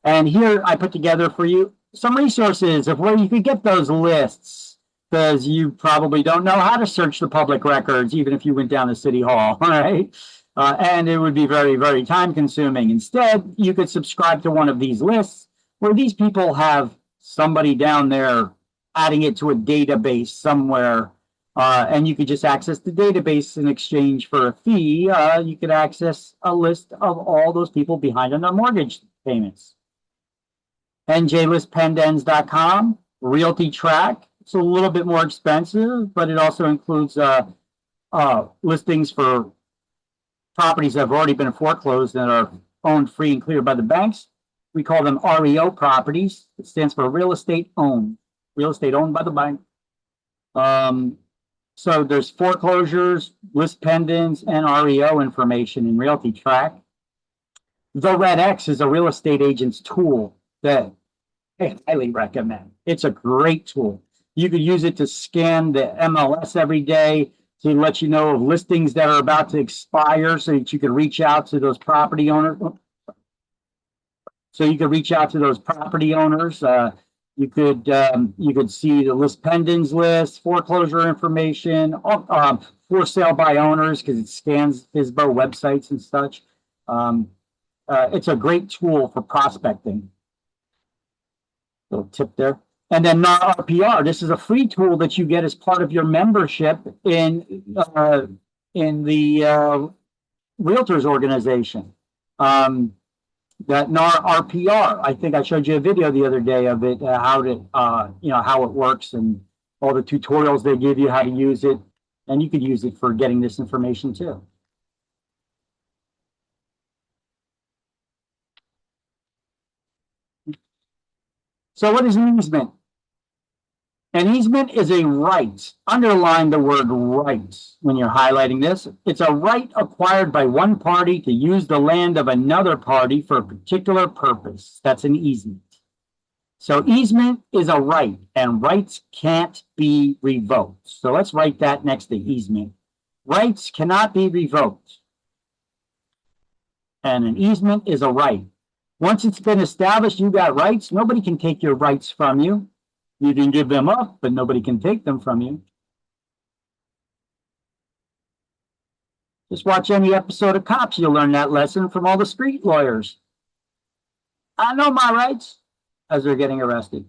And here I put together for you some resources of where you could get those lists, because you probably don't know how to search the public records, even if you went down to City Hall, right? And it would be very, very time consuming. Instead, you could subscribe to one of these lists where these people have somebody down there adding it to a database somewhere, and you could just access the database in exchange for a fee. You could access a list of all those people behind on their mortgage payments. njlistpendens.com, Realty Track. It's a little bit more expensive, but it also includes listings for properties that have already been foreclosed and are owned free and clear by the banks. We call them REO properties. It stands for real estate owned by the bank. So there's foreclosures, lis pendens, and REO information in Realty Track. The Red X is a real estate agent's tool that I highly recommend. It's a great tool. You could use it to scan the MLS every day to let you know of listings that are about to expire so that you can reach out to those property owners. So you could reach out to those property owners. You could see the list pendants list, foreclosure information, for sale by owners because it scans FSBO websites and such. It's a great tool for prospecting. Little tip there. And then NAR RPR. This is a free tool that you get as part of your membership in the Realtors organization. That NAR RPR. I think I showed you a video the other day of it, how it works and all the tutorials they give you how to use it. And you could use it for getting this information too. So what is an easement? An easement is a right. Underline the word right when you're highlighting this. It's a right acquired by one party to use the land of another party for a particular purpose. That's an easement. So easement is a right, and rights can't be revoked. So let's write that next to easement. Rights cannot be revoked. And an easement is a right. Once it's been established you got rights, nobody can take your rights from you. You can give them up, but nobody can take them from you. Just watch any episode of Cops, you'll learn that lesson from all the street lawyers. I know my rights as they're getting arrested.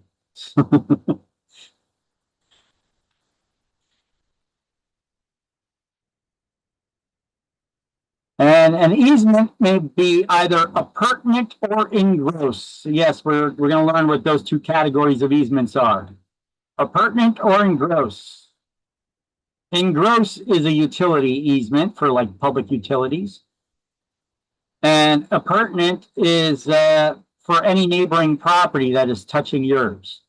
And an easement may be either appurtenant or engross. Yes, we're going to learn what those two categories of easements are. Appurtenant or engross. Engross is a utility easement for like public utilities. And appurtenant is for any neighboring property that is touching yours.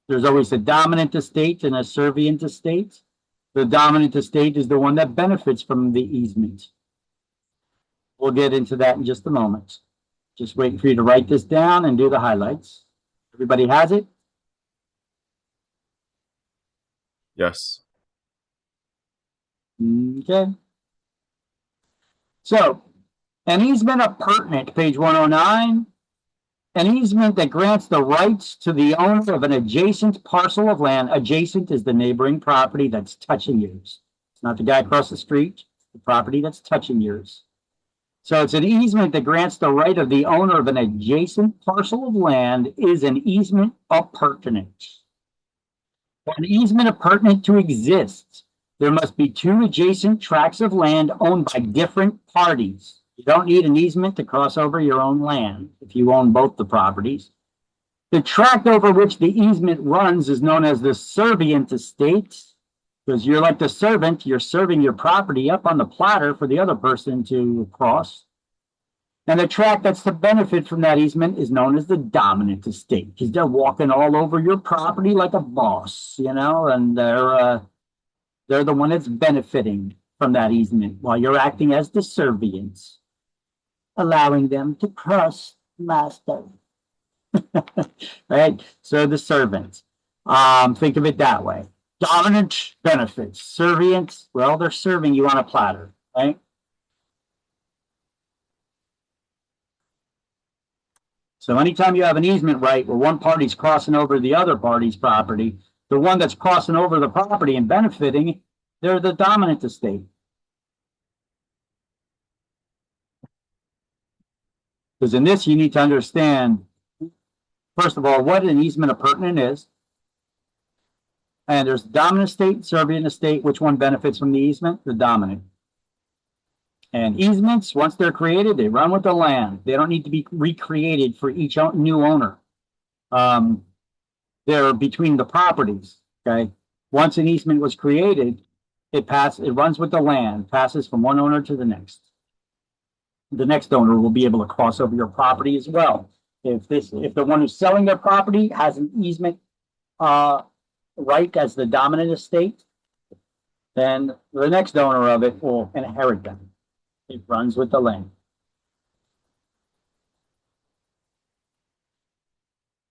There's always a dominant estate and a servient estate. The dominant estate is the one that benefits from the easement. We'll get into that in just a moment. Just waiting for you to write this down and do the highlights. Everybody has it? Yes. Okay. So, an easement appurtenant, page 109. An easement that grants the rights to the owner of an adjacent parcel of land. Adjacent is the neighboring property that's touching yours. It's not the guy across the street, the property that's touching yours. So it's an easement that grants the right of the owner of an adjacent parcel of land is an easement appurtenant. For an easement appurtenant to exist, there must be two adjacent tracts of land owned by different parties. You don't need an easement to cross over your own land if you own both the properties. The tract over which the easement runs is known as the servient estate, because you're like the servant, you're serving your property up on the platter for the other person to cross. And the tract that's to benefit from that easement is known as the dominant estate, because they're walking all over your property like a boss, you know, and they're the one that's benefiting from that easement while you're acting as the servients, allowing them to cross master. Right? So the servant. Think of it that way. Dominant benefits. Servient, well, they're serving you on a platter, right? So anytime you have an easement right where one party's crossing over the other party's property, the one that's crossing over the property and benefiting, they're the dominant estate. Because in this, you need to understand, first of all, what an easement appurtenant is. And there's dominant estate, servient estate. Which one benefits from the easement? The dominant. And easements, once they're created, they run with the land. They don't need to be recreated for each new owner. They're between the properties, okay? Once an easement was created, it runs with the land, passes from one owner to the next. The next owner will be able to cross over your property as well. If the one who's selling their property has an easement right as the dominant estate, then the next owner of it will inherit them. It runs with the land.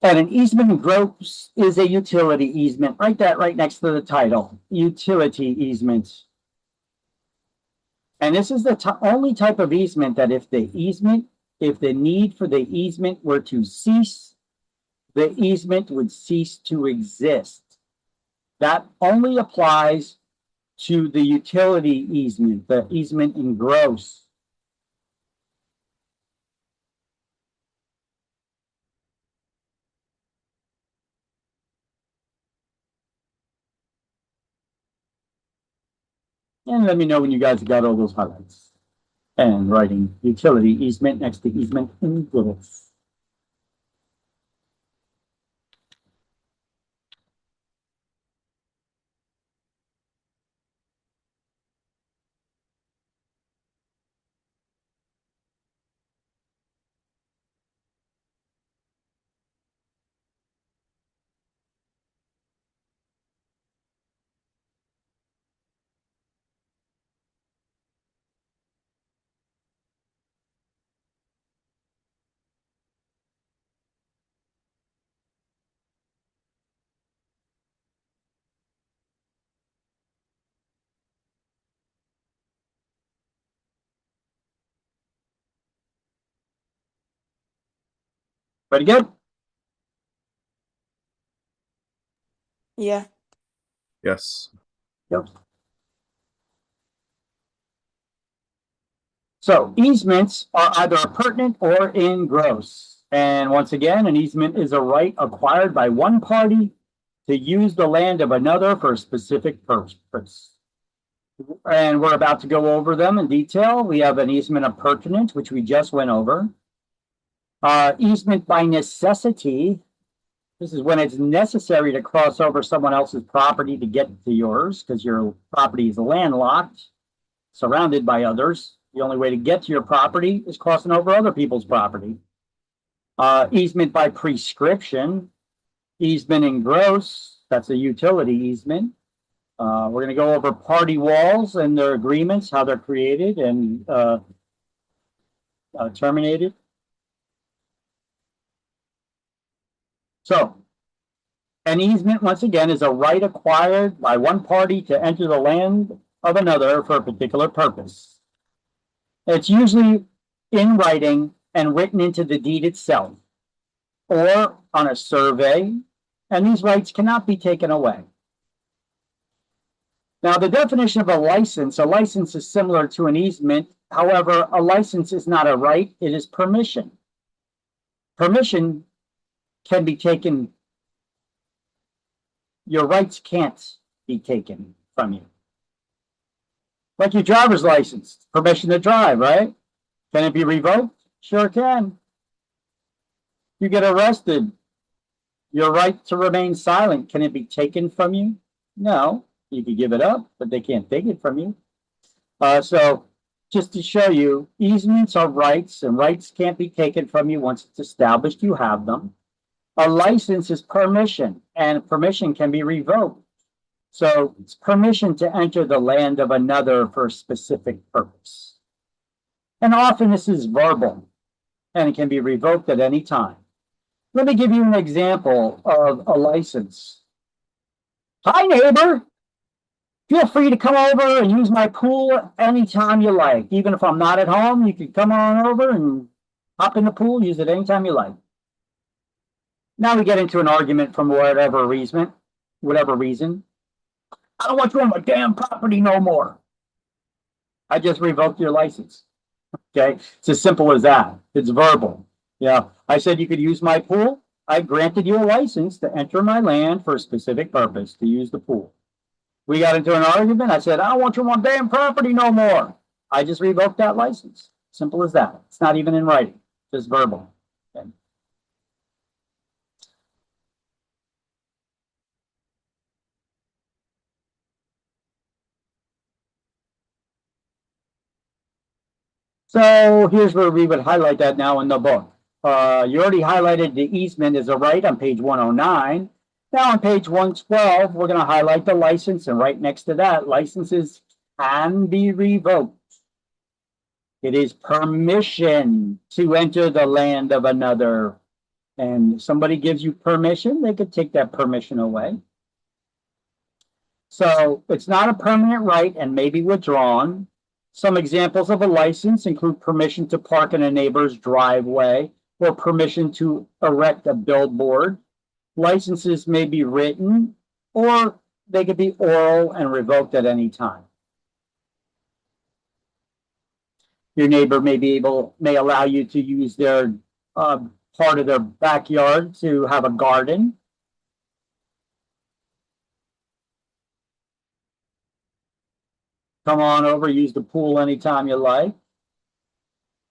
And an easement in gross is a utility easement. Write that right next to the title, utility easement. And this is the only type of easement that if the need for the easement were to cease, the easement would cease to exist. That only applies to the utility easement, the easement in gross. And let me know when you guys got all those highlights. And writing utility easement next to easement in gross. Pretty good? Yeah. Yes. Yep. So easements are either pertinent or in gross. And once again, an easement is a right acquired by one party to use the land of another for a specific purpose. And we're about to go over them in detail. We have an easement of pertinent, which we just went over. Easement by necessity. This is when it's necessary to cross over someone else's property to get to yours because your property is landlocked, surrounded by others. The only way to get to your property is crossing over other people's property. Easement by prescription. Easement in gross. That's a utility easement. We're going to go over party walls and their agreements, how they're created and terminated. So, an easement, once again, is a right acquired by one party to enter the land of another for a particular purpose. It's usually in writing and written into the deed itself or on a survey, and these rights cannot be taken away. Now, the definition of a license is similar to an easement. However, a license is not a right, it is permission. Permission can be taken. Your rights can't be taken from you. Like your driver's license, permission to drive, right? Can it be revoked? Sure can. You get arrested, your right to remain silent, can it be taken from you? No, you can give it up, but they can't take it from you. So just to show you, easements are rights and rights can't be taken from you once it's established you have them. A license is permission and permission can be revoked. So it's permission to enter the land of another for a specific purpose. And often this is verbal and it can be revoked at any time. Let me give you an example of a license. Hi, neighbor. Feel free to come over and use my pool anytime you like. Even if I'm not at home, you can come on over and hop in the pool, use it anytime you like. Now we get into an argument from whatever reason. I don't want you on my damn property no more. I just revoked your license. Okay, it's as simple as that. It's verbal. Yeah, I said you could use my pool. I granted you a license to enter my land for a specific purpose, to use the pool. We got into an argument. I said, I don't want you on my damn property no more. I just revoked that license. Simple as that. It's not even in writing, just verbal. Okay. So here's where we would highlight that now in the book. You already highlighted the easement as a right on page 109. Now on page 112, we're going to highlight the license, and right next to that, licenses can be revoked. It is permission to enter the land of another And somebody gives you permission, they could take that permission away. So it's not a permanent right and may be withdrawn. Some examples of a license include permission to park in a neighbor's driveway or permission to erect a billboard. Licenses may be written or they could be oral and revoked at any time. Your neighbor may allow you to use their part of their backyard to have a garden. Come on over, use the pool anytime you like.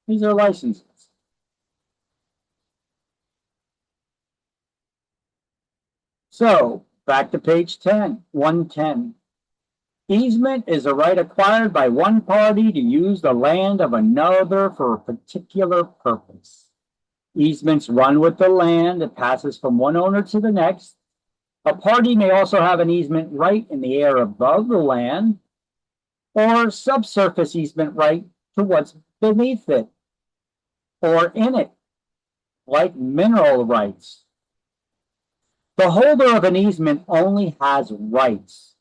These are licenses. So back to page 10, 110. Easement is a right acquired by one party to use the land of another for a particular purpose. Easements run with the land. It passes from one owner to the next. A party may also have an easement right in the air above the land or subsurface easement right to what's beneath it or in it, like mineral rights. The holder of an easement only has rights.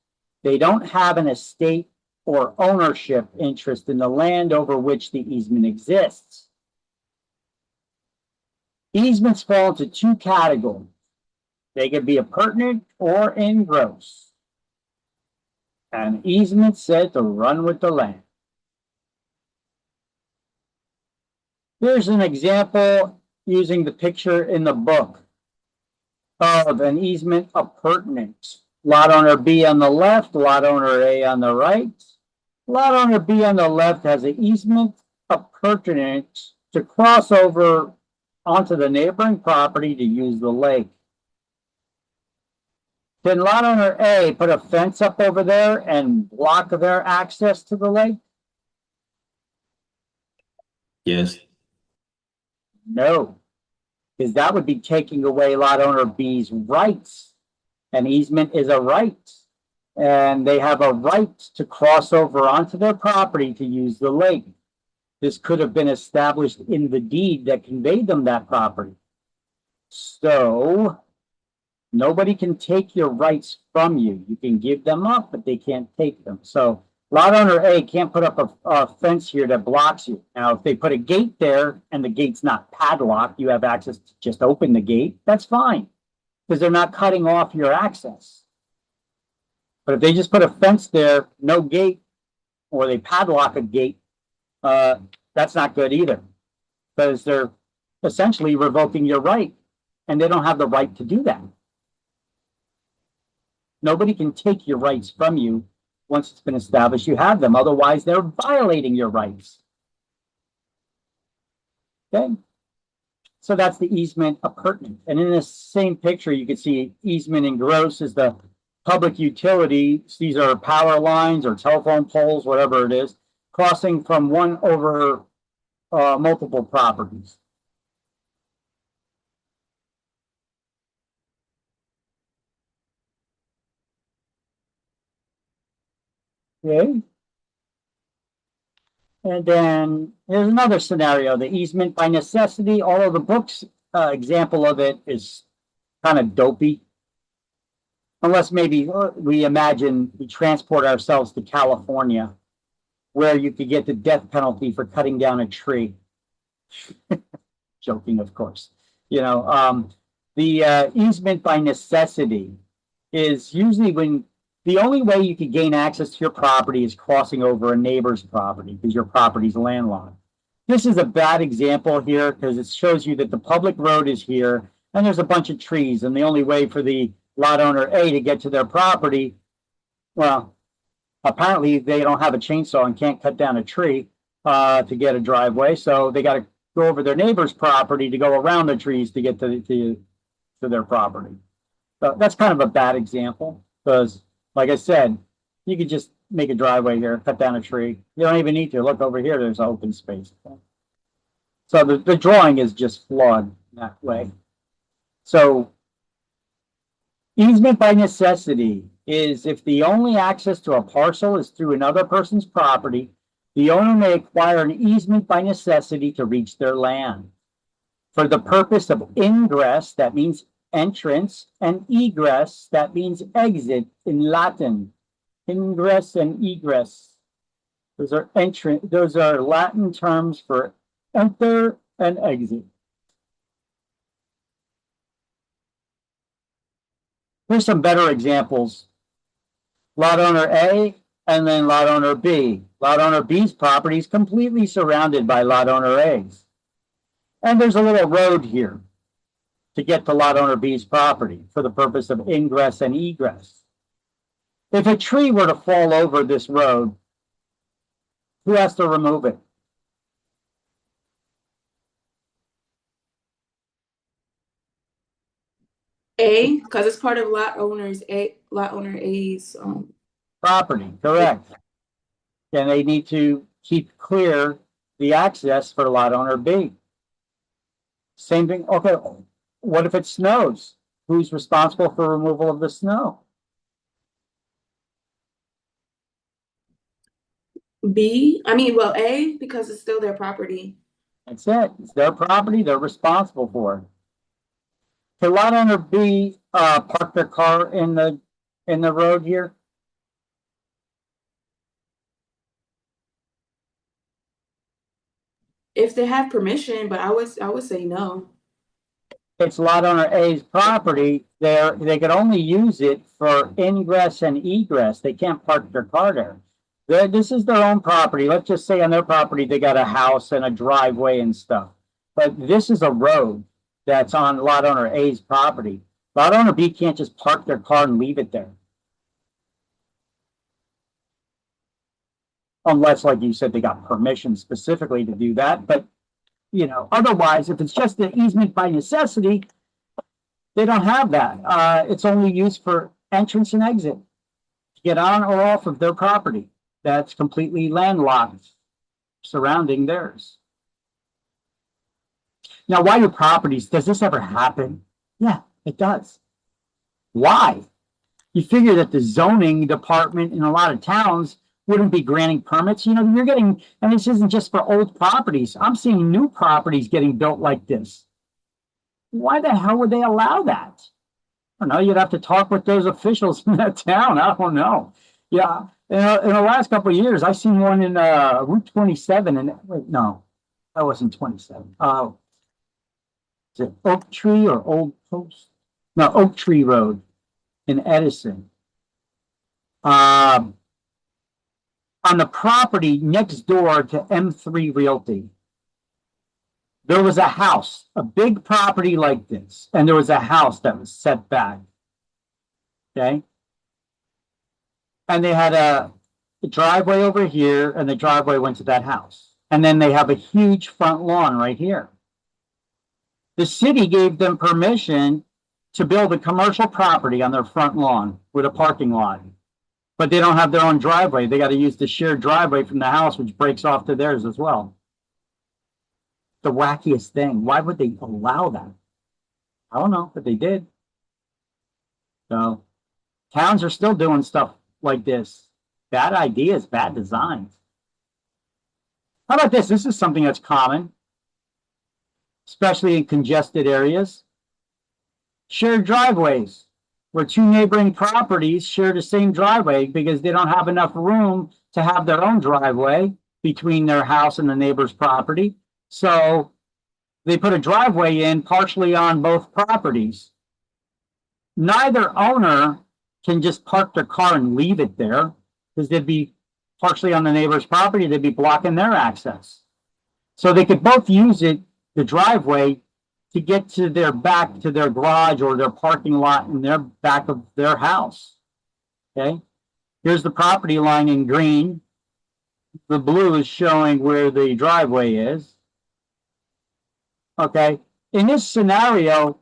They don't have an estate or ownership interest in the land over which the easement exists. Easements fall into two categories. They can be appurtenant or engross. An easement said to run with the land. Here's an example using the picture in the book of an easement appurtenant. Lot owner B on the left, lot owner A on the right. Lot owner B on the left has an easement appurtenant to cross over onto the neighboring property to use the lake. Can lot owner A put a fence up over there and block their access to the lake? Yes. No, because that would be taking away lot owner B's rights. An easement is a right, and they have a right to cross over onto their property to use the lake. This could have been established in the deed that conveyed them that property. So nobody can take your rights from you. You can give them up, but they can't take them. So lot owner A can't put up a fence here that blocks you. Now, if they put a gate there and the gate's not padlocked, you have access to just open the gate, that's fine, because they're not cutting off your access. But if they just put a fence there, no gate, or they padlock a gate, that's not good either, because they're essentially revoking your right, and they don't have the right to do that. Nobody can take your rights from you once it's been established you have them. Otherwise, they're violating your rights. Okay? So that's the easement appurtenant. And in this same picture, you can see easement engross is the public utility. These are power lines or telephone poles, whatever it is, crossing from one over multiple properties. Okay. And then here's another scenario, the easement by necessity. Although the book's example of it is kind of dopey. Unless maybe we imagine we transport ourselves to California, where you could get the death penalty for cutting down a tree. Joking, of course. You know, the easement by necessity is usually when the only way you can gain access to your property is crossing over a neighbor's property because your property's landlocked. This is a bad example here because it shows you that the public road is here and there's a bunch of trees, and the only way for the lot owner A to get to their property, well, apparently they don't have a chainsaw and can't cut down a tree to get a driveway, so they got to go over their neighbor's property to go around the trees to get to their property. So that's kind of a bad example because, like I said, you could just make a driveway here, cut down a tree. You don't even need to. Look over here, there's open space. So the drawing is just flawed in that way. So easement by necessity is if the only access to a parcel is through another person's property, the owner may acquire an easement by necessity to reach their land. For the purpose of ingress, that means entrance, and egress, that means exit in Latin. Ingress and egress. Those are Latin terms for enter and exit. Here's some better examples. Lot owner A and then lot owner B. Lot owner B's property is completely surrounded by lot owner A's. And there's a little road here to get to lot owner B's property for the purpose of ingress and egress. If a tree were to fall over this road, who has to remove it? A, because it's part of lot owner A's Property, correct. And they need to keep clear the access for lot owner B. Same thing, okay, what if it snows? Who's responsible for removal of the snow? A, because it's still their property. That's it, it's their property, they're responsible for it. Can lot owner B park their car in the road here? If they have permission, but I would say no. It's lot owner A's property. They could only use it for ingress and egress. They can't park their car there. This is their own property. Let's just say on their property they got a house and a driveway and stuff. But this is a road that's on lot owner A's property. Lot owner B can't just park their car and leave it there. Unless, like you said, they got permission specifically to do that. But, you know, otherwise, if it's just an easement by necessity, they don't have that. It's only used for entrance and exit to get on or off of their property. That's completely landlocked surrounding theirs. Now, why do properties, does this ever happen? Yeah, it does. Why? You figure that the zoning department in a lot of towns wouldn't be granting permits. You know, you're getting, and this isn't just for old properties. I'm seeing new properties getting built like this. Why the hell would they allow that? I don't know. You'd have to talk with those officials in that town. I don't know. Yeah. In the last couple of years, I seen one in Route 27. And wait, no, that wasn't 27. Is it Oak Tree or Old Post? No, Oak Tree Road in Edison. On the property next door to M3 Realty, there was a house, a big property like this, and there was a house that was set back. Okay. And they had a driveway over here, and the driveway went to that house. And then they have a huge front lawn right here. The city gave them permission to build a commercial property on their front lawn with a parking lot. But they don't have their own driveway. They got to use the shared driveway from the house, which breaks off to theirs as well. The wackiest thing. Why would they allow that? I don't know, but they did. So towns are still doing stuff like this. Bad ideas, bad designs. How about this? This is something that's common, especially in congested areas. Shared driveways, where two neighboring properties share the same driveway because they don't have enough room to have their own driveway between their house and the neighbor's property. So they put a driveway in partially on both properties. Neither owner can just park their car and leave it there because they'd be partially on the neighbor's property. They'd be blocking their access. So they could both use it, the driveway, to get to their back to their garage or their parking lot in their back of their house. Okay. Here's the property line in green. The blue is showing where the driveway is. Okay. In this scenario,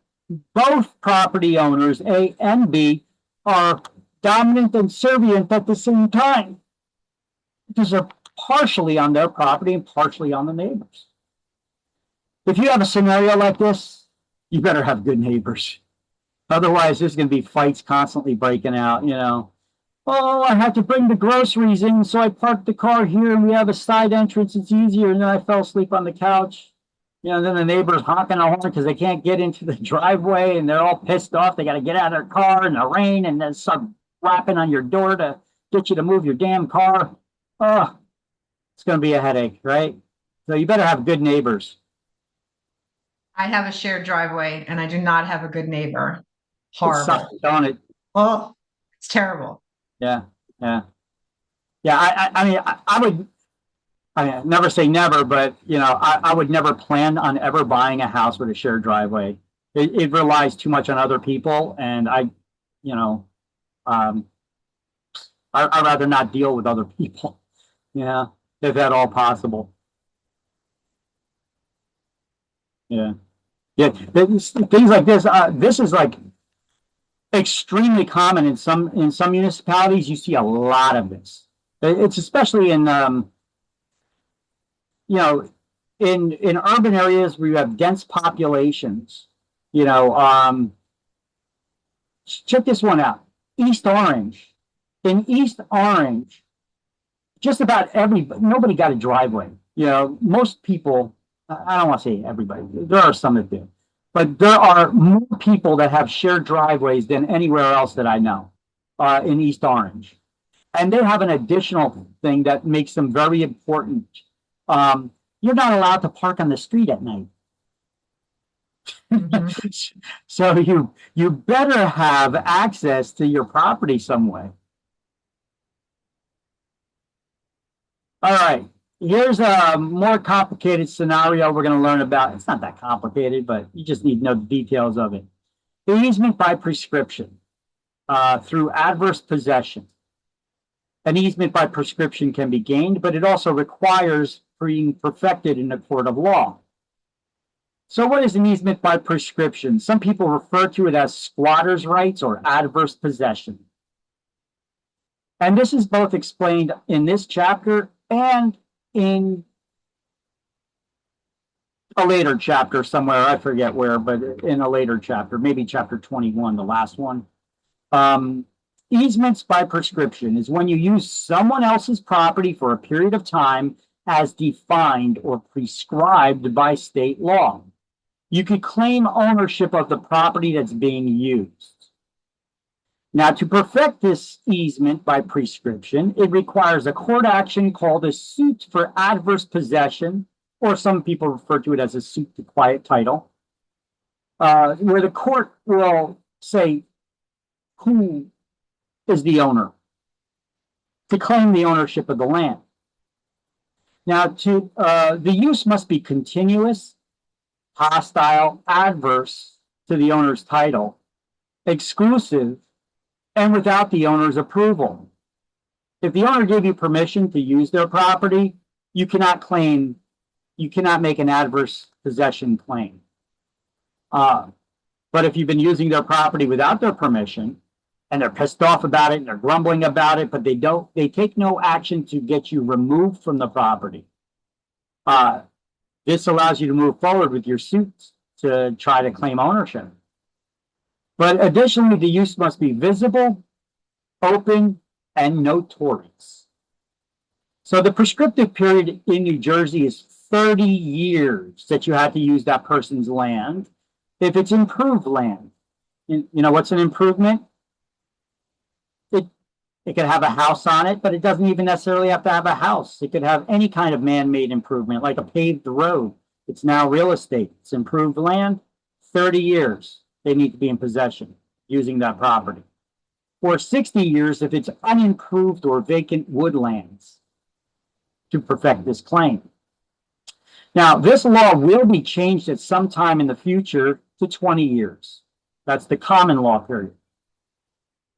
both property owners, A and B, are dominant and servient at the same time because they're partially on their property and partially on the neighbors. If you have a scenario like this, you better have good neighbors. Otherwise, there's going to be fights constantly breaking out, you know. Oh, I have to bring the groceries in, so I parked the car here and we have a side entrance. It's easier. And then I fell asleep on the couch. You know, then the neighbors honking the horn because they can't get into the driveway and they're all pissed off. They got to get out of their car in the rain and then start rapping on your door to get you to move your damn car. Oh, it's going to be a headache, right? So you better have good neighbors. I have a shared driveway and I do not have a good neighbor. It Horrible. sucks, don't it? Oh, it's terrible. Yeah, yeah. Yeah, I would, never say never, but you know, I would never plan on ever buying a house with a shared driveway. It relies too much on other people, and you know, um, I'd rather not deal with other people. Yeah, if at all possible. Yeah, yeah. Things like this. This is like extremely common in some municipalities. You see a lot of this. It's especially in you know, in urban areas where you have dense populations. You know, check this one out. East Orange. In East Orange, just about nobody got a driveway. You know, most people, I don't want to say everybody, there are some that do, but there are more people that have shared driveways than anywhere else that I know in East Orange. And they have an additional thing that makes them very important. You're not allowed to park on the street at night. So you better have access to your property some way. All right, here's a more complicated scenario we're going to learn about. It's not that complicated, but you just need to know the details of it. Easement by prescription through adverse possession. An easement by prescription can be gained, but it also requires being perfected in a court of law. So what is an easement by prescription? Some people refer to it as squatter's rights or adverse possession. And this is both explained in this chapter and in a later chapter somewhere. I forget where, but in a later chapter, maybe chapter 21, the last one. Easements by prescription is when you use someone else's property for a period of time as defined or prescribed by state law. You could claim ownership of the property that's being used. Now, to perfect this easement by prescription, it requires a court action called a suit for adverse possession, or some people refer to it as a suit to quiet title, where the court will say who is the owner to claim the ownership of the land. Now, the use must be continuous, hostile, adverse to the owner's title, exclusive, and without the owner's approval. If the owner gave you permission to use their property, you cannot make an adverse possession claim. But if you've been using their property without their permission, and they're pissed off about it and they're grumbling about it, but they take no action to get you removed from the property. This allows you to move forward with your suits to try to claim ownership. But additionally, the use must be visible, open, and notorious. So the prescriptive period in New Jersey is 30 years that you have to use that person's land if it's improved land. You know what's an improvement? It could have a house on it, but it doesn't even necessarily have to have a house. It could have any kind of man-made improvement, like a paved road. It's now real estate. It's improved land. 30 years, they need to be in possession using that property. Or 60 years if it's unimproved or vacant woodlands to perfect this claim. Now, this law will be changed at some time in the future to 20 years. That's the common law period.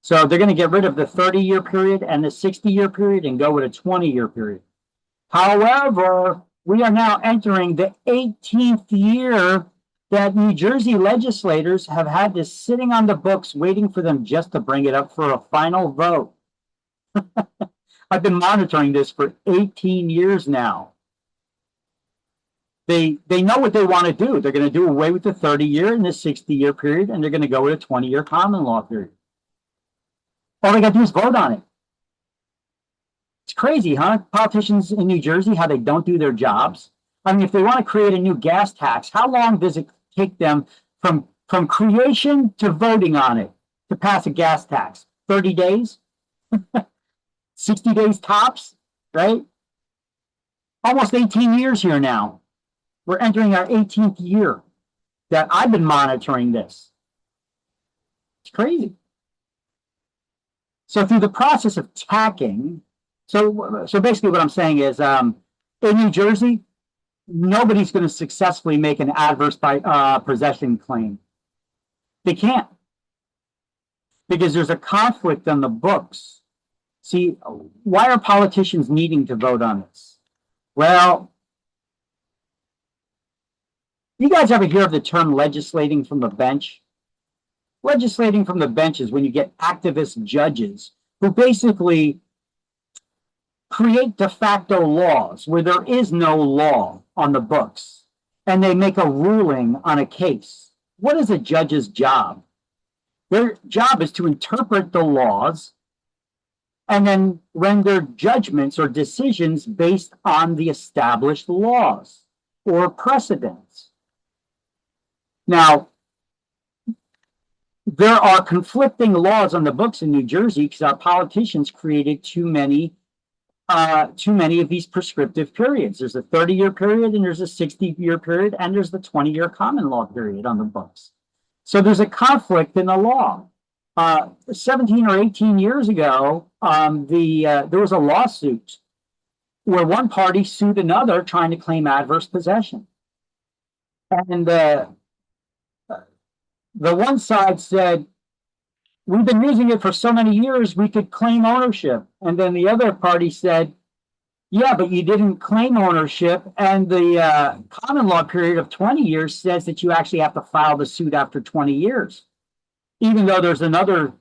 So they're going to get rid of the 30-year period and the 60-year period and go with a 20-year period. However, we are now entering the 18th year that New Jersey legislators have had this sitting on the books waiting for them just to bring it up for a final vote. I've been monitoring this for 18 years now. They know what they want to do. They're going to do away with the 30-year and the 60-year period, and they're going to go with a 20-year common law period. All they got to do is vote on it. It's crazy, huh? Politicians in New Jersey, how they don't do their jobs. I mean, if they want to create a new gas tax, how long does it take them from creation to voting on it to pass a gas tax? 30 days? 60 days tops, right? Almost 18 years here now. We're entering our 18th year that I've been monitoring this. It's crazy. So through the process of tacking, so basically what I'm saying is, in New Jersey, nobody's going to successfully make an adverse possession claim. They can't, because there's a conflict on the books. See, why are politicians needing to vote on this? Well, you guys ever hear of the term legislating from the bench? Legislating from the bench is when you get activist judges who basically create de facto laws where there is no law on the books, and they make a ruling on a case. What is a judge's job? Their job is to interpret the laws and then render judgments or decisions based on the established laws or precedents. Now, there are conflicting laws on the books in New Jersey because our politicians created too many of these prescriptive periods. There's a 30-year period, and there's a 60-year period, and there's the 20-year common law period on the books. So there's a conflict in the law. 17 or 18 years ago, there was a lawsuit where one party sued another trying to claim adverse possession. And the one side said, we've been using it for so many years, we could claim ownership. And then the other party said, yeah, but you didn't claim ownership. And the common law period of 20 years says that you actually have to file the suit after 20 years. Even though there's another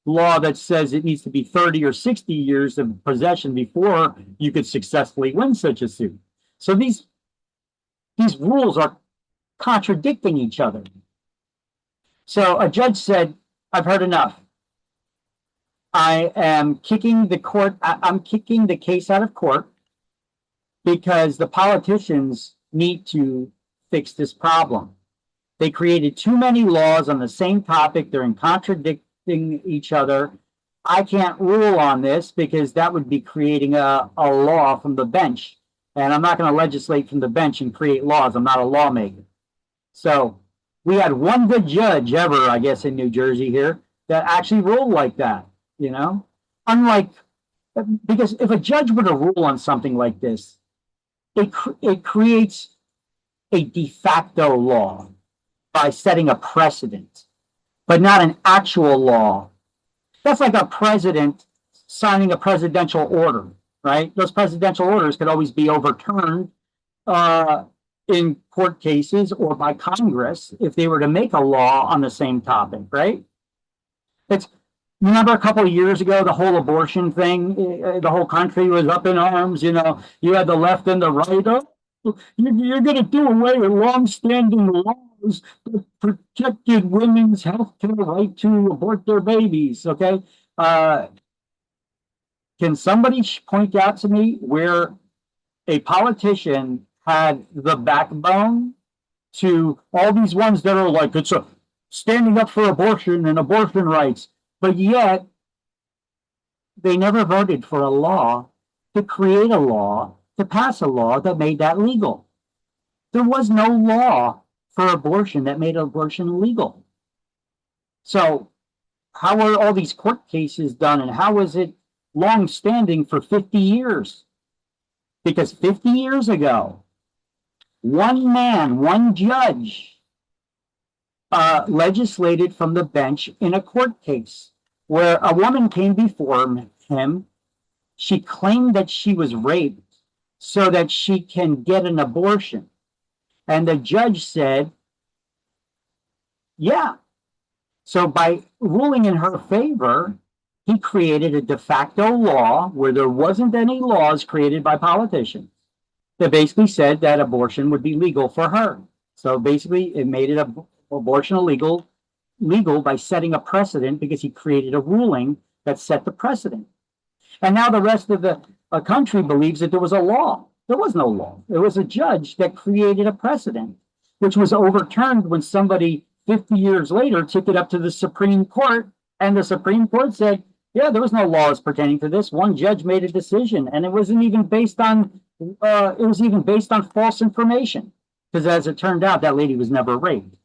law that says it needs to be 30 or 60 years of possession before you could successfully win such a suit. So these rules are contradicting each other. So a judge said, I've heard enough. I am kicking the court. I'm kicking the case out of court because the politicians need to fix this problem. They created too many laws on the same topic. They're contradicting each other. I can't rule on this because that would be creating a law from the bench. And I'm not going to legislate from the bench and create laws. I'm not a lawmaker. So we had one good judge ever, I guess, in New Jersey here that actually ruled like that, you know? Unlike, because if a judge were to rule on something like this, it creates a de facto law by setting a precedent, but not an actual law. That's like a president signing a presidential order, right? Those presidential orders could always be overturned in court cases or by Congress if they were to make a law on the same topic, right? Remember a couple of years ago, the whole abortion thing, the whole country was up in arms, you know, you had the left and the right. Oh, you're going to do away with long-standing laws that protected women's health care right to abort their babies, okay? Can somebody point out to me where a politician had the backbone to all these ones that are like, it's a standing up for abortion and abortion rights, but yet they never voted for a law to create a law, to pass a law that made that legal. There was no law for abortion that made abortion legal. So how were all these court cases done, and how was it long standing for 50 years? Because 50 years ago, one man, one judge legislated from the bench in a court case where a woman came before him. She claimed that she was raped so that she can get an abortion. And the judge said, yeah. So by ruling in her favor, he created a de facto law where there wasn't any laws created by politicians that basically said that abortion would be legal for her. So basically it made it abortion illegal by setting a precedent because he created a ruling that set the precedent. And now the rest of the country believes that there was a law. There was no law. It was a judge that created a precedent, which was overturned when somebody 50 years later took it up to the Supreme Court, and the Supreme Court said, yeah, there was no laws pertaining to this. One judge made a decision, and it was even based on false information. Because as it turned out, that lady was never raped.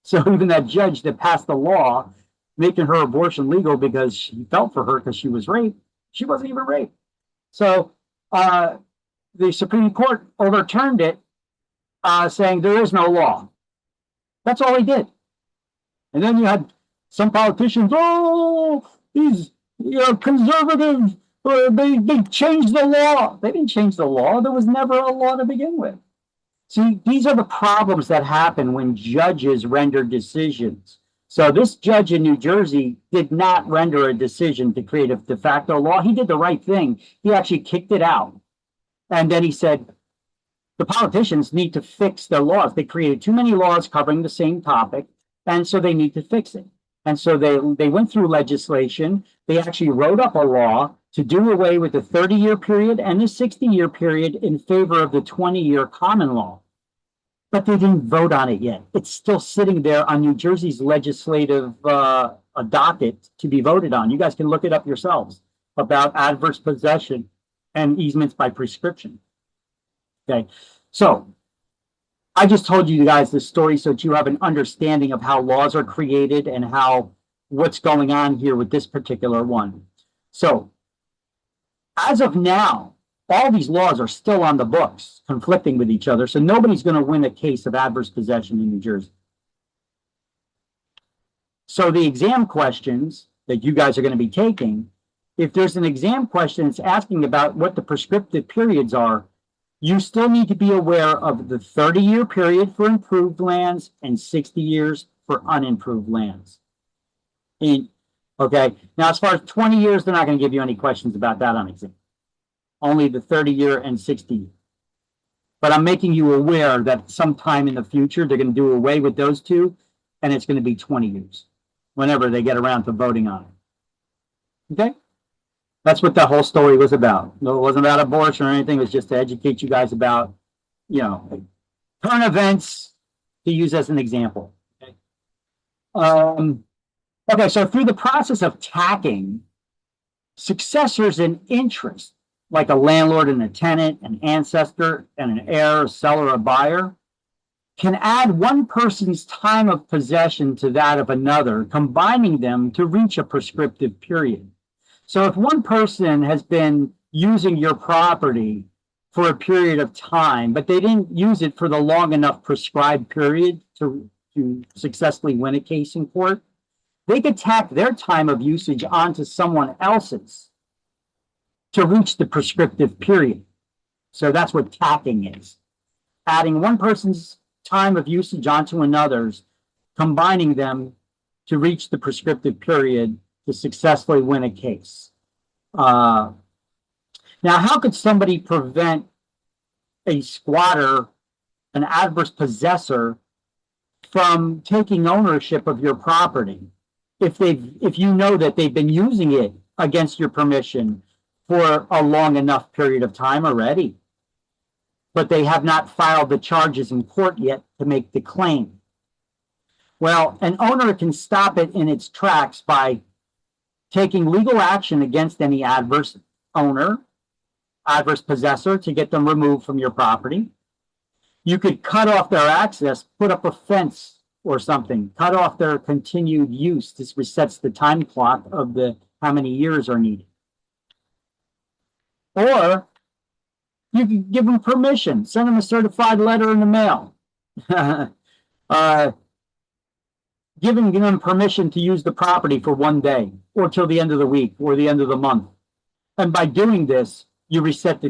So even that judge that passed the law making her abortion legal because she felt for her because she was raped, she wasn't even raped. So the Supreme Court overturned it, saying there is no law. That's all he did. And then you had some politicians, oh, these conservative, they changed the law. They didn't change the law. There was never a law to begin with. See, these are the problems that happen when judges render decisions. So this judge in New Jersey did not render a decision to create a de facto law. He did the right thing. He actually kicked it out. And then he said, the politicians need to fix their laws. They created too many laws covering the same topic, and so they need to fix it. And so they went through legislation. They actually wrote up a law to do away with the 30-year period and the 60-year period in favor of the 20-year common law. But they didn't vote on it yet. It's still sitting there on New Jersey's legislative docket to be voted on. You guys can look it up yourselves about adverse possession and easements by prescription. Okay, so I just told you guys this story so that you have an understanding of how laws are created and what's going on here with this particular one. So as of now, all these laws are still on the books, conflicting with each other. So nobody's going to win a case of adverse possession in New Jersey. So the exam questions that you guys are going to be taking, if there's an exam question that's asking about what the prescriptive periods are, you still need to be aware of the 30-year period for improved lands and 60 years for unimproved lands. Okay, now as far as 20 years, they're not going to give you any questions about that on exam. Only the 30-year and 60-year. But I'm making you aware that sometime in the future, they're going to do away with those two, and it's going to be 20 years whenever they get around to voting on it. Okay? That's what that whole story was about. No, it wasn't about abortion or anything. It was just to educate you guys about, current events to use as an example. Okay? Okay, so through the process of tacking, successors in interest, like a landlord and a tenant, an ancestor and an heir, a seller, a buyer, can add one person's time of possession to that of another, combining them to reach a prescriptive period. So if one person has been using your property for a period of time, but they didn't use it for the long enough prescribed period to successfully win a case in court, they could tack their time of usage onto someone else's to reach the prescriptive period. So that's what tacking is. Adding one person's time of usage onto another's, combining them to reach the prescriptive period to successfully win a case. Now, how could somebody prevent a squatter, an adverse possessor, from taking ownership of your property if you know that they've been using it against your permission for a long enough period of time already, but they have not filed the charges in court yet to make the claim? Well, an owner can stop it in its tracks by taking legal action against any adverse owner, adverse possessor, to get them removed from your property. You could cut off their access, put up a fence or something, cut off their continued use. This resets the time clock of how many years are needed. Or you could give them permission, send them a certified letter in the mail. Giving them permission to use the property for one day or till the end of the week or the end of the month. And by doing this, you reset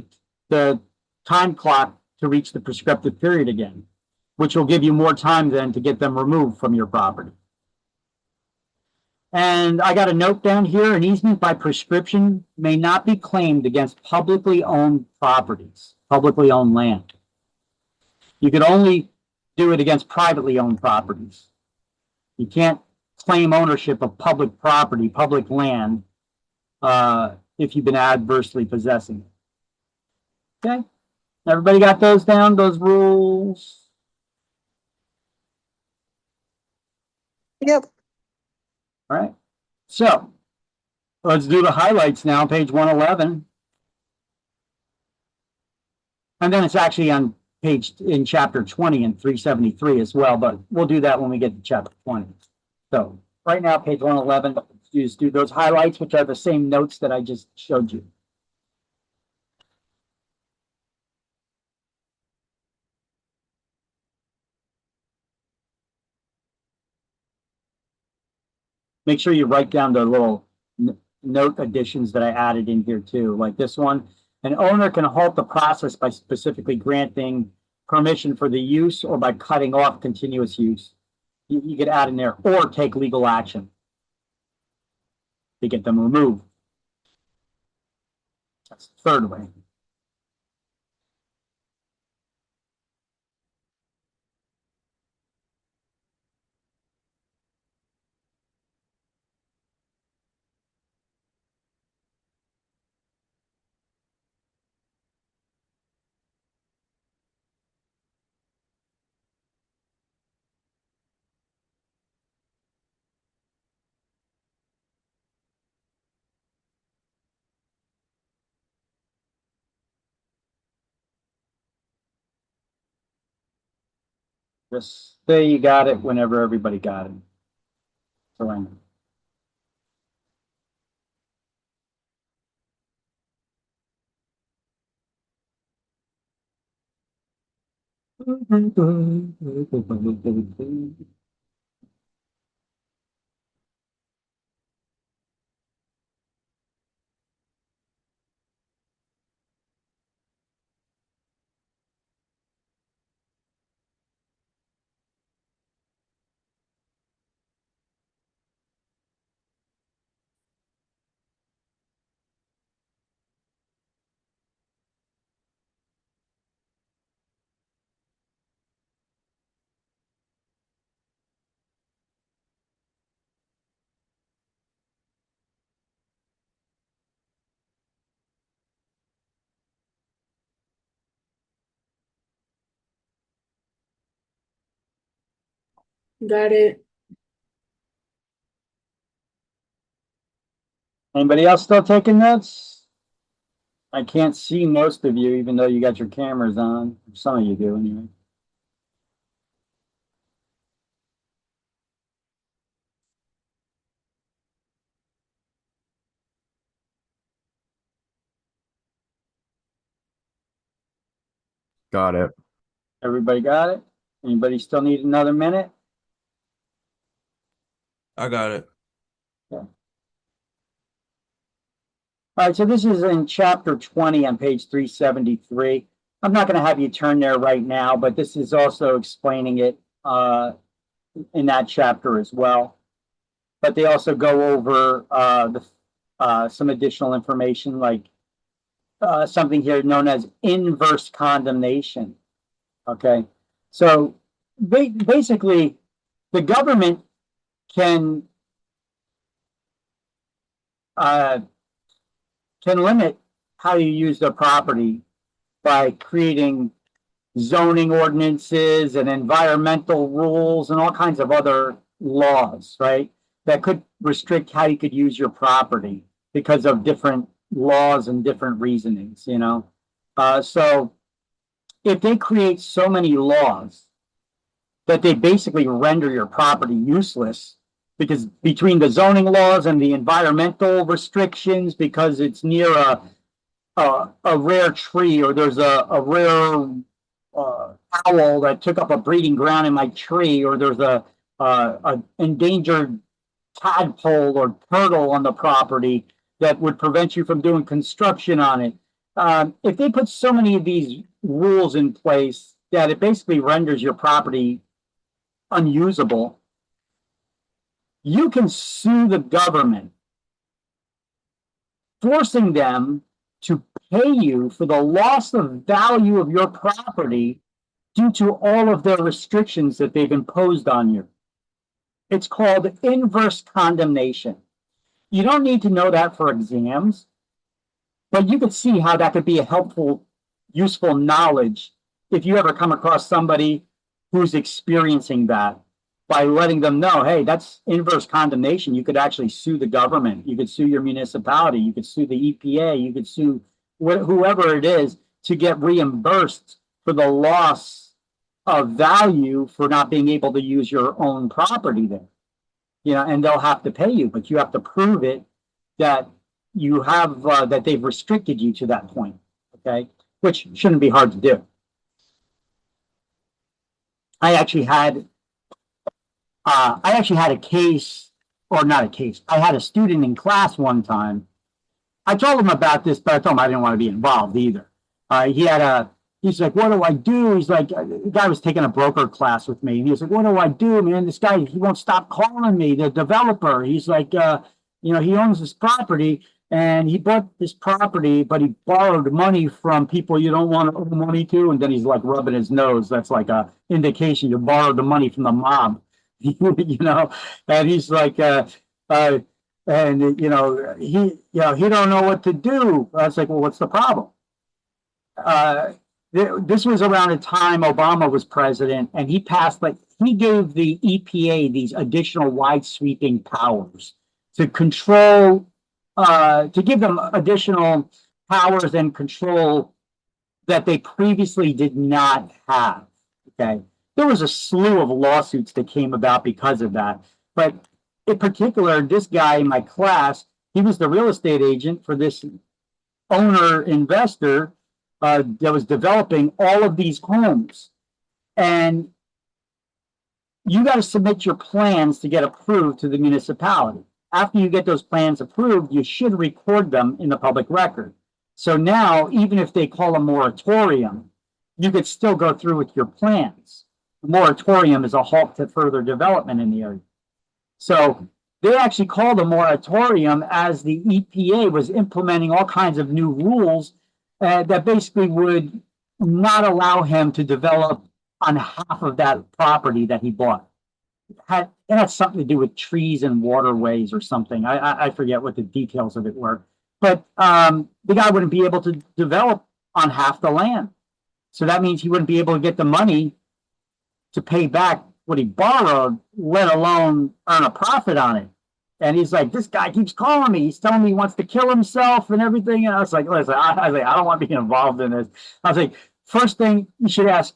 the time clock to reach the prescriptive period again, which will give you more time then to get them removed from your property. And I got a note down here: an easement by prescription may not be claimed against publicly owned properties, publicly owned land. You could only do it against privately owned properties. You can't claim ownership of public property, public land, if you've been adversely possessing it. Okay? Everybody got those down, those rules? Yep. All right. So let's do the highlights now, page 111. And then it's actually on in chapter 20 and 373 as well, but we'll do that when we get to chapter 20. So right now, page 111, you just do those highlights, which are the same notes that I just showed you. Make sure you write down the little note additions that I added in here too, like this one. An owner can halt the process by specifically granting permission for the use or by cutting off continuous use. You could add in there, or take legal action to get them removed. That's the third way. Just say you got it whenever everybody got it. So I know. Got it. Anybody else still taking notes? I can't see most of you, even though you got your cameras on. Some of you do, anyway. Got it. Everybody got it? Anybody still need another minute? I got it. All right, so this is in chapter 20 on page 373. I'm not going to have you turn there right now, but this is also explaining it in that chapter as well. But they also go over some additional information, like something here known as inverse condemnation. Okay, so basically, the government can limit how you use their property by creating zoning ordinances and environmental rules and all kinds of other laws, right? That could restrict how you could use your property because of different laws and different reasonings, you know? So if they create so many laws that they basically render your property useless, because between the zoning laws and the environmental restrictions, because it's near a rare tree, or there's a rare owl that took up a breeding ground in my tree, or there's a endangered tadpole or turtle on the property that would prevent you from doing construction on it. If they put so many of these rules in place that it basically renders your property unusable, you can sue the government, forcing them to pay you for the loss of value of your property due to all of their restrictions that they've imposed on you. It's called inverse condemnation. You don't need to know that for exams, but you could see how that could be a helpful useful knowledge if you ever come across somebody who's experiencing that, by letting them know, hey, that's inverse condemnation. You could actually sue the government. You could sue your municipality. You could sue the EPA. You could sue whoever it is to get reimbursed for the loss of value for not being able to use your own property there. You know, and they'll have to pay you, but you have to prove it that you have, that they've restricted you to that point, okay? Which shouldn't be hard to do. I actually had a case, or not a case. I had a student in class one time. I told him about this, but I told him I didn't want to be involved either. He's like, what do I do? He's like, the guy was taking a broker class with me. And he was like, what do I do, man? This guy, he won't stop calling me, the developer. He's like, you know, he owns this property and he bought this property, but he borrowed money from people you don't want to owe money to. And then he's like rubbing his nose. That's like a indication you borrowed the money from the mob. You know, and he's like, and you know, he don't know what to do. I was like, well, what's the problem? This was around the time Obama was president, and he passed, like, he gave the EPA these additional wide sweeping powers to control, to give them additional powers and control that they previously did not have. Okay. There was a slew of lawsuits that came about because of that. But in particular, this guy in my class, he was the real estate agent for this owner investor that was developing all of these homes. And you got to submit your plans to get approved to the municipality. After you get those plans approved, you should record them in the public record. So now, even if they call a moratorium, you could still go through with your plans. The moratorium is a halt to further development in the area. So they actually called a moratorium as the EPA was implementing all kinds of new rules that basically would not allow him to develop on half of that property that he bought. It had something to do with trees and waterways or something. I forget what the details of it were. But the guy wouldn't be able to develop on half the land. So that means he wouldn't be able to get the money to pay back what he borrowed, let alone earn a profit on it. And he's like, this guy keeps calling me. He's telling me he wants to kill himself and everything. And I was like, listen, I don't want to be involved in this. I was like, first thing you should ask,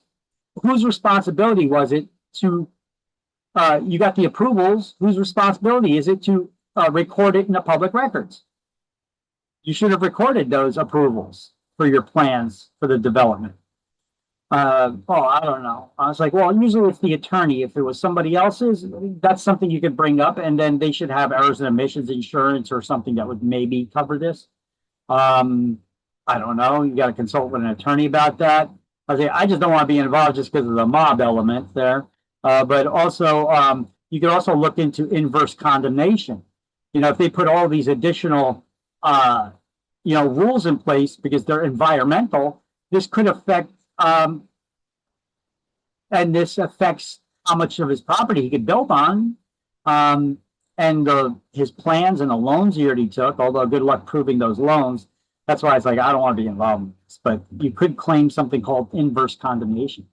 whose responsibility was it to, you got the approvals, whose responsibility is it to record it in the public records? You should have recorded those approvals for your plans for the development. I don't know. I was like, well, usually it's the attorney. If it was somebody else's, that's something you could bring up, and then they should have errors and omissions insurance or something that would maybe cover this. I don't know. You got to consult with an attorney about that. I was like, I just don't want to be involved just because of the mob element there. But also, you could also look into inverse condemnation. You know, if they put all these additional, rules in place because they're environmental, this could affect. And this affects how much of his property he could build on, and his plans and the loans he already took, although good luck proving those loans. That's why it's like, I don't want to be involved in this, but you could claim something called inverse condemnation.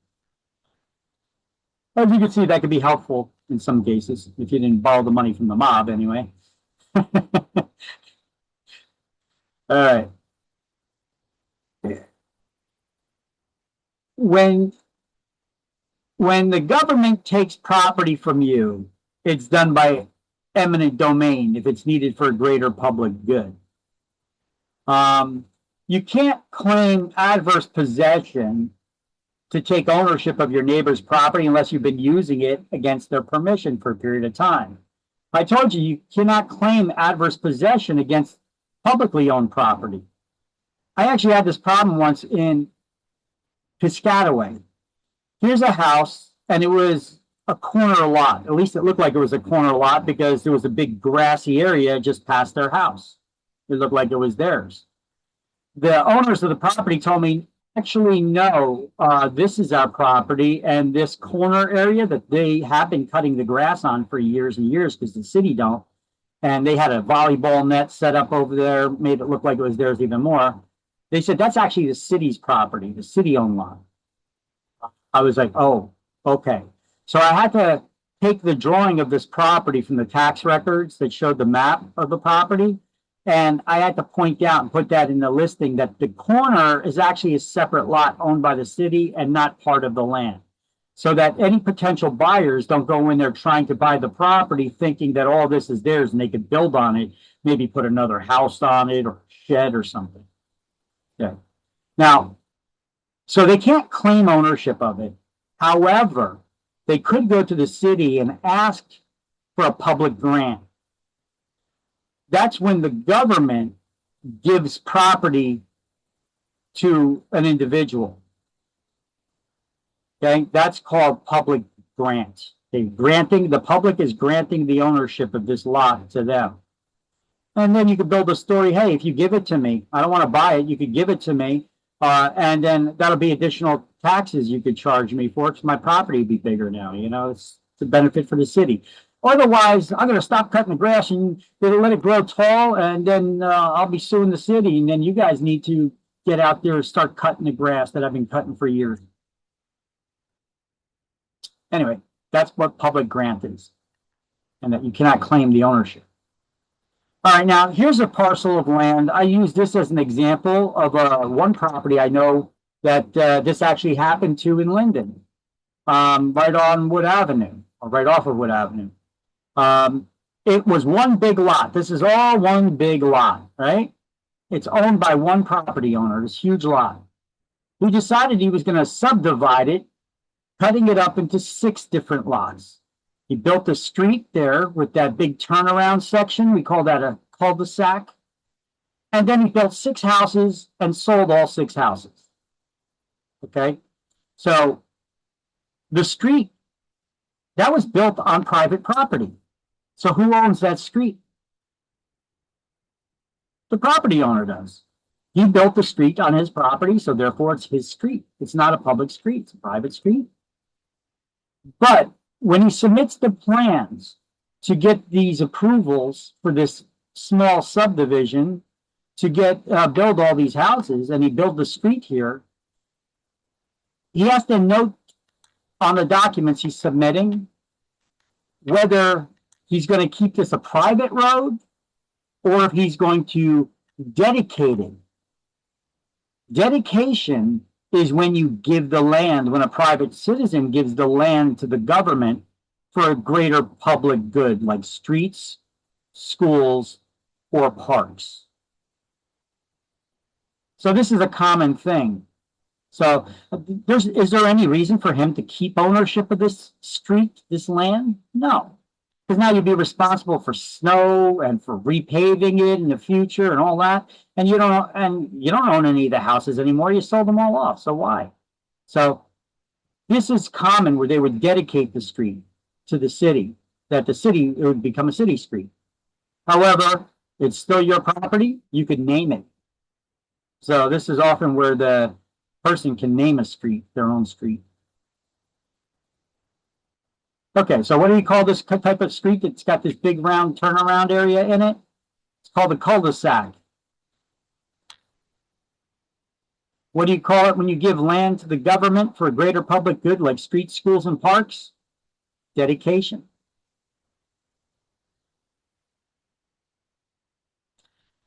As you can see, that could be helpful in some cases, if you didn't borrow the money from the mob anyway. All right. When the government takes property from you, it's done by eminent domain if it's needed for a greater public good. You can't claim adverse possession to take ownership of your neighbor's property unless you've been using it against their permission for a period of time. I told you, you cannot claim adverse possession against publicly owned property. I actually had this problem once in Piscataway. Here's a house, and it was a corner lot. At least it looked like it was a corner lot because there was a big grassy area just past their house. It looked like it was theirs. The owners of the property told me, actually, no, this is our property, and this corner area that they have been cutting the grass on for years and years because the city don't. And they had a volleyball net set up over there, made it look like it was theirs even more. They said, that's actually the city's property, the city-owned lot. I was like, oh, okay. So I had to take the drawing of this property from the tax records that showed the map of the property. And I had to point out and put that in the listing that the corner is actually a separate lot owned by the city and not part of the land. So that any potential buyers don't go in there trying to buy the property thinking that all this is theirs and they could build on it, maybe put another house on it or shed or something. Yeah. Now, so they can't claim ownership of it. However, they could go to the city and ask for a public grant. That's when the government gives property to an individual. Okay, that's called public grants. The public is granting the ownership of this lot to them. And then you could build a story, hey, if you give it to me, I don't want to buy it, you could give it to me, and then that'll be additional taxes you could charge me for it, because my property would be bigger now, you know, it's a benefit for the city. Otherwise, I'm going to stop cutting the grass and let it grow tall, and then I'll be suing the city, and then you guys need to get out there and start cutting the grass that I've been cutting for years. Anyway, that's what public grant is, and that you cannot claim the ownership. All right, now here's a parcel of land. I use this as an example of one property I know that this actually happened to in Linden, right on Wood Avenue, or right off of Wood Avenue. It was one big lot. This is all one big lot, right? It's owned by one property owner, this huge lot. He decided he was going to subdivide it, cutting it up into 6 different lots. He built a street there with that big turnaround section. We call that a cul-de-sac. And then he built 6 houses and sold all 6 houses. Okay? So the street, that was built on private property. So who owns that street? The property owner does. He built the street on his property, so therefore it's his street. It's not a public street, it's a private street. But when he submits the plans to get these approvals for this small subdivision to get build all these houses, and he built the street here, he has to note on the documents he's submitting whether he's going to keep this a private road or if he's going to dedicate it. Dedication is when you give the land, when a private citizen gives the land to the government for a greater public good, like streets, schools, or parks. So this is a common thing. So is there any reason for him to keep ownership of this street, this land? No, because now you'd be responsible for snow and for repaving it in the future and all that. And you don't own any of the houses anymore. You sold them all off. So why? So this is common where they would dedicate the street to the city, that the city, it would become a city street. However, it's still your property. You could name it. So this is often where the person can name a street, their own street. Okay, so what do you call this type of street that's got this big round turnaround area in it? It's called a cul-de-sac. What do you call it when you give land to the government for a greater public good, like streets, schools, and parks? Dedication.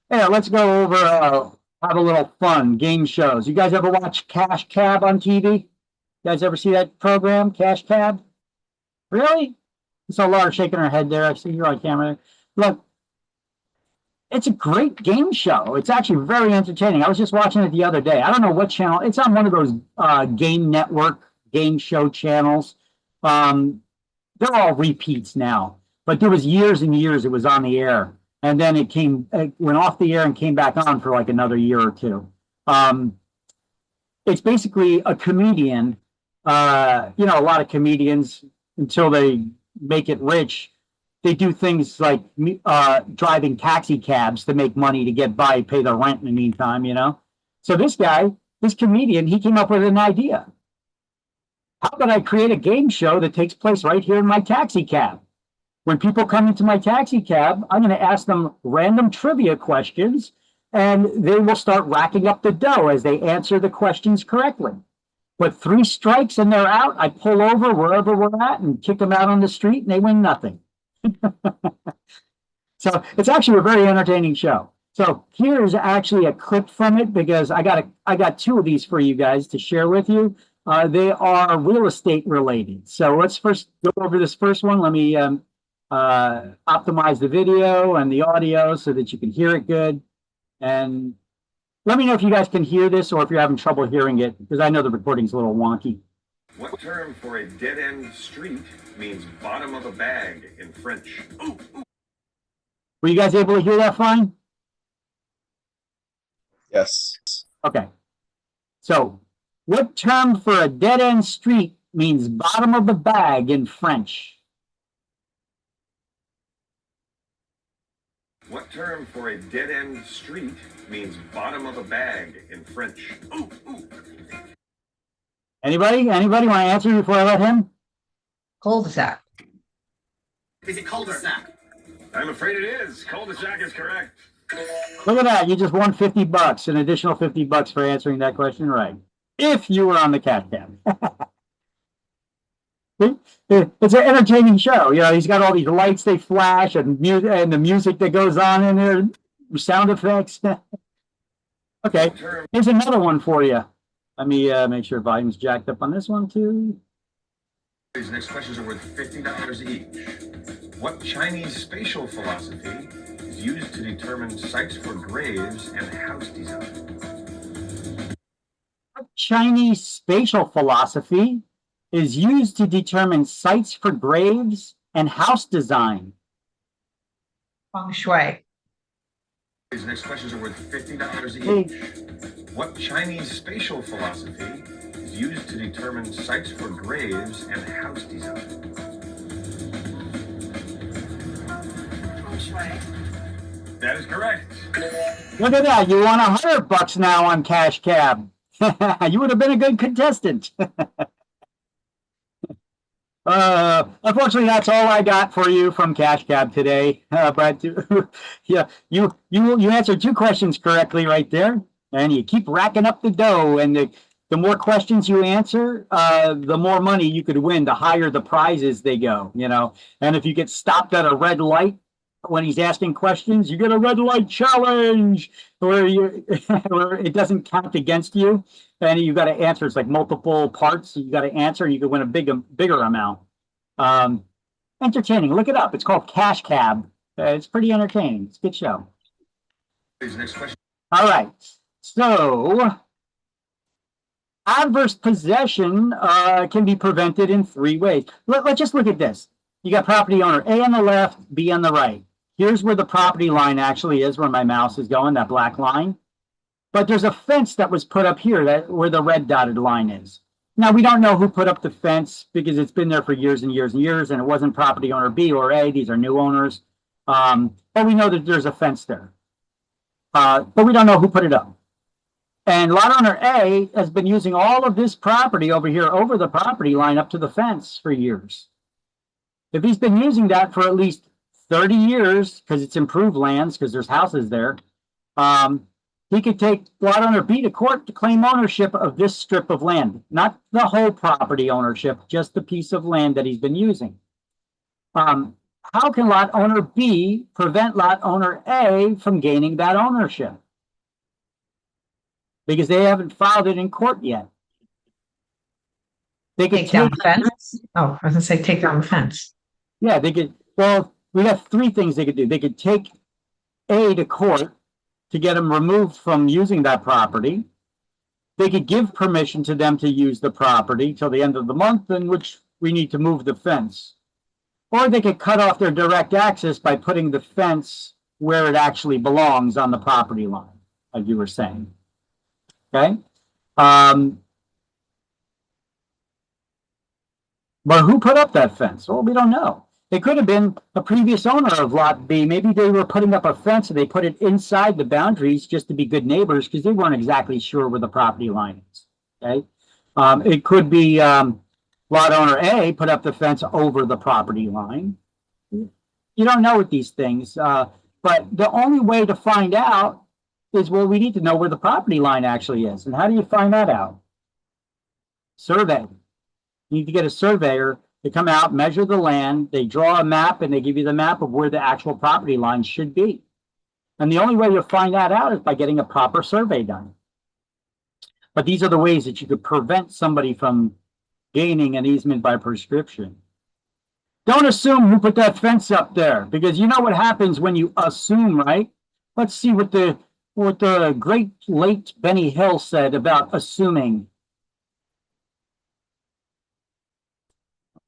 Yeah, let's go over, have a little fun, game shows. You guys ever watch Cash Cab on TV? You guys ever see that program, Cash Cab? Really? I saw Laura shaking her head there. I see you on camera. Look, it's a great game show. It's actually very entertaining. I was just watching it the other day. I don't know what channel. It's on one of those game network, game show channels. They're all repeats now. But there was years and years it was on the air. And then it went off the air and came back on for like another year or two. It's basically a comedian. A lot of comedians, until they make it rich, they do things like driving taxi cabs to make money to get by, pay the rent in the meantime, So this comedian, he came up with an idea. How could I create a game show that takes place right here in my taxi cab? When people come into my taxi cab, I'm going to ask them random trivia questions and they will start racking up the dough as they answer the questions correctly. But 3 strikes and they're out. I pull over wherever we're at and kick them out on the street, and they win nothing. So it's actually a very entertaining show. So here's actually a clip from it because I got 2 of these for you guys to share with you. They are real estate related. So let's first go over this first one. Let me optimize the video and the audio so that you can hear it good. And let me know if you guys can hear this or if you're having trouble hearing it, because I know the recording's a little wonky. What term for a dead-end street means bottom of a bag in French? Ooh, ooh. Were you guys able to hear that fine? Yes. Okay. So, what term for a dead-end street means bottom of the bag in French? What term for a dead-end street means bottom of a bag in French? Ooh, ooh. Anybody want to answer before I let him? Cul-de-sac. Is it cul-de-sac? I'm afraid it is. Cul-de-sac is correct. Look at that. You just won $50, an additional $50 for answering that question right. If you were on the Cash Cab. It's an entertaining show. You know, he's got all these lights, they flash, and the music that goes on in there, sound effects. Okay, here's another one for you. Let me make sure volume's jacked up on this one too. These next questions are worth $50 each. What Chinese spatial philosophy is used to determine sites for graves and house design? Chinese spatial philosophy is used to determine sites for graves and house design. Feng Shui. These next questions are worth $50 Hey. each. What Chinese spatial philosophy is used to determine sites for graves and house design? Feng Shui. That is correct. Look at that. You won $100 now on Cash Cab. You would have been a good contestant. Unfortunately, that's all I got for you from Cash Cab today. But yeah, you answered 2 questions correctly right there, and you keep racking up the dough. And the more questions you answer, the more money you could win. The higher the prizes they go, you know. And if you get stopped at a red light when he's asking questions, you get a red light challenge where where it doesn't count against you, and you got to answer. It's like multiple parts. You got to answer, and you could win a bigger amount. Entertaining. Look it up. It's called Cash Cab. It's pretty entertaining. It's a good show. Next question. All right. So, adverse possession can be prevented in 3 ways. Let's just look at this. You got property owner A on the left, B on the right. Here's where the property line actually is, where my mouse is going, that black line. But there's a fence that was put up here where the red dotted line is. Now, we don't know who put up the fence because it's been there for years and years and years, and it wasn't property owner B or A. These are new owners. But we know that there's a fence there. But we don't know who put it up. And lot owner A has been using all of this property over here, over the property line up to the fence for years. If he's been using that for at least 30 years, because it's improved lands, because there's houses there, he could take lot owner B to court to claim ownership of this strip of land, not the whole property ownership, just the piece of land that he's been using. How can lot owner B prevent lot owner A from gaining that ownership? Because they haven't filed it in court yet. They could Take down the fence? Oh, I was gonna say take down the fence. Yeah, they could. Well, we have 3 things they could do. They could take A to court to get them removed from using that property. They could give permission to them to use the property till the end of the month in which we need to move the fence. Or they could cut off their direct access by putting the fence where it actually belongs on the property line, like you were saying. Okay? But who put up that fence? Well, we don't know. It could have been a previous owner of Lot B. Maybe they were putting up a fence and they put it inside the boundaries just to be good neighbors because they weren't exactly sure where the property line is. Okay? It could be lot owner A put up the fence over the property line. You don't know with these things, but the only way to find out is, well, we need to know where the property line actually is. And how do you find that out? Survey. You need to get a surveyor to come out, measure the land, they draw a map, and they give you the map of where the actual property line should be. And the only way you'll find that out is by getting a proper survey done. But these are the ways that you could prevent somebody from gaining an easement by prescription. Don't assume who put that fence up there, because you know what happens when you assume, right? Let's see what the great late Benny Hill said about assuming.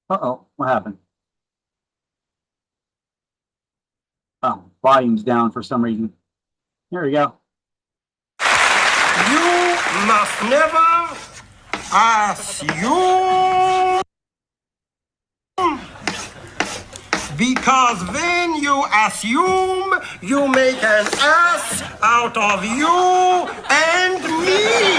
Uh-oh, what happened? Oh, volume's down for some reason. There we go. You must never assume, because when you assume, you make an ass out of you and me.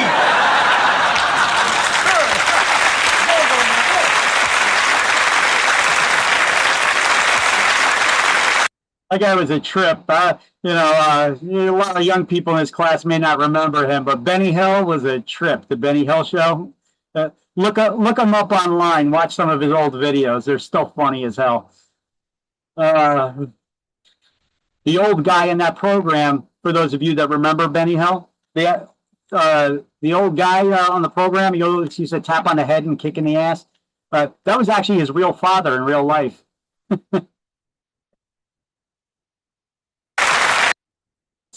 That guy was a trip. A lot of young people in his class may not remember him, but Benny Hill was a trip. The Benny Hill Show. Look him up online. Watch some of his old videos. They're still funny as hell. The old guy in that program, for those of you that remember Benny Hill, the old guy on the program, he always used to tap on the head and kick in the ass. That was actually his real father in real life.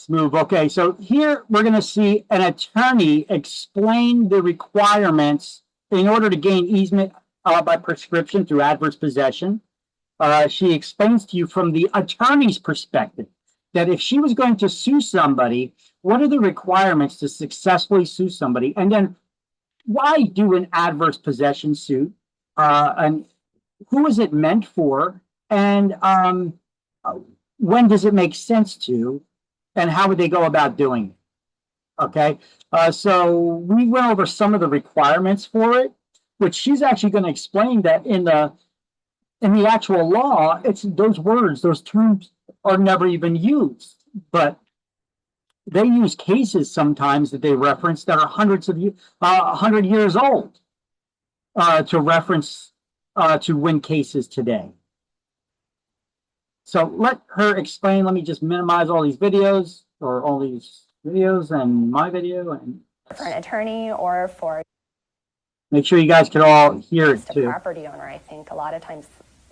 Move. Okay, so here we're going to see an attorney explain the requirements in order to gain easement by prescription through adverse possession. She explains to you from the attorney's perspective that if she was going to sue somebody, what are the requirements to successfully sue somebody? And then why do an adverse possession suit? And who is it meant for? And when does it make sense to? And how would they go about doing it? Okay, so we went over some of the requirements for it, which she's actually going to explain that in the actual law, it's those words, those terms are never even used, but they use cases sometimes that they reference that are hundreds of 100 years old to reference to win cases today. So let her explain. Let me just minimize all these videos and my video. And for an attorney or for make sure you guys can all hear it just a too. property owner, I think a lot of times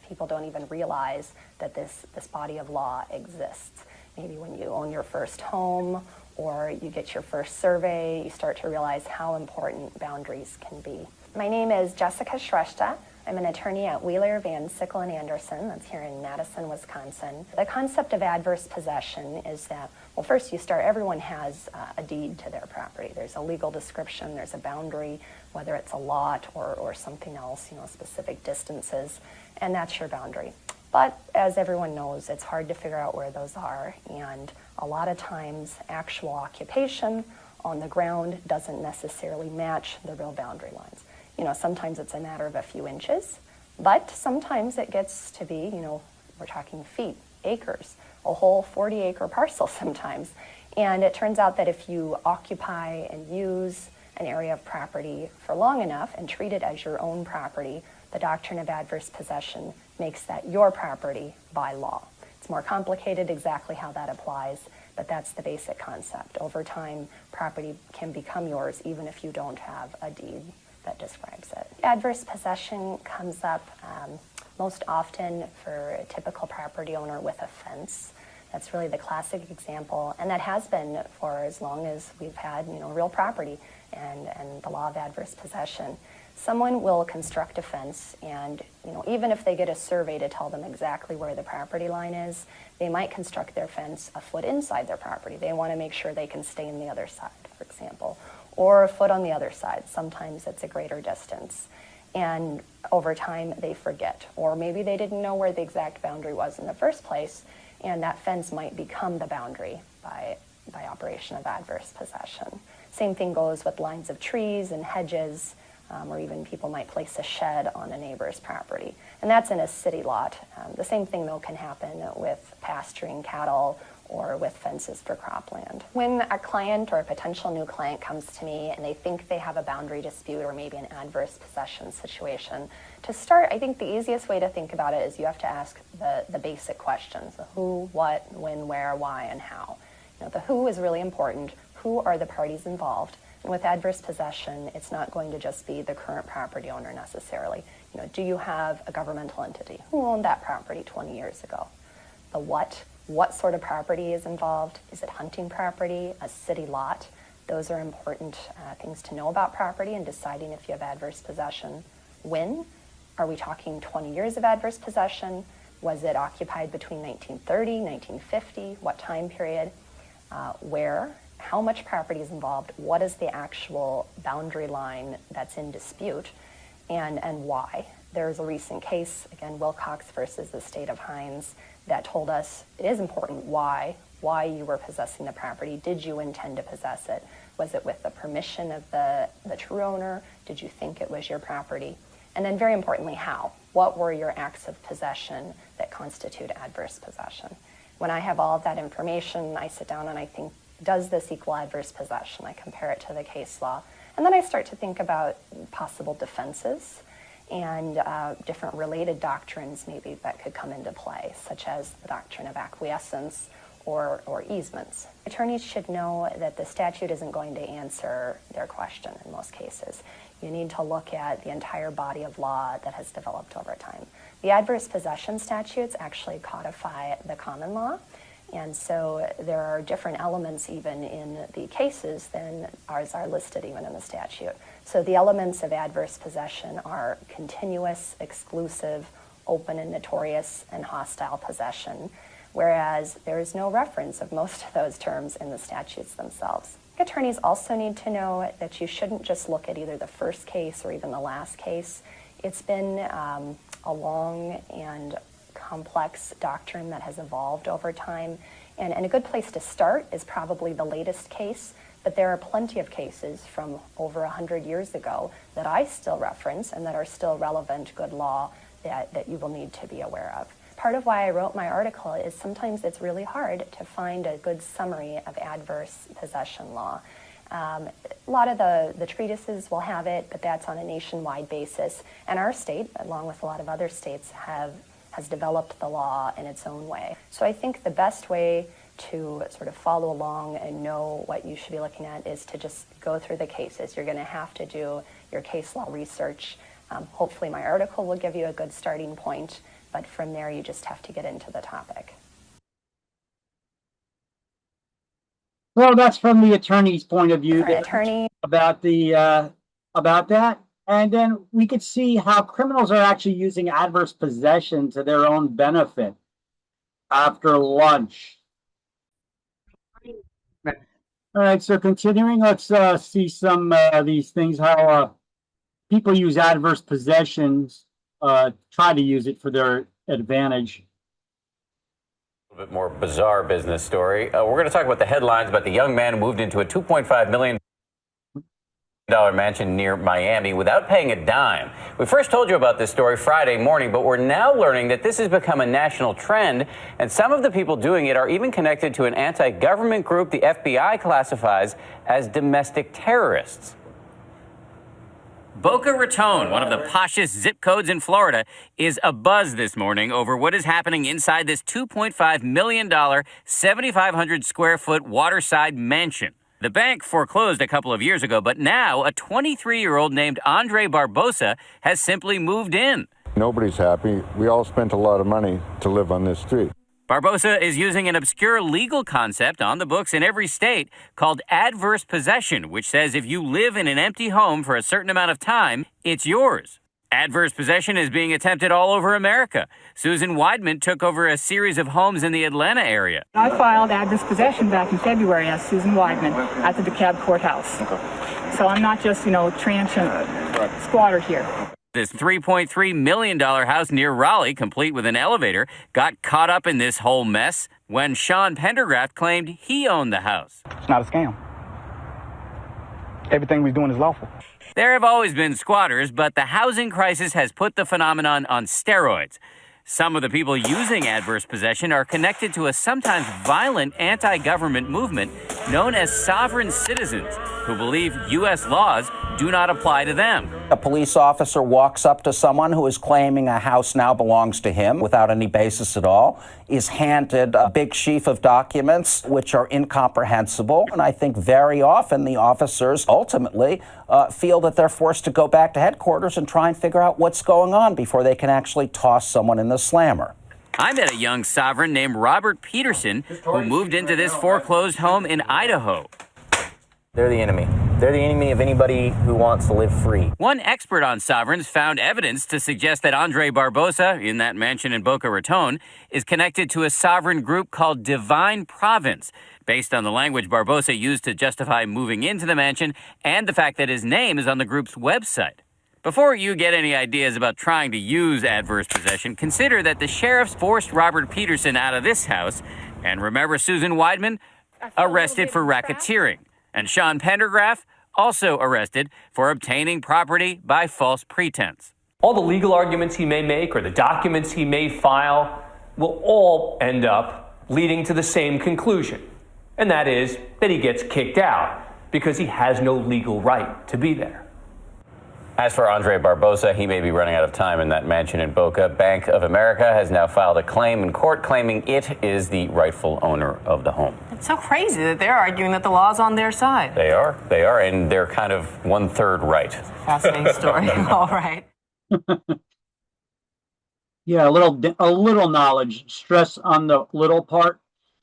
people don't even realize that this body of law exists. Maybe when you own your first home or you get your first survey, you start to realize how important boundaries can be. My name is Jessica Shrestha. I'm an attorney at Wheeler, Van Sickle, and Anderson. That's here in Madison, Wisconsin. The concept of adverse possession is that, well, first you start, everyone has a deed to their property. There's a legal description, there's a boundary, whether it's a lot or something else, specific distances, and that's your boundary. But as everyone knows, it's hard to figure out where those are, and a lot of times actual occupation on the ground doesn't necessarily match the real boundary lines. Sometimes it's a matter of a few inches, but sometimes it gets to be, we're talking feet, acres, a whole 40-acre parcel sometimes. And it turns out that if you occupy and use an area of property for long enough and treat it as your own property, the doctrine of adverse possession makes that your property by law. It's more complicated exactly how that applies, but that's the basic concept. Over time, property can become yours even if you don't have a deed that describes it. Adverse possession comes up most often for a typical property owner with a fence. That's really the classic example, and that has been for as long as we've had, real property and the law of adverse possession. Someone will construct a fence, and even if they get a survey to tell them exactly where the property line is, they might construct their fence a foot inside their property. They want to make sure they can stay on the other side, for example, or a foot on the other side. Sometimes it's a greater distance. And over time, they forget. Or maybe they didn't know where the exact boundary was in the first place, and that fence might become the boundary by operation of adverse possession. Same thing goes with lines of trees and hedges. or even people might place a shed on a neighbor's property. And that's in a city lot. The same thing, though, can happen with pasturing cattle or with fences for cropland. When a client or a potential new client comes to me and they think they have a boundary dispute or maybe an adverse possession situation, to start, I think the easiest way to think about it is you have to ask the basic questions: the who, what, when, where, why, and how. The who is really important. Who are the parties involved? And with adverse possession, it's not going to just be the current property owner necessarily. Do you have a governmental entity? Who owned that property 20 years ago? The what sort of property is involved? Is it hunting property, a city lot? Those are important things to know about property and deciding if you have adverse possession. When? Are we talking 20 years of adverse possession? Was it occupied between 1930, 1950? What time period? Where? How much property is involved? What is the actual boundary line that's in dispute? And why? There's a recent case, again, Wilcox versus the state of Hines, that told us it is important why you were possessing the property. Did you intend to possess it? Was it with the permission of the true owner? Did you think it was your property? And then very importantly, how? What were your acts of possession that constitute adverse possession? When I have all of that information, I sit down and I think, does this equal adverse possession? I compare it to the case law. And then I start to think about possible defenses and different related doctrines maybe that could come into play, such as the doctrine of acquiescence or easements. Attorneys should know that the statute isn't going to answer their question in most cases. You need to look at the entire body of law that has developed over time. The adverse possession statutes actually codify the common law, and so there are different elements even in the cases than ours are listed even in the statute. So the elements of adverse possession are continuous, exclusive, open and notorious, and hostile possession, whereas there is no reference of most of those terms in the statutes themselves. Attorneys also need to know that you shouldn't just look at either the first case or even the last case. It's been a long and complex doctrine that has evolved over time, and a good place to start is probably the latest case, but there are plenty of cases from over 100 years ago that I still reference and that are still relevant good law that you will need to be aware of. Part of why I wrote my article is sometimes it's really hard to find a good summary of adverse possession law. A lot of the treatises will have it, but that's on a nationwide basis. And our state, along with a lot of other states, has developed the law in its own way. So I think the best way to sort of follow along and know what you should be looking at is to just go through the cases. You're going to have to do your case law research. Hopefully my article will give you a good starting point, but from there you just have to get into the topic. Well, that's from the attorney's point of view. Attorney About that. And then we could see how criminals are actually using adverse possession to their own benefit after lunch. All right, so continuing, let's see some of these things, how people use adverse possessions, try to use it for their advantage. A little bit more bizarre business story. We're going to talk about the headlines about the young man who moved into a $2.5 million mansion near Miami without paying a dime. We first told you about this story Friday morning, but we're now learning that this has become a national trend, and some of the people doing it are even connected to an anti-government group the FBI classifies as domestic terrorists. Boca Raton, one of the poshest zip codes in Florida, is abuzz this morning over what is happening inside this $2.5 million, 7,500 square foot waterside mansion. The bank foreclosed a couple of years ago, but now a 23-year-old named Andre Barbosa has simply moved in. Nobody's happy. We all spent a lot of money to live on this street. Barbosa is using an obscure legal concept on the books in every state called adverse possession, which says if you live in an empty home for a certain amount of time, it's yours. Adverse possession is being attempted all over America. Susan Weidman took over a series of homes in the Atlanta area. I filed adverse possession back in February as Susan Weidman at the DeKalb courthouse. So I'm not just, transient squatter here. This $3.3 million house near Raleigh, complete with an elevator, got caught up in this whole mess when Sean Pendergraft claimed he owned the house. It's not a scam. Everything we're doing is lawful. There have always been squatters, but the housing crisis has put the phenomenon on steroids. Some of the people using adverse possession are connected to a sometimes violent anti-government movement known as sovereign citizens, who believe U.S. laws do not apply to them. A police officer walks up to someone who is claiming a house now belongs to him without any basis at all, is handed a big sheaf of documents which are incomprehensible, and I think very often the officers ultimately feel that they're forced to go back to headquarters and try and figure out what's going on before they can actually toss someone in the slammer. I met a young sovereign named Robert Peterson who moved into this foreclosed home in Idaho. They're the enemy. They're the enemy of anybody who wants to live free. One expert on sovereigns found evidence to suggest that Andre Barbosa, in that mansion in Boca Raton, is connected to a sovereign group called Divine Province, based on the language Barbosa used to justify moving into the mansion and the fact that his name is on the group's website. Before you get any ideas about trying to use adverse possession, consider that the sheriffs forced Robert Peterson out of this house, and remember Susan Weidman, arrested for racketeering. And Sean Pendergraph, also arrested for obtaining property by false pretense. All the legal arguments he may make or the documents he may file will all end up leading to the same conclusion, and that is that he gets kicked out because he has no legal right to be there. As for Andre Barbosa, he may be running out of time in that mansion in Boca. Bank of America has now filed a claim in court claiming it is the rightful owner of the home. It's so crazy that they're arguing that the law's on their side. They are, and they're kind of 1/3 right. Fascinating story. All right. Yeah, a little knowledge. Stress on the little part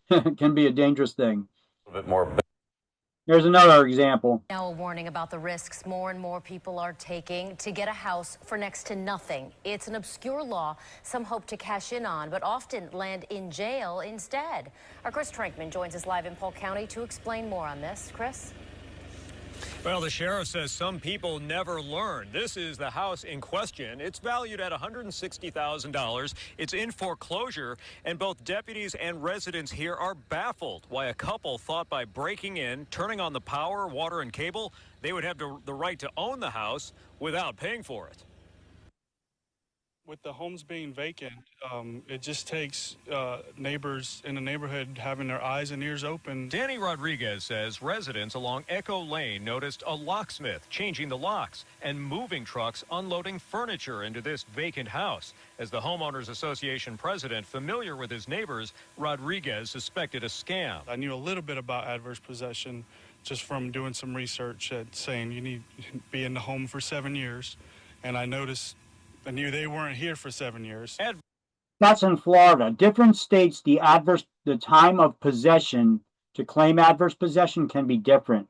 can be a dangerous thing. A little bit more. Here's another example. Now a warning about the risks more and more people are taking to get a house for next to nothing. It's an obscure law some hope to cash in on, but often land in jail instead. Our Chris Trankman joins us live in Polk County to explain more on this. Chris? Well, the sheriff says some people never learn. This is the house in question. It's valued at $160,000. It's in foreclosure, and both deputies and residents here are baffled why a couple thought by breaking in, turning on the power, water, and cable, they would have the right to own the house without paying for it. With the homes being vacant, it just takes neighbors in the neighborhood having their eyes and ears open. Danny Rodriguez says residents along Echo Lane noticed a locksmith changing the locks and moving trucks unloading furniture into this vacant house. As the Homeowners Association president, familiar with his neighbors, Rodriguez suspected a scam. I knew a little bit about adverse possession just from doing some research at saying you need to be in the home for 7 years, and I knew they weren't here for 7 years. That's in Florida. Different states, the time of possession to claim adverse possession can be different.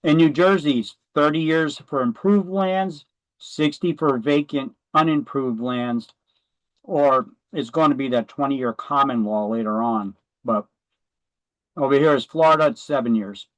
In New Jersey, 30 years for improved lands, 60 for vacant, unimproved lands, or it's going to be that 20-year common law later on. But over here is Florida, it's 7 years.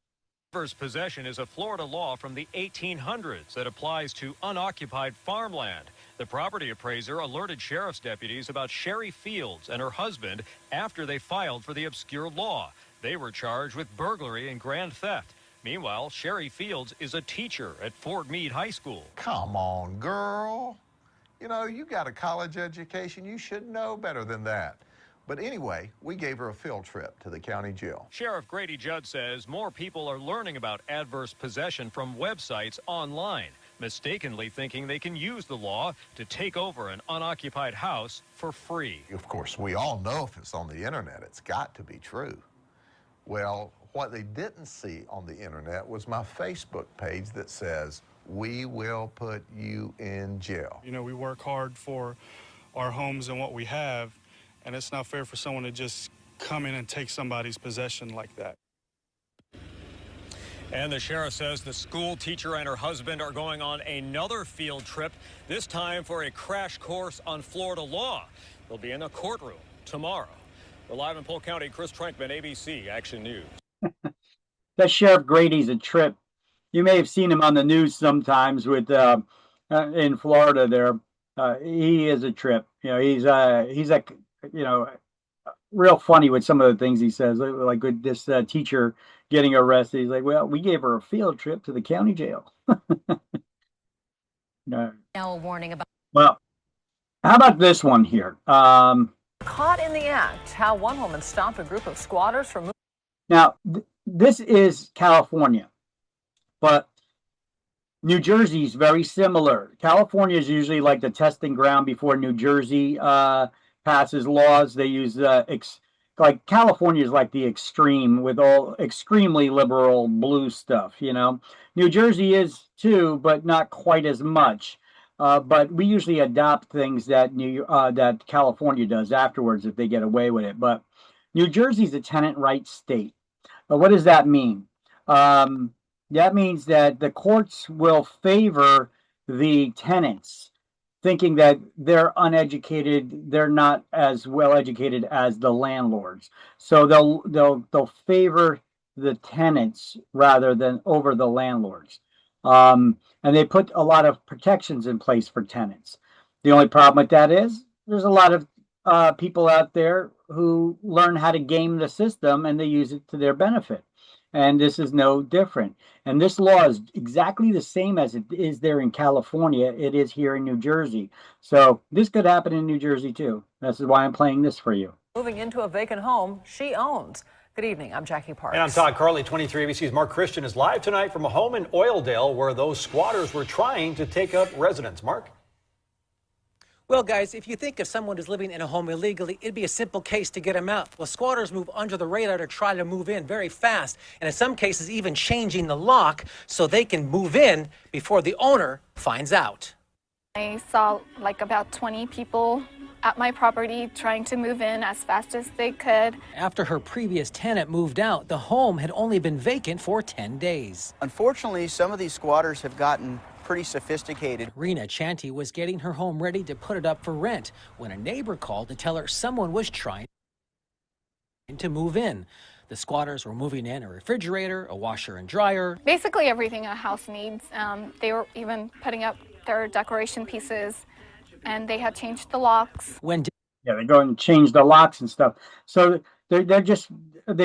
Adverse possession is a Florida law from the 1800s that applies to unoccupied farmland. The property appraiser alerted sheriff's deputies about Sherry Fields and her husband after they filed for the obscure law. They were charged with burglary and grand theft. Meanwhile, Sherry Fields is a teacher at Fort Meade High School. Come on, girl. You know, you got a college education. You should know better than that. But anyway, we gave her a field trip to the county jail. Sheriff Grady Judd says more people are learning about adverse possession from websites online, mistakenly thinking they can use the law to take over an unoccupied house for free. Of course, we all know if it's on the internet, it's got to be true. Well, what they didn't see on the internet was my Facebook page that says, "We will put you in jail." You know, we work hard for our homes and what we have, and it's not fair for someone to just come in and take somebody's possession like that. And the sheriff says the school teacher and her husband are going on another field trip, this time for a crash course on Florida law. They'll be in a courtroom tomorrow. We're live in Polk County. Chris Trankman, ABC Action News. That Sheriff Grady's a trip. You may have seen him on the news sometimes with in Florida there. He is a trip. You know, he's a real funny with some of the things he says, like with this teacher getting arrested. He's like, well, we gave her a field trip to the county jail. No. Now a warning about. Well, how about this one here? Caught in the act, how one woman stopped a group of squatters from moving. Now, this is California, but New Jersey is very similar. California is usually like the testing ground before New Jersey passes laws. They use like California is like the extreme with all extremely liberal blue stuff. New Jersey is too, but not quite as much. But we usually adopt things that that California does afterwards if they get away with it. But New Jersey is a tenant rights state. But what does that mean? That means that the courts will favor the tenants, thinking that they're uneducated, they're not as well educated as the landlords. So they'll favor the tenants rather than over the landlords. And they put a lot of protections in place for tenants. The only problem with that is there's a lot of people out there who learn how to game the system and they use it to their benefit. And this is no different. And this law is exactly the same as it is there in California. It is here in New Jersey. So this could happen in New Jersey too. This is why I'm playing this for you. Moving into a vacant home she owns. Good evening, I'm Jackie Parks. And I'm Todd Carley. 23 ABC's Mark Christian is live tonight from a home in Oildale where those squatters were trying to take up residence. Mark? Well, guys, if you think if someone is living in a home illegally, it'd be a simple case to get them out. Well, squatters move under the radar to try to move in very fast, and in some cases even changing the lock so they can move in before the owner finds out. I saw like about 20 people at my property trying to move in as fast as they could. After her previous tenant moved out, the home had only been vacant for 10 days. Unfortunately, some of these squatters have gotten pretty sophisticated. Rena Chanty was getting her home ready to put it up for rent when a neighbor called to tell her someone was trying to move in. The squatters were moving in a refrigerator, a washer and dryer. Basically everything a house needs. They were even putting up their decoration pieces, and they had changed the locks. They go and change the locks and stuff. So they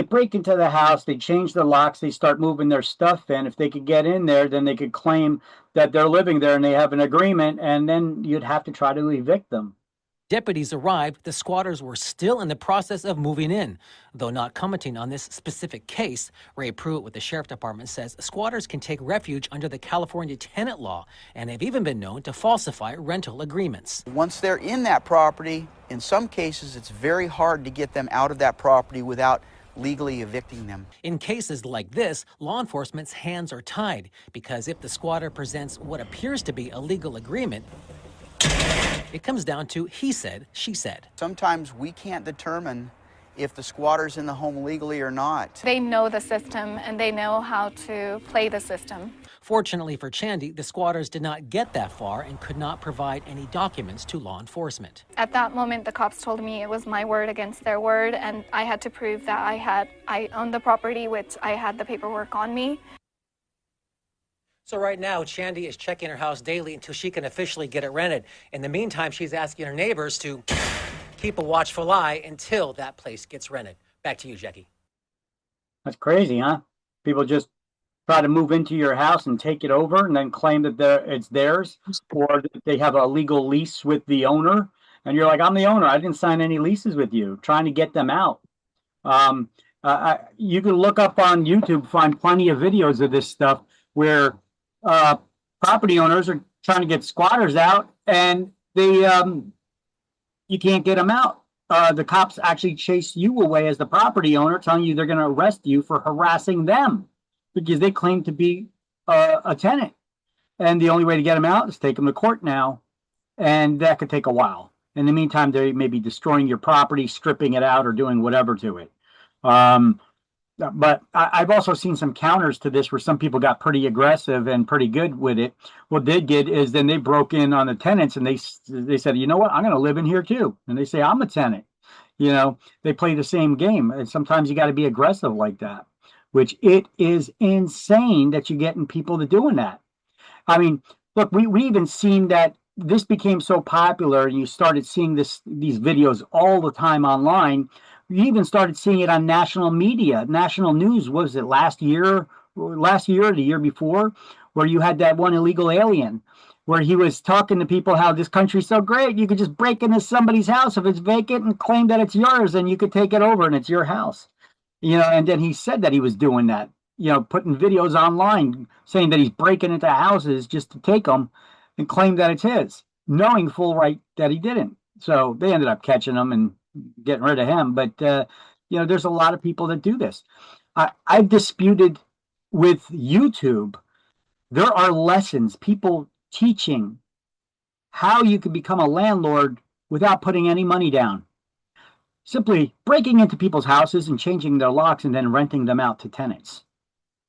break into the house, they change the locks, they start moving their stuff in. If they could get in there, then they could claim that they're living there and they have an agreement, and then you'd have to try to evict them. Deputies arrived, the squatters were still in the process of moving in. Though not commenting on this specific case, Ray Pruitt with the Sheriff Department says squatters can take refuge under the California tenant law and have even been known to falsify rental agreements. Once they're in that property, in some cases it's very hard to get them out of that property without legally evicting them. In cases like this, law enforcement's hands are tied because if the squatter presents what appears to be a legal agreement, it comes down to he said, she said. Sometimes we can't determine if the squatter's in the home legally or not. They know the system and they know how to play the system. Fortunately for Chandy, the squatters did not get that far and could not provide any documents to law enforcement. At that moment, the cops told me it was my word against their word, and I had to prove that I owned the property, which I had the paperwork on me. So right now, Chandy is checking her house daily until she can officially get it rented. In the meantime, she's asking her neighbors to keep a watchful eye until that place gets rented. Back to you, Jackie. That's crazy, huh? People just try to move into your house and take it over and then claim that it's theirs, or that they have a legal lease with the owner. And you're like, I'm the owner. I didn't sign any leases with you. Trying to get them out. You can look up on YouTube, find plenty of videos of this stuff where property owners are trying to get squatters out, and you can't get them out. The cops actually chase you away as the property owner, telling you they're going to arrest you for harassing them because they claim to be a tenant. And the only way to get them out is take them to court now, and that could take a while. In the meantime, they may be destroying your property, stripping it out, or doing whatever to it. But I've also seen some counters to this where some people got pretty aggressive and pretty good with it. What they did is then they broke in on the tenants and they said, you know what, I'm going to live in here too. And they say, I'm a tenant. You know, they play the same game. And sometimes you got to be aggressive like that, which it is insane that you're getting people to doing that. I mean, look, we even seen that this became so popular and you started seeing these videos all the time online. You even started seeing it on national media, national news. Was it last year or the year before, where you had that one illegal alien where he was talking to people how this country's so great. You could just break into somebody's house if it's vacant and claim that it's yours, and you could take it over and it's your house. And then he said that he was doing that, putting videos online saying that he's breaking into houses just to take them and claim that it's his, knowing full right that he didn't. So they ended up catching him and getting rid of him. But, there's a lot of people that do this. I've disputed with YouTube. There are lessons, people teaching how you can become a landlord without putting any money down. Simply breaking into people's houses and changing their locks and then renting them out to tenants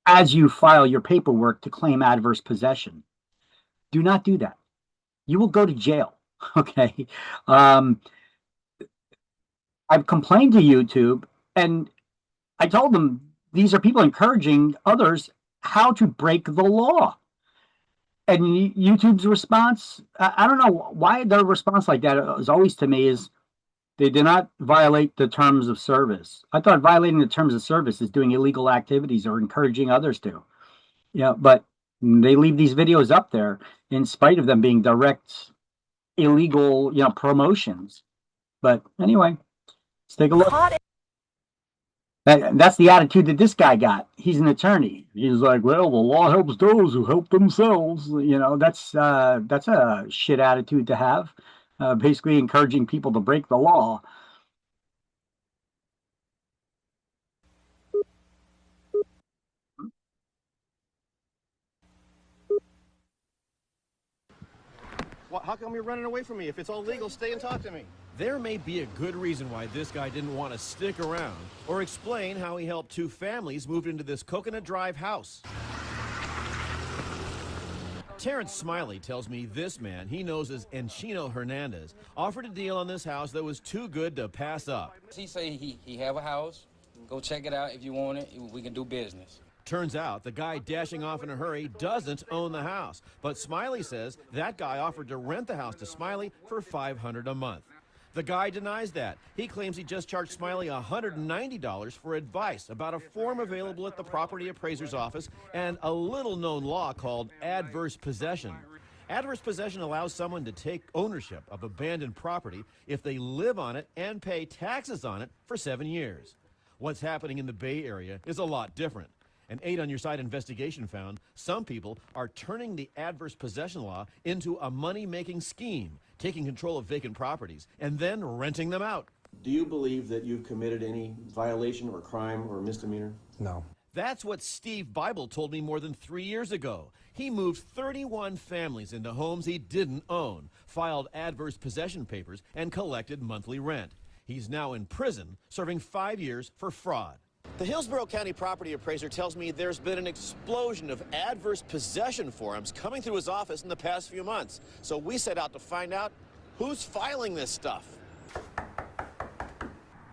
as you file your paperwork to claim adverse possession. Do not do that. You will go to jail. Okay. I've complained to YouTube, and I told them these are people encouraging others how to break the law. And YouTube's response, I don't know why their response like that is always to me is they did not violate the terms of service. I thought violating the terms of service is doing illegal activities or encouraging others to. But they leave these videos up there in spite of them being direct illegal, promotions. But anyway, let's take a look. That's the attitude that this guy got. He's an attorney. He's like, well, the law helps those who help themselves. That's a shit attitude to have. Basically encouraging people to break the law. Well, how come you're running away from me? If it's all legal, stay and talk to me. There may be a good reason why this guy didn't want to stick around or explain how he helped two families move into this Coconut Drive house. Terrence Smiley tells me this man he knows as Enchino Hernandez offered a deal on this house that was too good to pass up. He say he have a house. Go check it out if you want it. We can do business. Turns out the guy dashing off in a hurry doesn't own the house, but Smiley says that guy offered to rent the house to Smiley for $500 a month. The guy denies that. He claims he just charged Smiley $190 for advice about a form available at the property appraiser's office and a little-known law called adverse possession. Adverse possession allows someone to take ownership of abandoned property if they live on it and pay taxes on it for 7 years. What's happening in the Bay Area is a lot different. An 8 on Your Side investigation found some people are turning the adverse possession law into a money-making scheme, taking control of vacant properties and then renting them out. Do you believe that you've committed any violation or crime or misdemeanor? No. That's what Steve Bible told me more than 3 years ago. He moved 31 families into homes he didn't own, filed adverse possession papers, and collected monthly rent. He's now in prison, serving 5 years for fraud. The Hillsborough County property appraiser tells me there's been an explosion of adverse possession forms coming through his office in the past few months. So we set out to find out who's filing this stuff.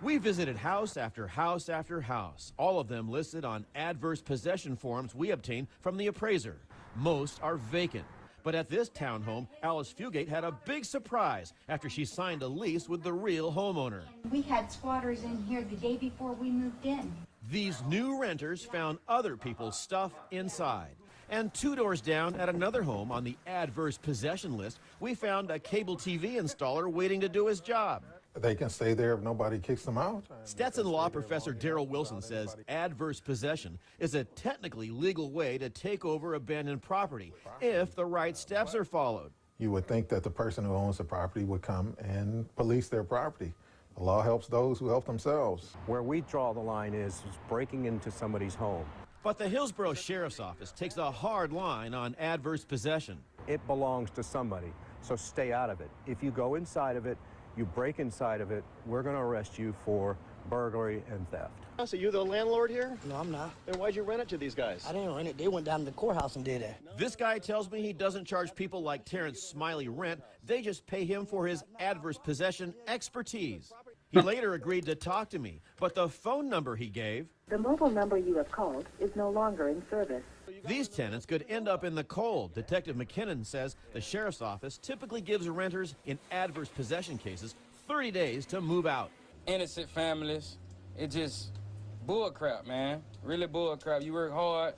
We visited house after house after house, all of them listed on adverse possession forms we obtained from the appraiser. Most are vacant. But at this townhome, Alice Fugate had a big surprise after she signed a lease with the real homeowner. We had squatters in here the day before we moved in. These new renters found other people's stuff inside. And 2 doors down at another home on the adverse possession list, we found a cable TV installer waiting to do his job. They can stay there if nobody kicks them out. Stetson law professor Daryl Wilson says adverse possession is a technically legal way to take over abandoned property if the right steps are followed. You would think that the person who owns the property would come and police their property. The law helps those who help themselves. Where we draw the line is breaking into somebody's home. But the Hillsborough Sheriff's Office takes a hard line on adverse possession. It belongs to somebody, so stay out of it. If you go inside of it, you break inside of it, we're going to arrest you for burglary and theft. So you the landlord here? No, I'm not. Then why'd you rent it to these guys? I didn't rent it. They went down to the courthouse and did that. This guy tells me he doesn't charge people like Terrence Smiley rent. They just pay him for his adverse possession expertise. He later agreed to talk to me, but the phone number he gave... The mobile number you have called is no longer in service. These tenants could end up in the cold. Detective McKinnon says the sheriff's office typically gives renters in adverse possession cases 30 days to move out. Innocent families, it's just bull crap, man. Really bull crap. You work hard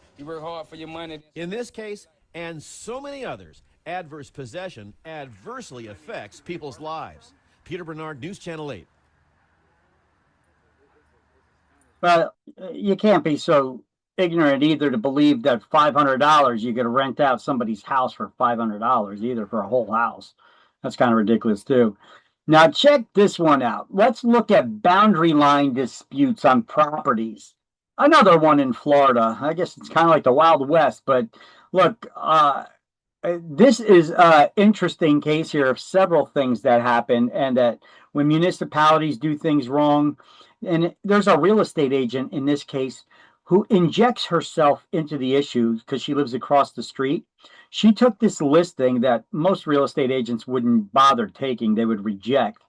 for your money. In this case, and so many others, adverse possession adversely affects people's lives. Peter Bernard, News Channel 8. Well, you can't be so ignorant either to believe that $500 you could rent out somebody's house for $500 either for a whole house. That's kind of ridiculous too. Now check this one out. Let's look at boundary line disputes on properties. Another one in Florida. I guess it's kind of like the Wild West, but look, this is an interesting case here of several things that happen, and that when municipalities do things wrong, and there's a real estate agent in this case who injects herself into the issue because she lives across the street. She took this listing that most real estate agents wouldn't bother taking, they would reject.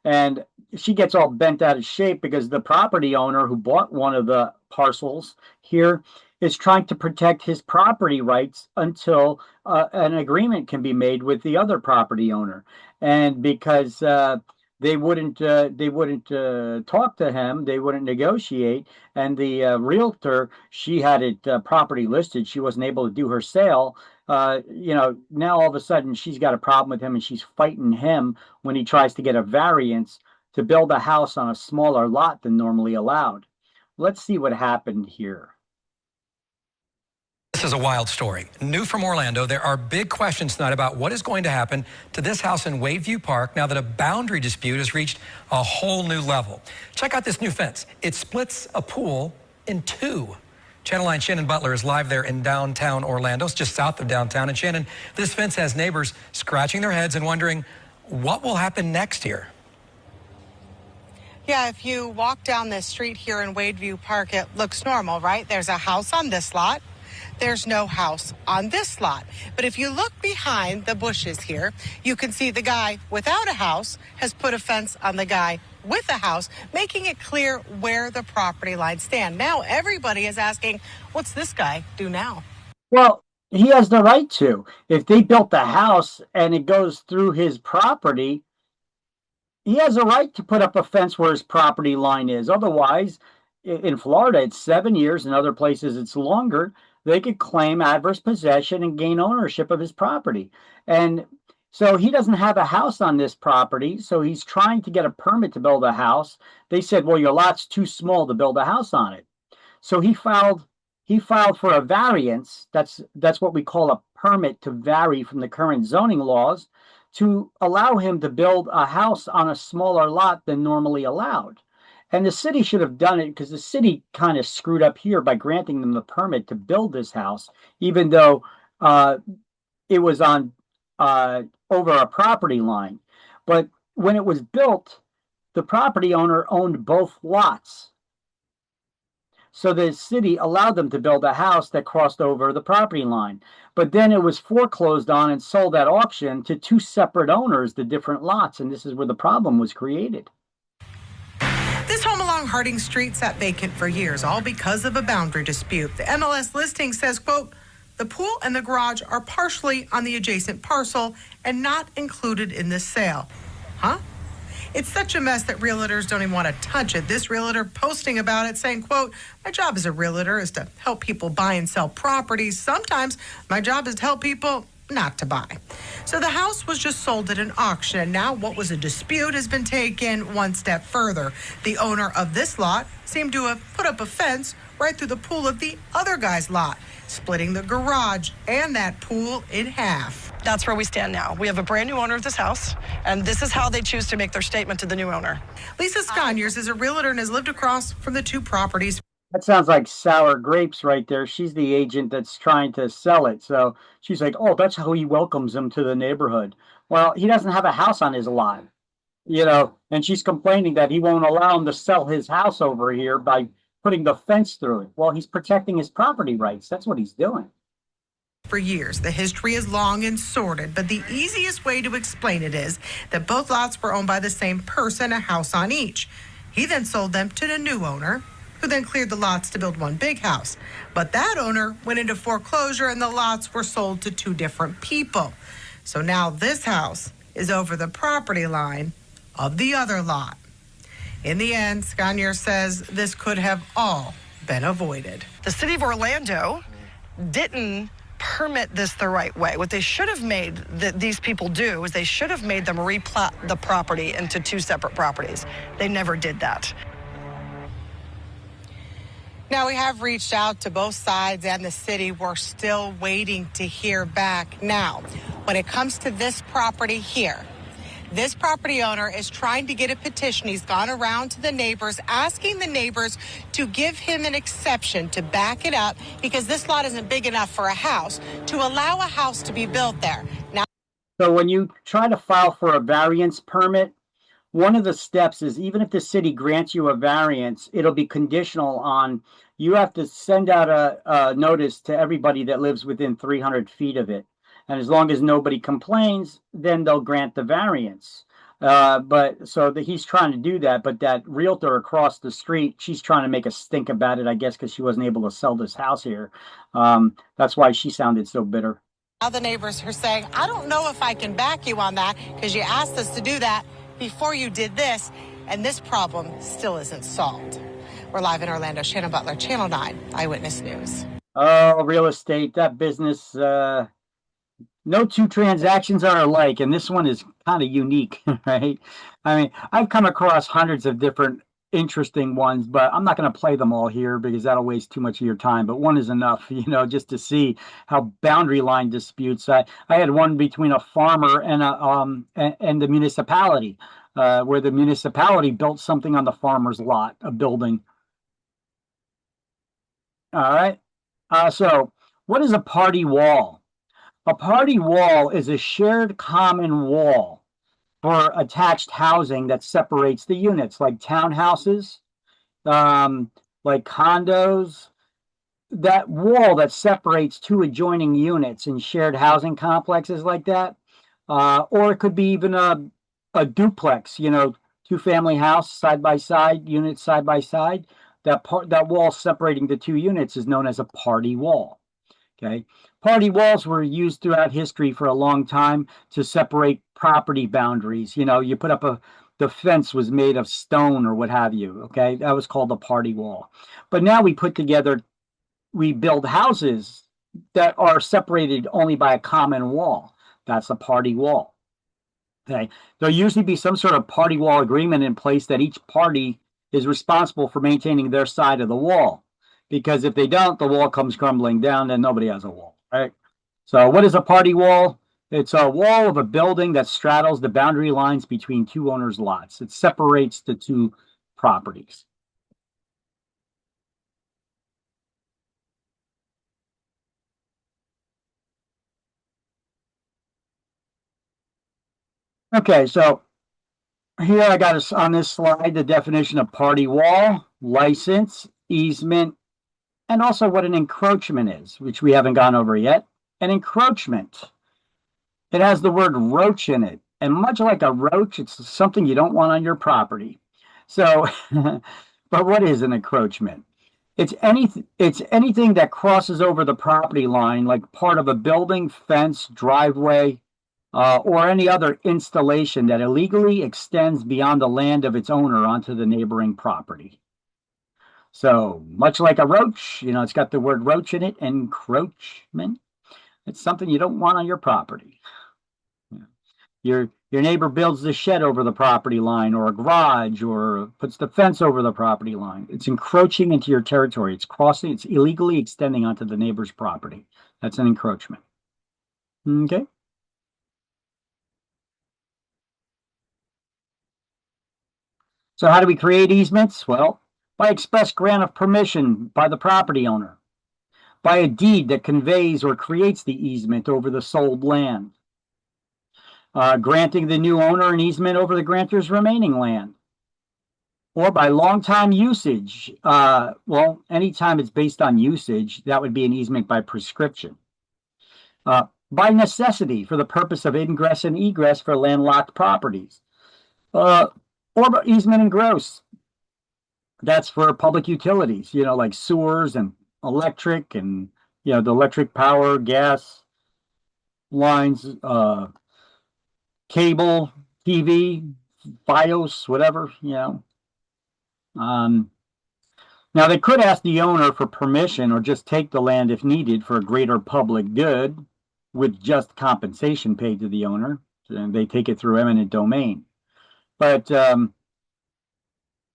And she gets all bent out of shape because the property owner who bought one of the parcels here is trying to protect his property rights until an agreement can be made with the other property owner. And because they wouldn't talk to him, they wouldn't negotiate, and the realtor, she had it property listed, she wasn't able to do her sale. Now all of a sudden she's got a problem with him, and she's fighting him when he tries to get a variance to build a house on a smaller lot than normally allowed. Let's see what happened here. This is a wild story. New from Orlando, there are big questions tonight about what is going to happen to this house in Wadeview Park now that a boundary dispute has reached a whole new level. Check out this new fence. It splits a pool in two. Channel 9 Shannon Butler is live there in downtown Orlando. It's just south of downtown. And Shannon, this fence has neighbors scratching their heads and wondering what will happen next here. Yeah, if you walk down this street here in Wadeview Park, it looks normal, right? There's a house on this lot. There's no house on this lot. But if you look behind the bushes here, you can see the guy without a house has put a fence on the guy with a house, making it clear where the property lines stand. Now everybody is asking, what's this guy do now? Well, he has the right to. If they built the house and it goes through his property, he has a right to put up a fence where his property line is. Otherwise, in Florida, it's 7 years. In other places, it's longer. They could claim adverse possession and gain ownership of his property. And so he doesn't have a house on this property, so he's trying to get a permit to build a house. They said, well, your lot's too small to build a house on it. So he filed for a variance. That's what we call a permit to vary from the current zoning laws to allow him to build a house on a smaller lot than normally allowed. And the city should have done it because the city kind of screwed up here by granting them the permit to build this house, even though it was on over a property line. But when it was built, the property owner owned both lots. So the city allowed them to build a house that crossed over the property line. But then it was foreclosed on and sold at auction to two separate owners, the different lots. And this is where the problem was created. This home along Harding Street sat vacant for years, all because of a boundary dispute. The MLS listing says, quote, the pool and the garage are partially on the adjacent parcel and not included in this sale. Huh? It's such a mess that realtors don't even want to touch it. This realtor posting about it saying, quote, my job as a realtor is to help people buy and sell properties. Sometimes my job is to help people not to buy. So the house was just sold at an auction, and now what was a dispute has been taken one step further. The owner of this lot seemed to have put up a fence right through the pool of the other guy's lot, splitting the garage and that pool in half. That's where we stand now. We have a brand new owner of this house, and this is how they choose to make their statement to the new owner. Lisa Sconyers is a realtor and has lived across from the two properties. That sounds like sour grapes right there. She's the agent that's trying to sell it. So she's like, oh, that's how he welcomes him to the neighborhood. Well, he doesn't have a house on his lot, and she's complaining that he won't allow him to sell his house over here by putting the fence through it. Well, he's protecting his property rights. That's what he's doing. For years, the history is long and sordid, but the easiest way to explain it is that both lots were owned by the same person, a house on each. He then sold them to the new owner, who then cleared the lots to build one big house. But that owner went into foreclosure and the lots were sold to two different people. So now this house is over the property line of the other lot. In the end, Sconyers says this could have all been avoided. The city of Orlando didn't permit this the right way. What they should have made these people do is they should have made them replat the property into 2 separate properties. They never did that. Now, we have reached out to both sides and the city. We're still waiting to hear back. Now, when it comes to this property here, this property owner is trying to get a petition. He's gone around to the neighbors, asking the neighbors to give him an exception to back it up because this lot isn't big enough for a house, to allow a house to be built there. Now, so when you try to file for a variance permit, one of the steps is even if the city grants you a variance, it'll be conditional on you have to send out a notice to everybody that lives within 300 feet of it. And as long as nobody complains, then they'll grant the variance. But so he's trying to do that. But that realtor across the street, she's trying to make a stink about it, I guess, because she wasn't able to sell this house here. That's why she sounded so bitter. Now the neighbors are saying, I don't know if I can back you on that because you asked us to do that before you did this. And this problem still isn't solved. We're live in Orlando. Shannon Butler, Channel 9 Eyewitness News. Oh, real estate, that business. No 2 transactions are alike, and this one is kind of unique, right? I mean, I've come across hundreds of different interesting ones, but I'm not going to play them all here because that'll waste too much of your time. But one is enough, just to see how boundary line disputes. I had one between a farmer and the municipality, where the municipality built something on the farmer's lot, a building. All right. So what is a party wall? A party wall is a shared common wall for attached housing that separates the units, like townhouses, like condos. That wall that separates 2 adjoining units in shared housing complexes like that, or it could be even a duplex, 2-family house side by side, units side by side. That wall separating the 2 units is known as a party wall. Okay. Party walls were used throughout history for a long time to separate property boundaries. You put up the fence was made of stone or what have you. Okay. That was called a party wall. But now we build houses that are separated only by a common wall. That's a party wall. Okay. There'll usually be some sort of party wall agreement in place that each party is responsible for maintaining their side of the wall. Because if they don't, the wall comes crumbling down and nobody has a wall, right? So what is a party wall? It's a wall of a building that straddles the boundary lines between 2 owners' lots. It separates the 2 properties. Okay, so here I got us on this slide the definition of party wall, license, easement, and also what an encroachment is, which we haven't gone over yet. An encroachment, it has the word roach in it. And much like a roach, it's something you don't want on your property. So, but what is an encroachment? It's anything that crosses over the property line, like part of a building, fence, driveway, or any other installation that illegally extends beyond the land of its owner onto the neighboring property. So much like a roach, it's got the word roach in it, encroachment. It's something you don't want on your property. Your neighbor builds the shed over the property line, or a garage, or puts the fence over the property line. It's encroaching into your territory. It's illegally extending onto the neighbor's property. That's an encroachment. Okay. So how do we create easements? Well, by express grant of permission by the property owner, by a deed that conveys or creates the easement over the sold land, granting the new owner an easement over the grantor's remaining land, or by long-time usage. Well, anytime it's based on usage, that would be an easement by prescription. By necessity for the purpose of ingress and egress for landlocked properties, or by easement in gross. That's for public utilities, like sewers and electric and, the electric power, gas lines, cable, TV, BIOS, whatever, Now, they could ask the owner for permission or just take the land if needed for a greater public good with just compensation paid to the owner. And they take it through eminent domain. But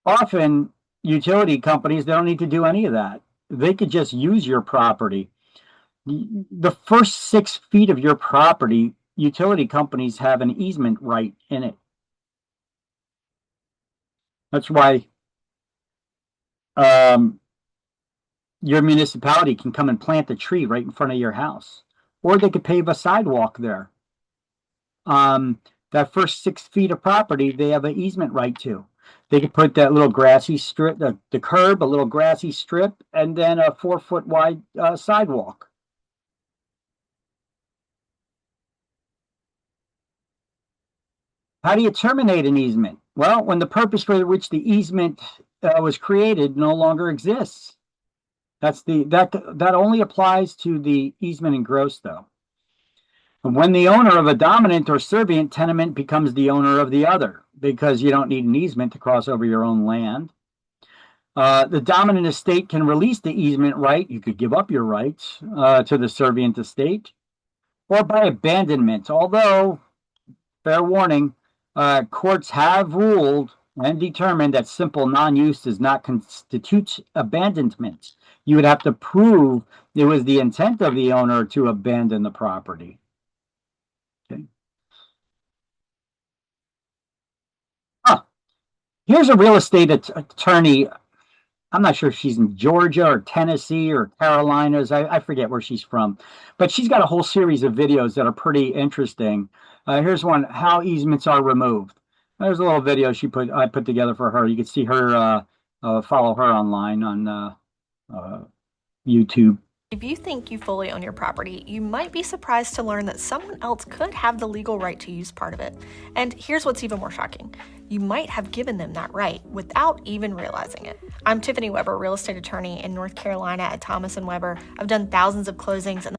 often, utility companies, they don't need to do any of that. They could just use your property. The first 6 feet of your property, utility companies have an easement right in it. That's why your municipality can come and plant a tree right in front of your house, or they could pave a sidewalk there. That first 6 feet of property, they have an easement right to. They could put that little grassy strip, the curb, a little grassy strip, and then a 4-foot wide sidewalk. How do you terminate an easement? Well, when the purpose for which the easement was created no longer exists. That only applies to the easement in gross, though. And when the owner of a dominant or servient tenement becomes the owner of the other, because you don't need an easement to cross over your own land. The dominant estate can release the easement right. You could give up your rights to the servient estate, or by abandonment. Although, fair warning, courts have ruled and determined that simple non-use does not constitute abandonment. You would have to prove it was the intent of the owner to abandon the property. Okay. Here's a real estate attorney. I'm not sure if she's in Georgia or Tennessee or Carolinas. I forget where she's from, but she's got a whole series of videos that are pretty interesting. Here's one: how easements are removed. There's a little video I put together for her. You can see her, follow her online on YouTube. If you think you fully own your property, you might be surprised to learn that someone else could have the legal right to use part of it. And here's what's even more shocking. You might have given them that right without even realizing it. I'm Tiffany Weber, real estate attorney in North Carolina at Thomas & Weber. I've done thousands of closings in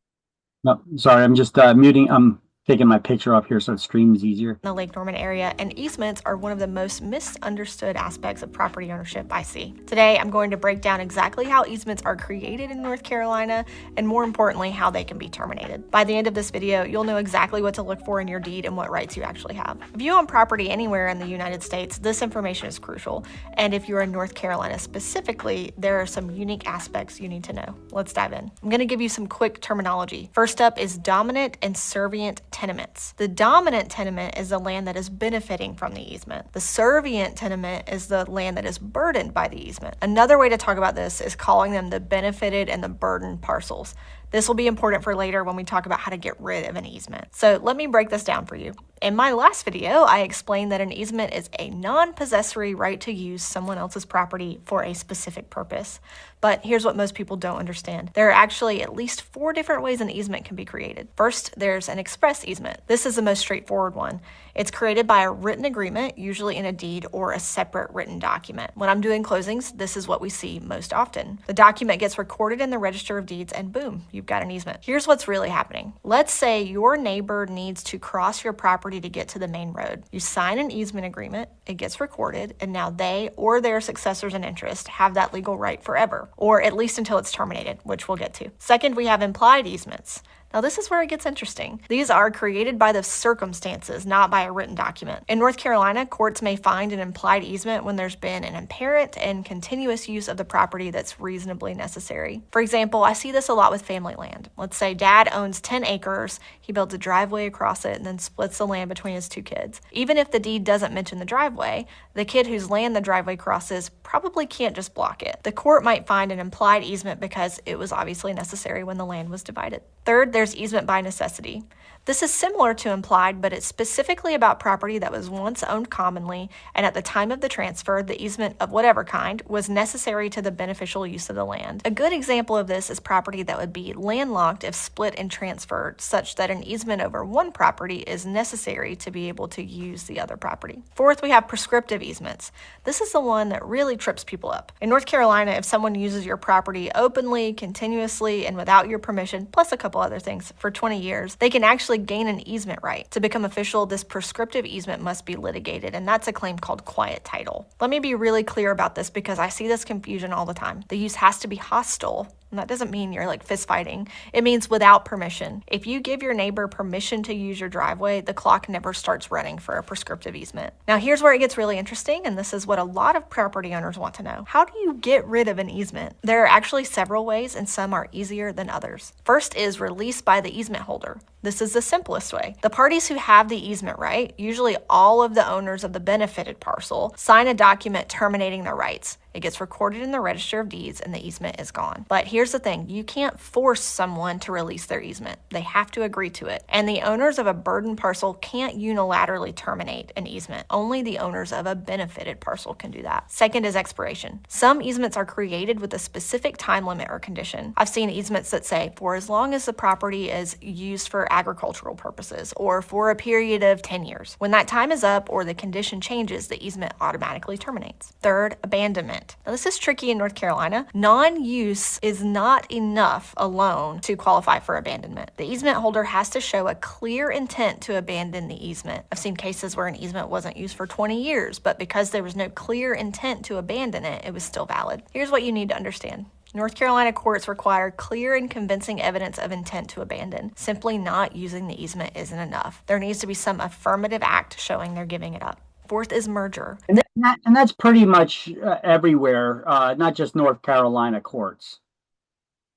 No, sorry, I'm just muting. I'm taking my picture off here so it streams easier. the Lake Norman area, and easements are one of the most misunderstood aspects of property ownership I see. Today, I'm going to break down exactly how easements are created in North Carolina, and more importantly, how they can be terminated. By the end of this video, you'll know exactly what to look for in your deed and what rights you actually have. If you own property anywhere in the United States, this information is crucial. And if you're in North Carolina specifically, there are some unique aspects you need to know. Let's dive in. I'm going to give you some quick terminology. First up is dominant and servient tenements. The dominant tenement is the land that is benefiting from the easement. The servient tenement is the land that is burdened by the easement. Another way to talk about this is calling them the benefited and the burdened parcels. This will be important for later when we talk about how to get rid of an easement. So let me break this down for you. In my last video, I explained that an easement is a non-possessory right to use someone else's property for a specific purpose. But here's what most people don't understand. There are actually at least 4 different ways an easement can be created. First, there's an express easement. This is the most straightforward one. It's created by a written agreement, usually in a deed or a separate written document. When I'm doing closings, this is what we see most often. The document gets recorded in the Register of Deeds and boom, you've got an easement. Here's what's really happening. Let's say your neighbor needs to cross your property to get to the main road. You sign an easement agreement, it gets recorded, and now they or their successors in interest have that legal right forever, or at least until it's terminated, which we'll get to. Second, we have implied easements. Now, this is where it gets interesting. These are created by the circumstances, not by a written document. In North Carolina, courts may find an implied easement when there's been an apparent and continuous use of the property that's reasonably necessary. For example, I see this a lot with family land. Let's say dad owns 10 acres, he builds a driveway across it, and then splits the land between his 2 kids. Even if the deed doesn't mention the driveway, the kid whose land the driveway crosses probably can't just block it. The court might find an implied easement because it was obviously necessary when the land was divided. Third, there's easement by necessity. This is similar to implied, but it's specifically about property that was once owned commonly, and at the time of the transfer, the easement of whatever kind was necessary to the beneficial use of the land. A good example of this is property that would be landlocked if split and transferred, such that an easement over one property is necessary to be able to use the other property. Fourth, we have prescriptive easements. This is the one that really trips people up. In North Carolina, if someone uses your property openly, continuously, and without your permission, plus a couple other things, listings for 20 years, they can actually gain an easement right. To become official, this prescriptive easement must be litigated, and that's a claim called quiet title. Let me be really clear about this because I see this confusion all the time. The use has to be hostile. And that doesn't mean you're like fist fighting. It means without permission. If you give your neighbor permission to use your driveway, the clock never starts running for a prescriptive easement. Now here's where it gets really interesting, and this is what a lot of property owners want to know. How do you get rid of an easement? There are actually several ways, and some are easier than others. First is release by the easement holder. This is the simplest way. The parties who have the easement right, usually all of the owners of the benefited parcel, sign a document terminating their rights. It gets recorded in the Register of Deeds and the easement is gone. But here's the thing, you can't force someone to release their easement. They have to agree to it. And the owners of a burdened parcel can't unilaterally terminate an easement. Only the owners of a benefited parcel can do that. Second is expiration. Some easements are created with a specific time limit or condition. I've seen easements that say, for as long as the property is used for agricultural purposes or for a period of 10 years. When that time is up or the condition changes, the easement automatically terminates. Third, abandonment. Now, this is tricky in North Carolina. Non-use is not enough alone to qualify for abandonment. The easement holder has to show a clear intent to abandon the easement. I've seen cases where an easement wasn't used for 20 years, but because there was no clear intent to abandon it, it was still valid. Here's what you need to understand. North Carolina courts require clear and convincing evidence of intent to abandon. Simply not using the easement isn't enough. There needs to be some affirmative act showing they're giving it up. Fourth is merger. And that's pretty much everywhere, not just North Carolina courts.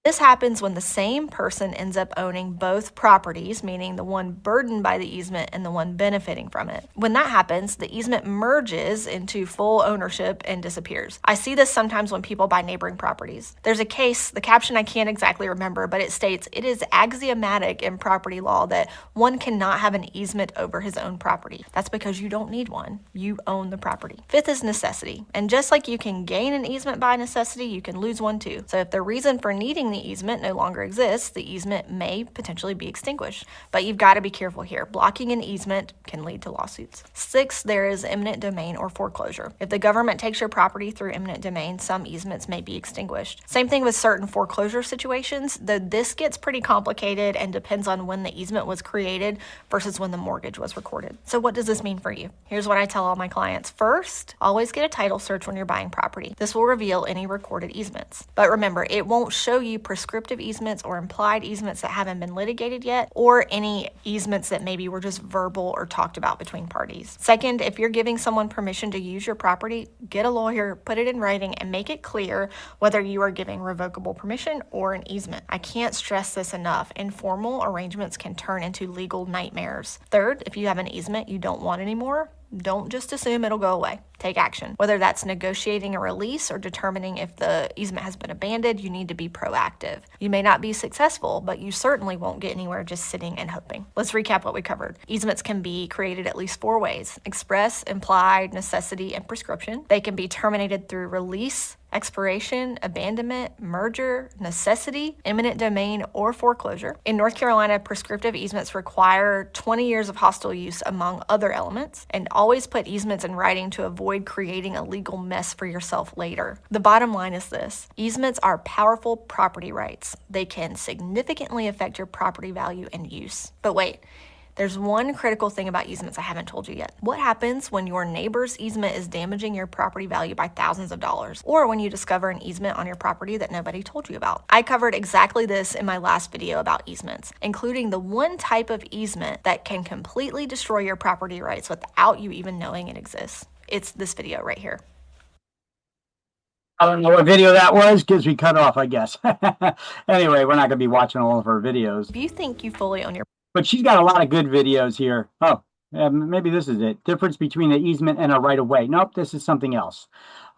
This happens when the same person ends up owning both properties, meaning the one burdened by the easement and the one benefiting from it. When that happens, the easement merges into full ownership and disappears. I see this sometimes when people buy neighboring properties. There's a case, the caption I can't exactly remember, but it states, it is axiomatic in property law that one cannot have an easement over his own property. That's because you don't need one. You own the property. Fifth is necessity. And just like you can gain an easement by necessity, you can lose one too. So if the reason for needing the easement no longer exists, the easement may potentially be extinguished. But you've got to be careful here. Blocking an easement can lead to lawsuits. Sixth, there is eminent domain or foreclosure. If the government takes your property through eminent domain, some easements may be extinguished. Same thing with certain foreclosure situations, though this gets pretty complicated and depends on when the easement was created versus when the mortgage was recorded. So what does this mean for you? Here's what I tell all my clients. First, always get a title search when you're buying property. This will reveal any recorded easements. But remember, it won't show you prescriptive easements or implied easements that haven't been litigated yet, or any easements that maybe were just verbal or talked about between parties. Second, if you're giving someone permission to use your property, get a lawyer, put it in writing, and make it clear whether you are giving revocable permission or an easement. I can't stress this enough. Informal arrangements can turn into legal nightmares. Third, if you have an easement you don't want anymore, don't just assume it'll go away. Take action. Whether that's negotiating a release or determining if the easement has been abandoned, you need to be proactive. You may not be successful, but you certainly won't get anywhere just sitting and hoping. Let's recap what we covered. Easements can be created at least 4 ways: express, implied, necessity, and prescription. They can be terminated through release, expiration, abandonment, merger, necessity, eminent domain, or foreclosure. In North Carolina, prescriptive easements require 20 years of hostile use among other elements, and always put easements in writing to avoid creating a legal mess for yourself later. The bottom line is this: easements are powerful property rights. They can significantly affect your property value and use. But wait, there's one critical thing about easements I haven't told you yet. What happens when your neighbor's easement is damaging your property value by thousands of dollars, or when you discover an easement on your property that nobody told you about? I covered exactly this in my last video about easements, including the one type of easement that can completely destroy your property rights without you even knowing it exists. It's this video right here. I don't know what video that was because we cut off, I guess. Anyway, we're not going to be watching all of her videos. If you think you fully own your But she's got a lot of good videos here. Oh, maybe this is it. Difference between an easement and a right-of-way. Nope, this is something else.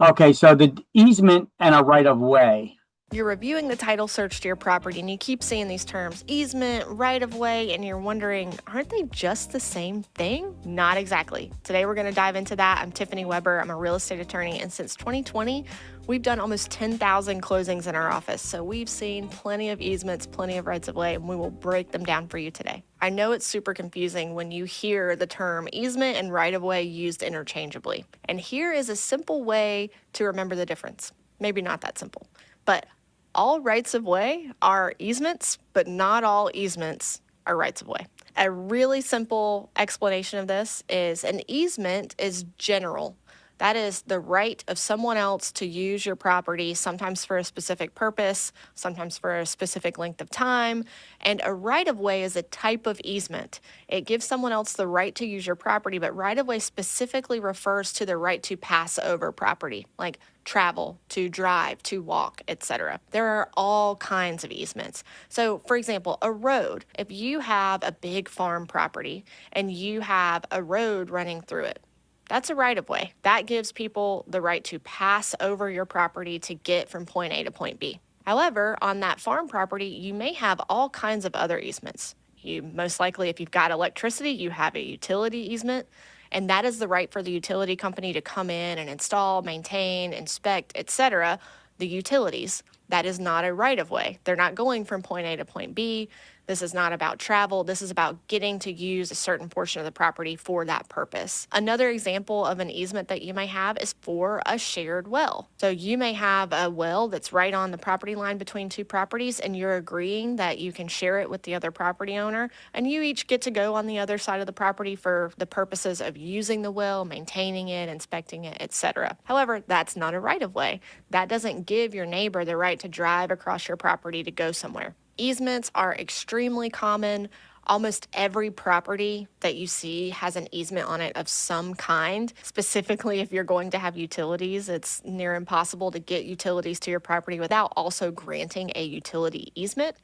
Okay, so the easement and a right-of-way. You're reviewing the title search to your property and you keep seeing these terms, easement, right-of-way, and you're wondering, aren't they just the same thing? Not exactly. Today we're going to dive into that. I'm Tiffany Weber. I'm a real estate attorney, and since 2020, we've done almost 10,000 closings in our office. So we've seen plenty of easements, plenty of rights-of-way, and we will break them down for you today. I know it's super confusing when you hear the term easement and right-of-way used interchangeably. And here is a simple way to remember the difference. Maybe not that simple, but All rights of way are easements, but not all easements are rights of way. A really simple explanation of this is an easement is general. That is the right of someone else to use your property, sometimes for a specific purpose, sometimes for a specific length of time. And a right-of-way is a type of easement. It gives someone else the right to use your property, but right-of-way specifically refers to the right to pass over property, like travel, to drive, to walk, etc. There are all kinds of easements. So, for example, a road. If you have a big farm property and you have a road running through it, that's a right-of-way. That gives people the right to pass over your property to get from point A to point B. However, on that farm property, you may have all kinds of other easements. You most likely, if you've got electricity, you have a utility easement, and that is the right for the utility company to come in and install, maintain, inspect, etc., the utilities. That is not a right-of-way. They're not going from point A to point B. This is not about travel. This is about getting to use a certain portion of the property for that purpose. Another example of an easement that you may have is for a shared well. So you may have a well that's right on the property line between two properties, and you're agreeing that you can share it with the other property owner, and you each get to go on the other side of the property for the purposes of using the well, maintaining it, inspecting it, etc. However, that's not a right-of-way. That doesn't give your neighbor the right to drive across your property to go somewhere. Easements are extremely common. Almost every property that you see has an easement on it of some kind. Specifically, if you're going to have utilities, it's near impossible to get utilities to your property without also granting a utility easement.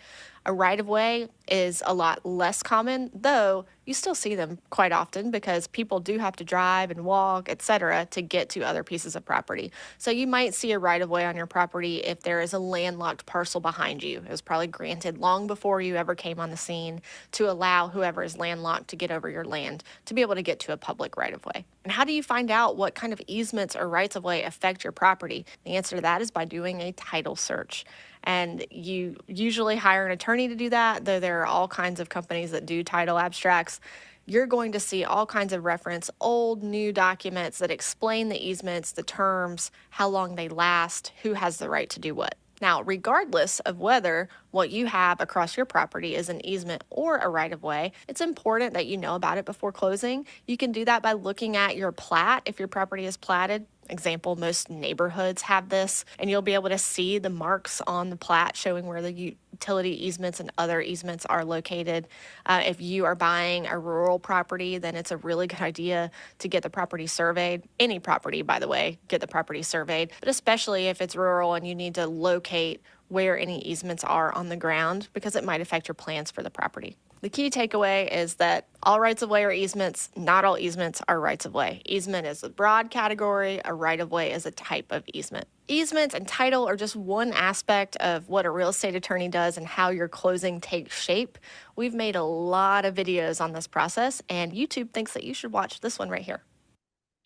A right-of-way is a lot less common, though you still see them quite often because people do have to drive and walk, etc., to get to other pieces of property. So you might see a right-of-way on your property if there is a landlocked parcel behind you. It was probably granted long before you ever came on the scene to allow whoever is landlocked to get over your land to be able to get to a public right-of-way. And how do you find out what kind of easements or rights-of-way affect your property? The answer to that is by doing a title search. And you usually hire an attorney to do that, though there are all kinds of companies that do title abstracts. You're going to see all kinds of reference, old, new documents that explain the easements, the terms, how long they last, who has the right to do what. Now, regardless of whether what you have across your property is an easement or a right-of-way, it's important that you know about it before closing. You can do that by looking at your plat if your property is platted. Example, most neighborhoods have this, and you'll be able to see the marks on the plat showing where the utility easements and other easements are located. If you are buying a rural property, then it's a really good idea to get the property surveyed. Any property, by the way, get the property surveyed, but especially if it's rural and you need to locate where any easements are on the ground because it might affect your plans for the property. The key takeaway is that all rights-of-way are easements. Not all easements are rights-of-way. Easement is a broad category. A right-of-way is a type of easement. Easements and title are just one aspect of what a real estate attorney does and how your closing takes shape. We've made a lot of videos on this process, and YouTube thinks that you should watch this one right here.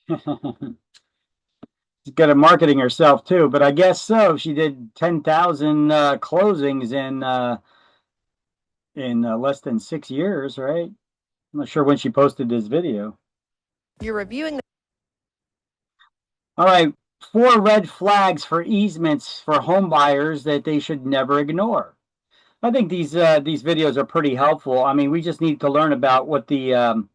She's good at marketing herself too, but I guess so. She did 10,000 closings in less than 6 years, right? I'm not sure when she posted this video. You're reviewing the All right, 4 red flags for easements for home buyers that they should never ignore. I think these videos are pretty helpful. I mean, we just need to learn about what the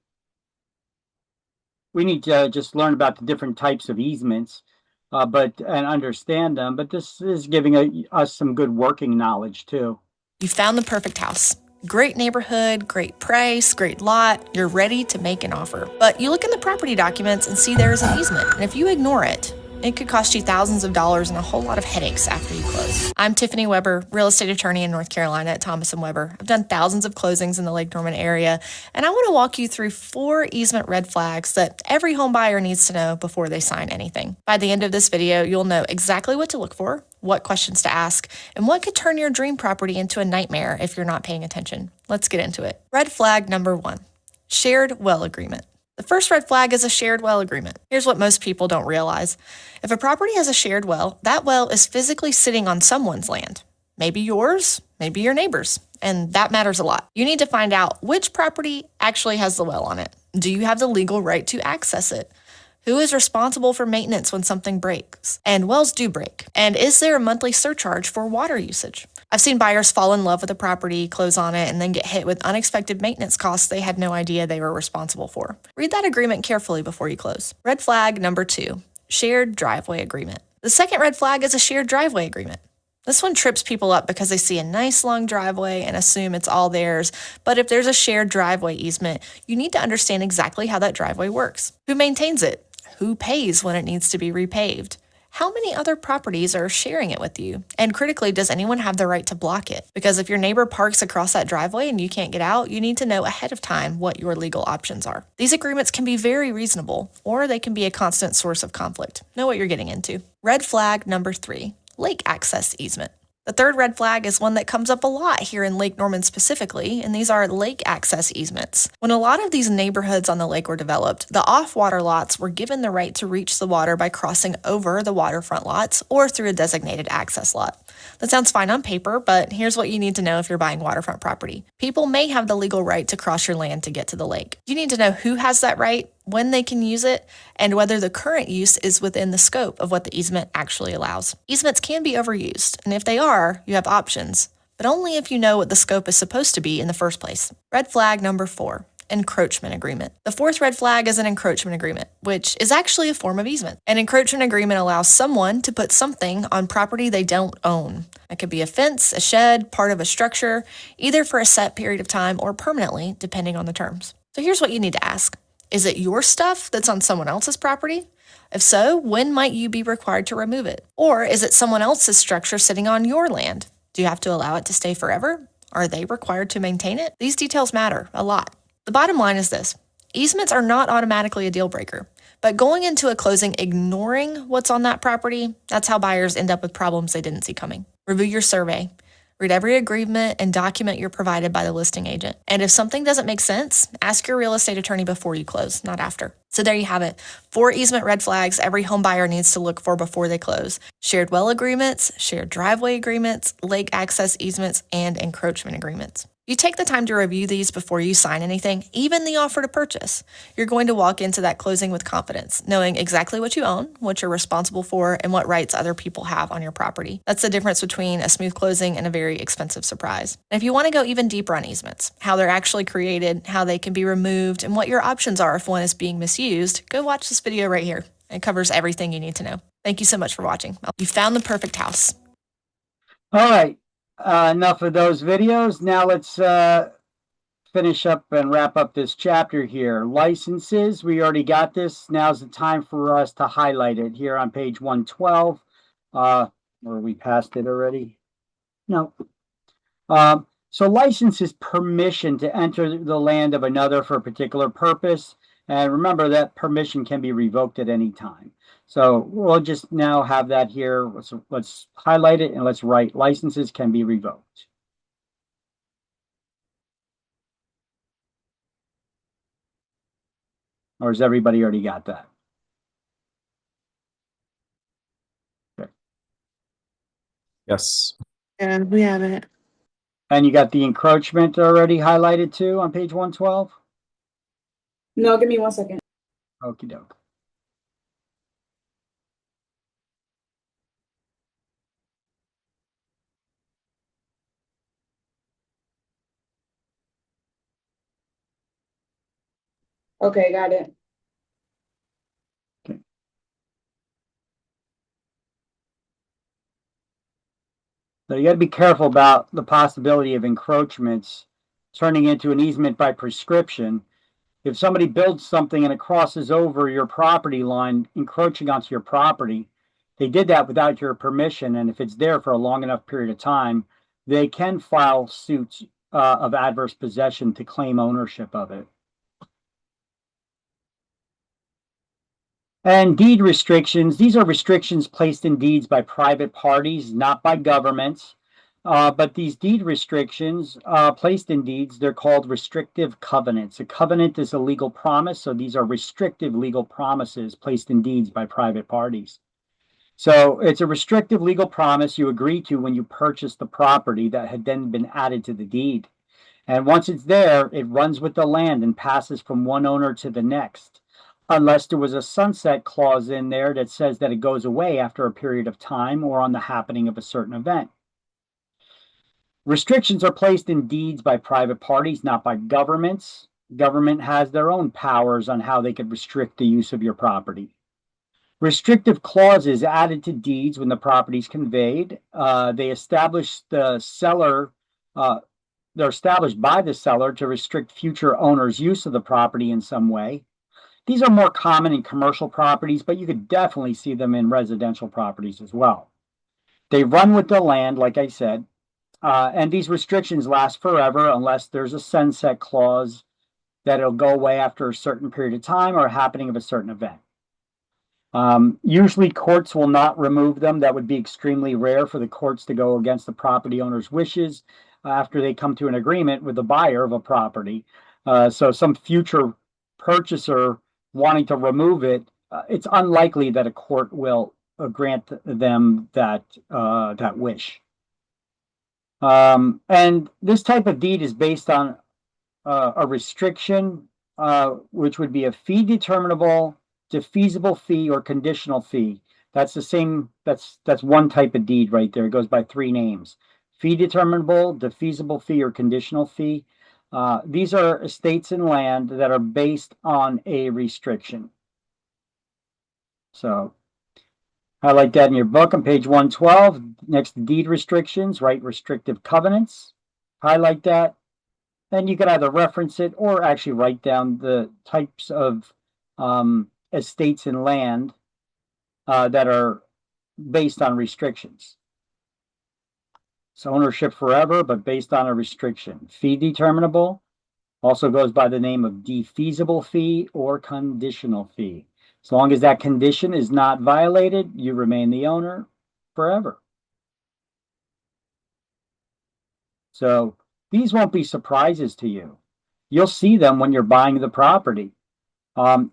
we need to just learn about the different types of easements, and understand them. But this is giving us some good working knowledge too. You found the perfect house. Great neighborhood, great price, great lot. You're ready to make an offer. But you look in the property documents and see there's an easement. And if you ignore it, it could cost you thousands of dollars and a whole lot of headaches after you close. I'm Tiffany Weber, real estate attorney in North Carolina at Thomas & Weber. I've done thousands of closings in the Lake Norman area, and I want to walk you through 4 easement red flags that every home buyer needs to know before they sign anything. By the end of this video, you'll know exactly what to look for, what questions to ask, and what could turn your dream property into a nightmare if you're not paying attention. Let's get into it. Red flag number 1, shared well agreement. The first red flag is a shared well agreement. Here's what most people don't realize. If a property has a shared well, that well is physically sitting on someone's land. Maybe yours, maybe your neighbor's, and that matters a lot. You need to find out which property actually has the well on it. Do you have the legal right to access it? Who is responsible for maintenance when something breaks? And wells do break. And is there a monthly surcharge for water usage? I've seen buyers fall in love with a property, close on it, and then get hit with unexpected maintenance costs they had no idea they were responsible for. Read that agreement carefully before you close. Red flag number 2, shared driveway agreement. The second red flag is a shared driveway agreement. This one trips people up because they see a nice long driveway and assume it's all theirs. But if there's a shared driveway easement, you need to understand exactly how that driveway works. Who maintains it? Who pays when it needs to be repaved? How many other properties are sharing it with you? And critically, does anyone have the right to block it? Because if your neighbor parks across that driveway and you can't get out, you need to know ahead of time what your legal options are. These agreements can be very reasonable, or they can be a constant source of conflict. Know what you're getting into. Red flag number 3. Lake access easement. The third red flag is one that comes up a lot here in Lake Norman specifically, and these are lake access easements. When a lot of these neighborhoods on the lake were developed, the off-water lots were given the right to reach the water by crossing over the waterfront lots or through a designated access lot. That sounds fine on paper, but here's what you need to know if you're buying waterfront property. People may have the legal right to cross your land to get to the lake. You need to know who has that right, when they can use it, and whether the current use is within the scope of what the easement actually allows. Easements can be overused, and if they are, you have options, but only if you know what the scope is supposed to be in the first place. Red flag number 4. Encroachment agreement. The fourth red flag is an encroachment agreement, which is actually a form of easement. An encroachment agreement allows someone to put something on property they don't own. It could be a fence, a shed, part of a structure, either for a set period of time or permanently, depending on the terms. So here's what you need to ask. Is it your stuff that's on someone else's property? If so, when might you be required to remove it? Or is it someone else's structure sitting on your land? Do you have to allow it to stay forever? Are they required to maintain it? These details matter a lot. The bottom line is this. Easements are not automatically a deal breaker, but going into a closing ignoring what's on that property, that's how buyers end up with problems they didn't see coming. Review your survey. Read every agreement and document you're provided by the listing agent. And if something doesn't make sense, ask your real estate attorney before you close, not after. So there you have it. 4 easement red flags every home buyer needs to look for before they close. Shared well agreements, shared driveway agreements, lake access easements, and encroachment agreements. You take the time to review these before you sign anything, even the offer to purchase. You're going to walk into that closing with confidence, knowing exactly what you own, what you're responsible for, and what rights other people have on your property. That's the difference between a smooth closing and a very expensive surprise. And if you want to go even deeper on easements, how they're actually created, how they can be removed, and what your options are if one is being misused, go watch this video right here. It covers everything you need to know. Thank you so much for watching. You found the perfect house. All right. Enough of those videos. Now let's finish up and wrap up this chapter here. Licenses, we already got this. Now's the time for us to highlight it here on page 112. Or we passed it already? No. So license is permission to enter the land of another for a particular purpose. And remember that permission can be revoked at any time. So we'll just now have that here. Let's highlight it and let's write licenses can be revoked. Or has everybody already got that? Okay. Yes. Yeah, we have it. And you got the encroachment already highlighted too on page 112? No, give me 1 second. Okie doke. Okay, got it. Okay. So you got to be careful about the possibility of encroachments turning into an easement by prescription. If somebody builds something and it crosses over your property line, encroaching onto your property, they did that without your permission. And if it's there for a long enough period of time, they can file suits of adverse possession to claim ownership of it. And deed restrictions, these are restrictions placed in deeds by private parties, not by governments. But these deed restrictions placed in deeds, they're called restrictive covenants. A covenant is a legal promise, so these are restrictive legal promises placed in deeds by private parties. So it's a restrictive legal promise you agree to when you purchase the property that had then been added to the deed. And once it's there, it runs with the land and passes from one owner to the next. unless there was a sunset clause in there that says that it goes away after a period of time or on the happening of a certain event. Restrictions are placed in deeds by private parties, not by governments. Government has their own powers on how they could restrict the use of your property. Restrictive clauses added to deeds when the property is conveyed. They establish the seller, they're established by the seller to restrict future owners' use of the property in some way. These are more common in commercial properties, but you could definitely see them in residential properties as well. They run with the land, like I said, and these restrictions last forever unless there's a sunset clause that it'll go away after a certain period of time or happening of a certain event. Usually courts will not remove them. That would be extremely rare for the courts to go against the property owner's wishes after they come to an agreement with the buyer of a property. So some future purchaser wanting to remove it, it's unlikely that a court will grant them that wish. And this type of deed is based on a restriction, which would be a fee determinable, defeasible fee, or conditional fee. That's the same. That's one type of deed right there. It goes by three names: fee determinable, defeasible fee, or conditional fee. These are estates and land that are based on a restriction. So highlight that in your book on page 112. Next to deed restrictions, write restrictive covenants. Highlight that. And you can either reference it or actually write down the types of estates and land that are based on restrictions. So ownership forever, but based on a restriction. Fee determinable also goes by the name of defeasible fee or conditional fee. As long as that condition is not violated, you remain the owner forever. So these won't be surprises to you. You'll see them when you're buying the property.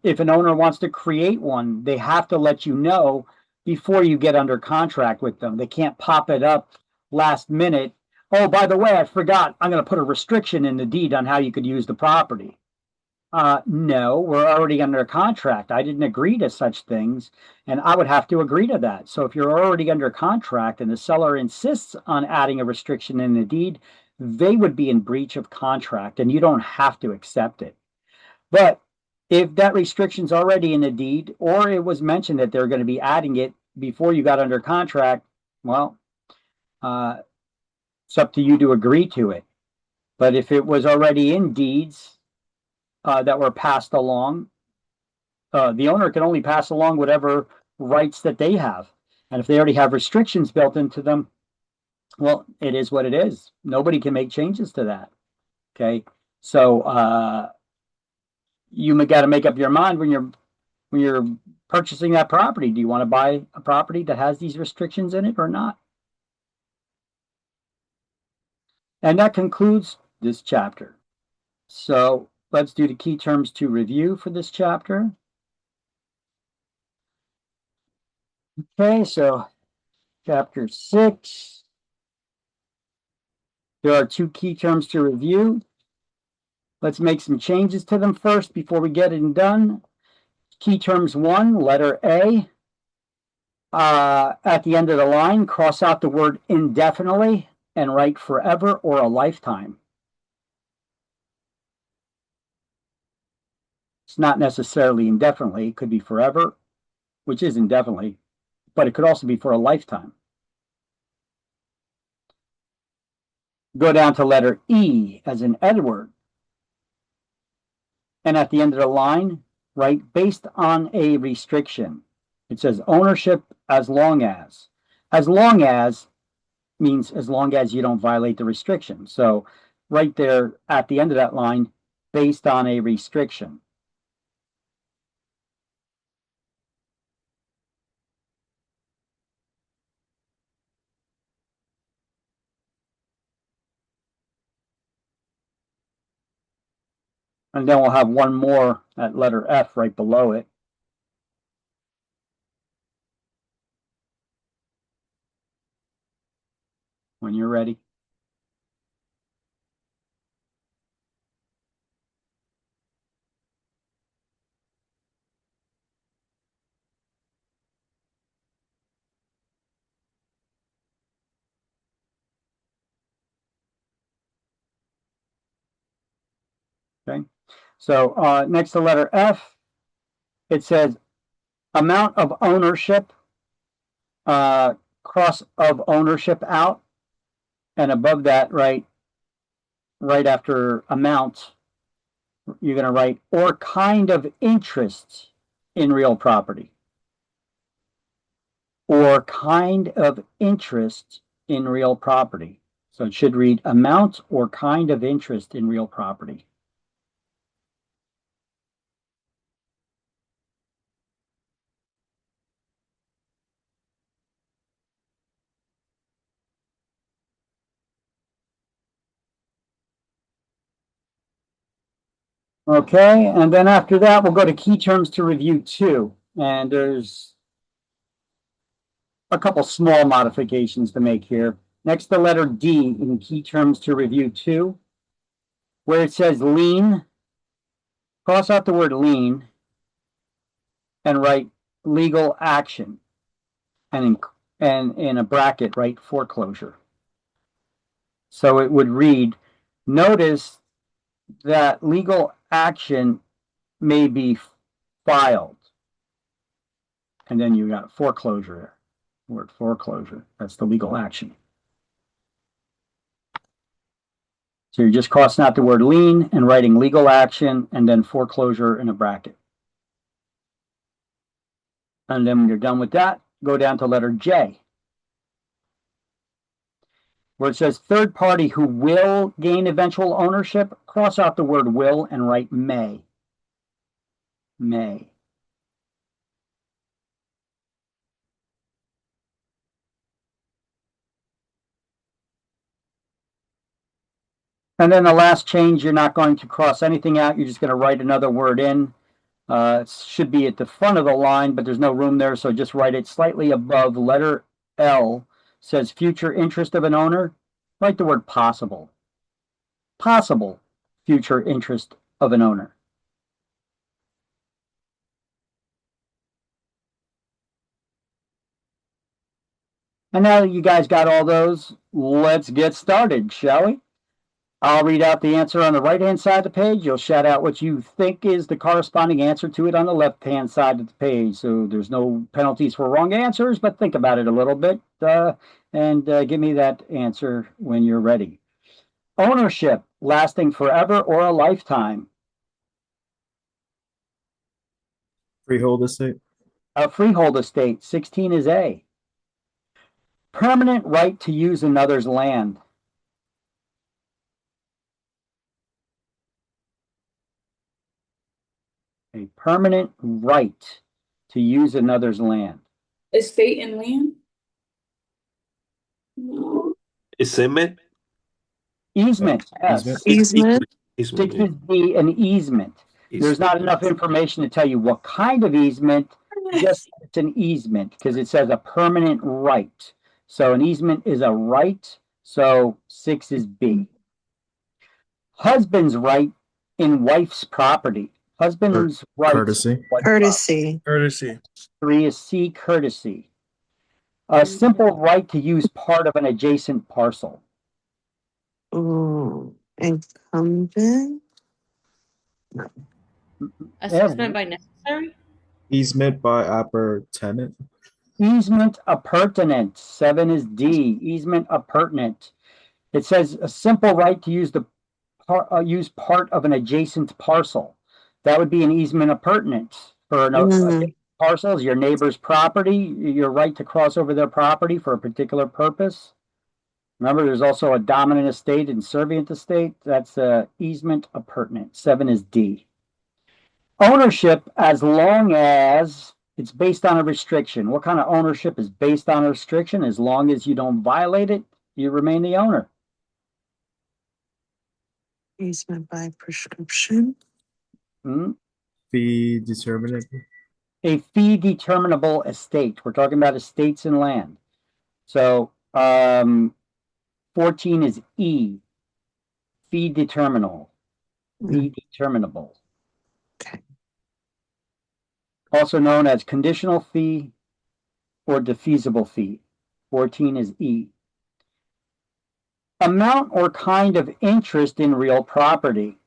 If an owner wants to create one, they have to let you know before you get under contract with them. They can't pop it up last minute. Oh, by the way, I forgot. I'm going to put a restriction in the deed on how you could use the property. No, we're already under a contract. I didn't agree to such things, and I would have to agree to that. So if you're already under contract and the seller insists on adding a restriction in the deed, they would be in breach of contract, and you don't have to accept it. But if that restriction's already in the deed, or it was mentioned that they're going to be adding it before you got under contract, well, it's up to you to agree to it. But if it was already in deeds that were passed along, the owner can only pass along whatever rights that they have. And if they already have restrictions built into them, well, it is what it is. Nobody can make changes to that. Okay, so you got to make up your mind when you're purchasing that property. Do you want to buy a property that has these restrictions in it or not? And that concludes this chapter. So let's do the key terms to review for this chapter. Okay, so chapter 6. There are 2 key terms to review. Let's make some changes to them first before we get it done. Key terms 1, letter A. At the end of the line, cross out the word indefinitely and write forever or a lifetime. It's not necessarily indefinitely. It could be forever, which is indefinitely, but it could also be for a lifetime. Go down to letter E as in Edward. And at the end of the line, write based on a restriction. It says ownership as long as. As long as means as long as you don't violate the restriction. So right there at the end of that line, based on a restriction. And then we'll have one more at letter F right below it. When you're ready. Okay. So next to letter F, it says amount of ownership, cross of ownership out, and above that, right after amount, you're going to write or kind of interest in real property. Or kind of interest in real property. So it should read amount or kind of interest in real property. Okay, and then after that, we'll go to key terms to review 2. And there's a couple small modifications to make here. Next, the letter D in key terms to review 2, where it says lien, cross out the word lien and write legal action. And in a bracket, write foreclosure. So it would read, notice that legal action may be filed. And then you got foreclosure there. Word foreclosure. That's the legal action. So you're just crossing out the word lien and writing legal action and then foreclosure in a bracket. And then when you're done with that, go down to letter J, where it says third party who will gain eventual ownership, cross out the word will and write may. May. And then the last change, you're not going to cross anything out. You're just going to write another word in. It should be at the front of the line, but there's no room there. So just write it slightly above letter L. Says future interest of an owner. Write the word possible. Possible future interest of an owner. And now that you guys got all those, let's get started, shall we? I'll read out the answer on the right-hand side of the page. You'll shout out what you think is the corresponding answer to it on the left-hand side of the page. So there's no penalties for wrong answers, but think about it a little bit and give me that answer when you're ready. Ownership, lasting forever or a lifetime. Freehold estate. A freehold estate, 16 is A. Permanent right to use another's land. A permanent right to use another's land. Estate and land? Easement. Easement. Yes. Easement. Six is B, an easement. There's not enough information to tell you what kind of easement, just it's an easement because it says a permanent right. So an easement is a right. So 6 is B. Husband's right in wife's property. Husband's right. Courtesy. Courtesy. 3 is C, courtesy. A simple right to use part of an adjacent parcel. Ooh, incumbent. Assessment by necessary. Easement by appurtenant. Easement appurtenant. 7 is D. Easement appurtenant. It says a simple right to use use part of an adjacent parcel. That would be an easement appurtenant for an parcel is your neighbor's property, your right to cross over their property for a particular purpose. Remember, there's also a dominant estate and servient estate. That's easement appurtenant. 7 is D. Ownership, as long as it's based on a restriction. What kind of ownership is based on a restriction? As long as you don't violate it, you remain the owner. Easement by prescription. Fee determinable. A fee determinable estate. We're talking about estates and land. So 14 is E. Fee determinable. Fee determinable. Okay. Also known as conditional fee or defeasible fee. 14 is E. Amount or kind of interest in real property.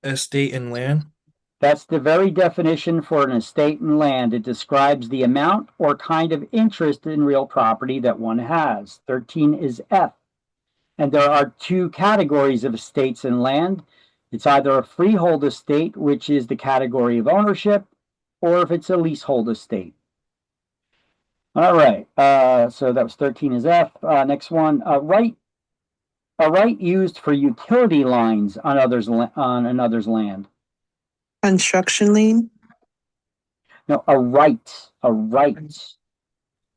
Estate and land. That's the very definition for an estate and land. It describes the amount or kind of interest in real property that one has. 13 is F. And there are two categories of estates and land. It's either a freehold estate, which is the category of ownership, or if it's a leasehold estate. All right, so that was 13 is F. Next one, a right used for utility lines on another's land. Construction lien. No, a right.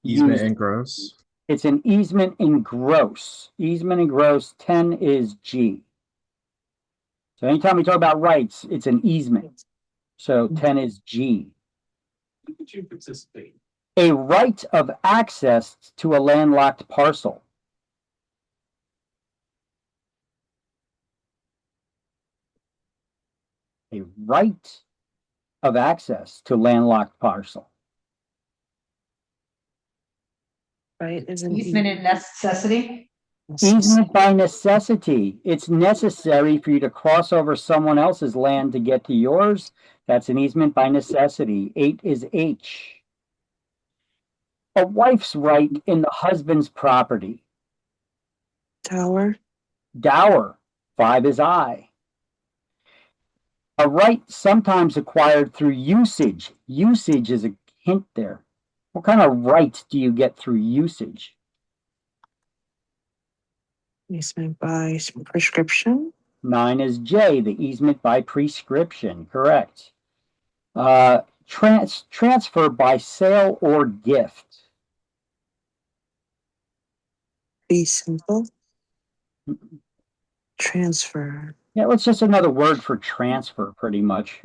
Easement and gross. It's an easement in gross. Easement in gross, 10 is G. So anytime we talk about rights, it's an easement. So 10 is G. Could you participate? A right of access to a landlocked parcel. A right of access to landlocked parcel. Right, is an Easement in necessity. Easement by necessity. It's necessary for you to cross over someone else's land to get to yours. That's an easement by necessity. 8 is H. A wife's right in the husband's property. Tower. Dower. 5 is I. A right sometimes acquired through usage. Usage is a hint there. What kind of right do you get through usage? Easement by prescription. 9 is J, the easement by prescription. Correct. Transfer by sale or gift. Be simple. Transfer. Yeah, it's just another word for transfer, pretty much.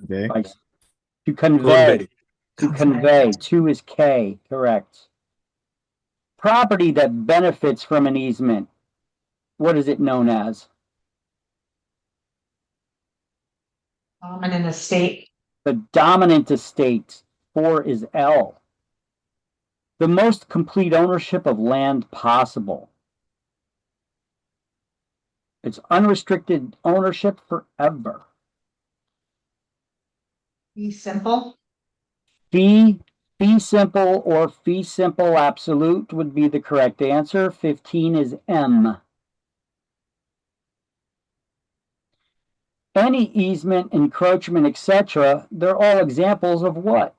Okay. Like, to convey. To convey. 2 is K. Correct. Property that benefits from an easement. What is it known as? Dominant estate. The dominant estate. 4 is L. The most complete ownership of land possible. It's unrestricted ownership forever. Be simple. Fee simple or fee simple absolute would be the correct answer. 15 is M. Any easement, encroachment, etc., they're all examples of what?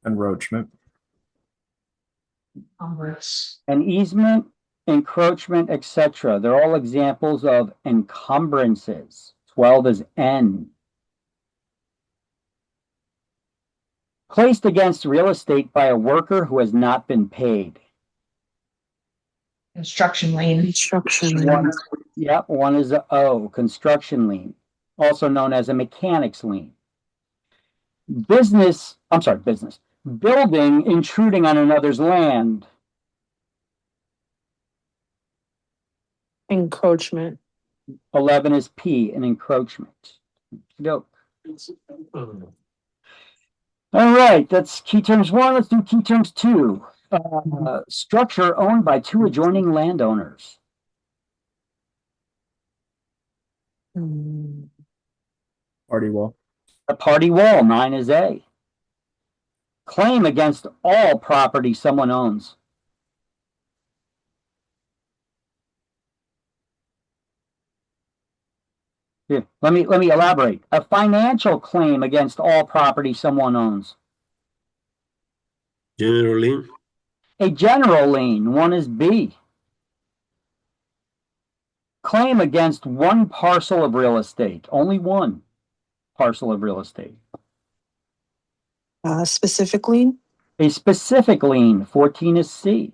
Encroachment. An easement, encroachment, etc. They're all examples of encumbrances. 12 is N. Placed against real estate by a worker who has not been paid. Construction lien. Construction lien. One is a O, construction lien, also known as a mechanics lien. Building intruding on another's land. Encroachment. 11 is P, an encroachment. All right, that's key terms 1. Let's do key terms 2. Structure owned by 2 adjoining landowners. Party wall. A party wall. 9 is A. Claim against all property someone owns. Here, let me elaborate. A financial claim against all property someone owns. General lien. A general lien. 1 is B. Claim against one parcel of real estate. Only one parcel of real estate. Specific lien. A specific lien. 14 is C.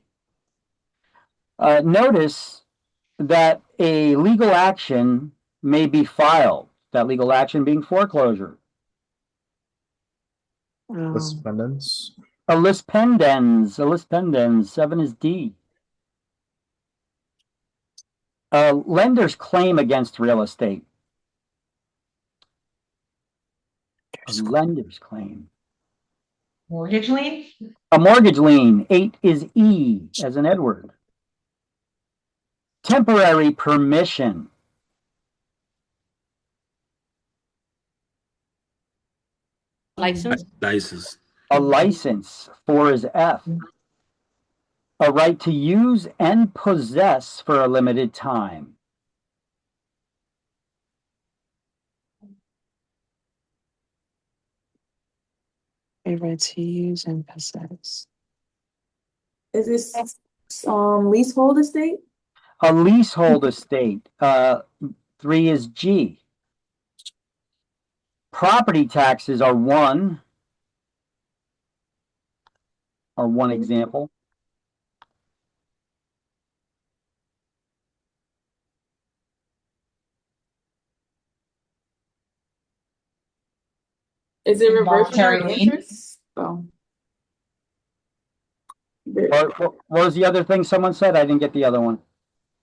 Notice that a legal action may be filed. That legal action being foreclosure. Lispendens. A lispendens. 7 is D. Lender's claim against real estate. A lender's claim. Mortgage lien. A mortgage lien. 8 is E, as in Edward. Temporary permission. License. A license. 4 is F. A right to use and possess for a limited time. A right to use and possess. Is this leasehold estate? A leasehold estate. 3 is G. Property taxes are one example. Is it Voluntary reversionary lien? interest? Oh. What was the other thing someone said? I didn't get the other one.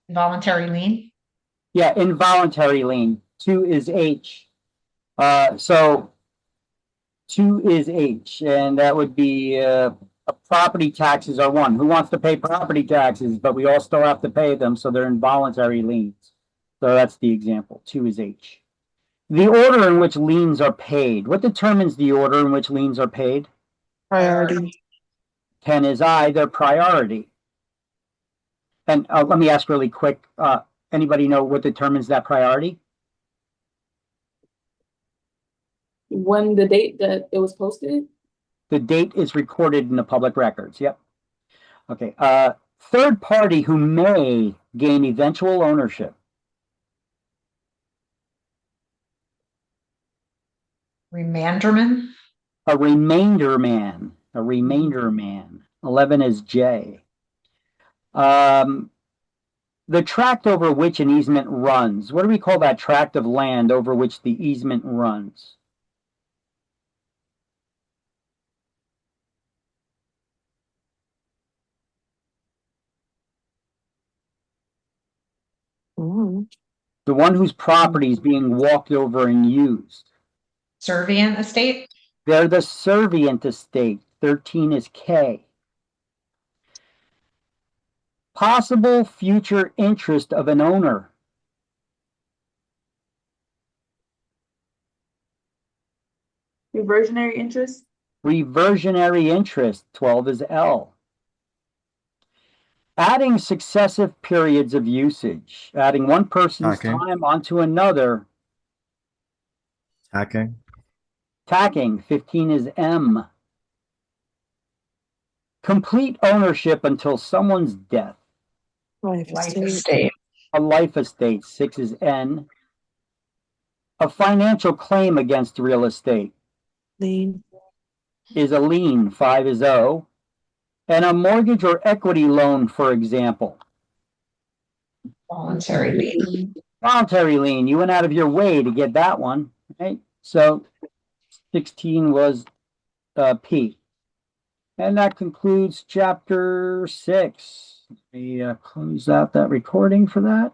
Voluntary lien? Yeah, involuntary lien. 2 is H. So 2 is H, and that would be property taxes are 1. Who wants to pay property taxes? But we all still have to pay them, so they're involuntary liens. So that's the example. 2 is H. The order in which liens are paid. What determines the order in which liens are paid? Priority. 10 is I, their priority. And let me ask really quick, anybody know what determines that priority? When the date that it was posted? The date is recorded in the public records, yep. Okay, third party who may gain eventual ownership. Remanderman? A remainder man, a remainder man. 11 is J. The tract over which an easement runs. What do we call that tract of land over which the easement runs? Ooh. The one whose property is being walked over and used. Servient estate? They're the servient estate. 13 is K. Possible future interest of an owner. Reversionary interest? Reversionary interest. 12 is L. Adding successive periods of usage. Adding one person's Tacking. time onto another. Hacking. Tacking. 15 is M. Complete ownership until someone's death. Life Life estate. estate. A life estate. 6 is N. A financial claim against real estate Lien. is a lien. 5 is O. And a mortgage or equity loan, for example. Voluntary lien. Voluntary lien. You went out of your way to get that one, right? So 16 was P. And that concludes chapter 6. Let me close out that recording for that.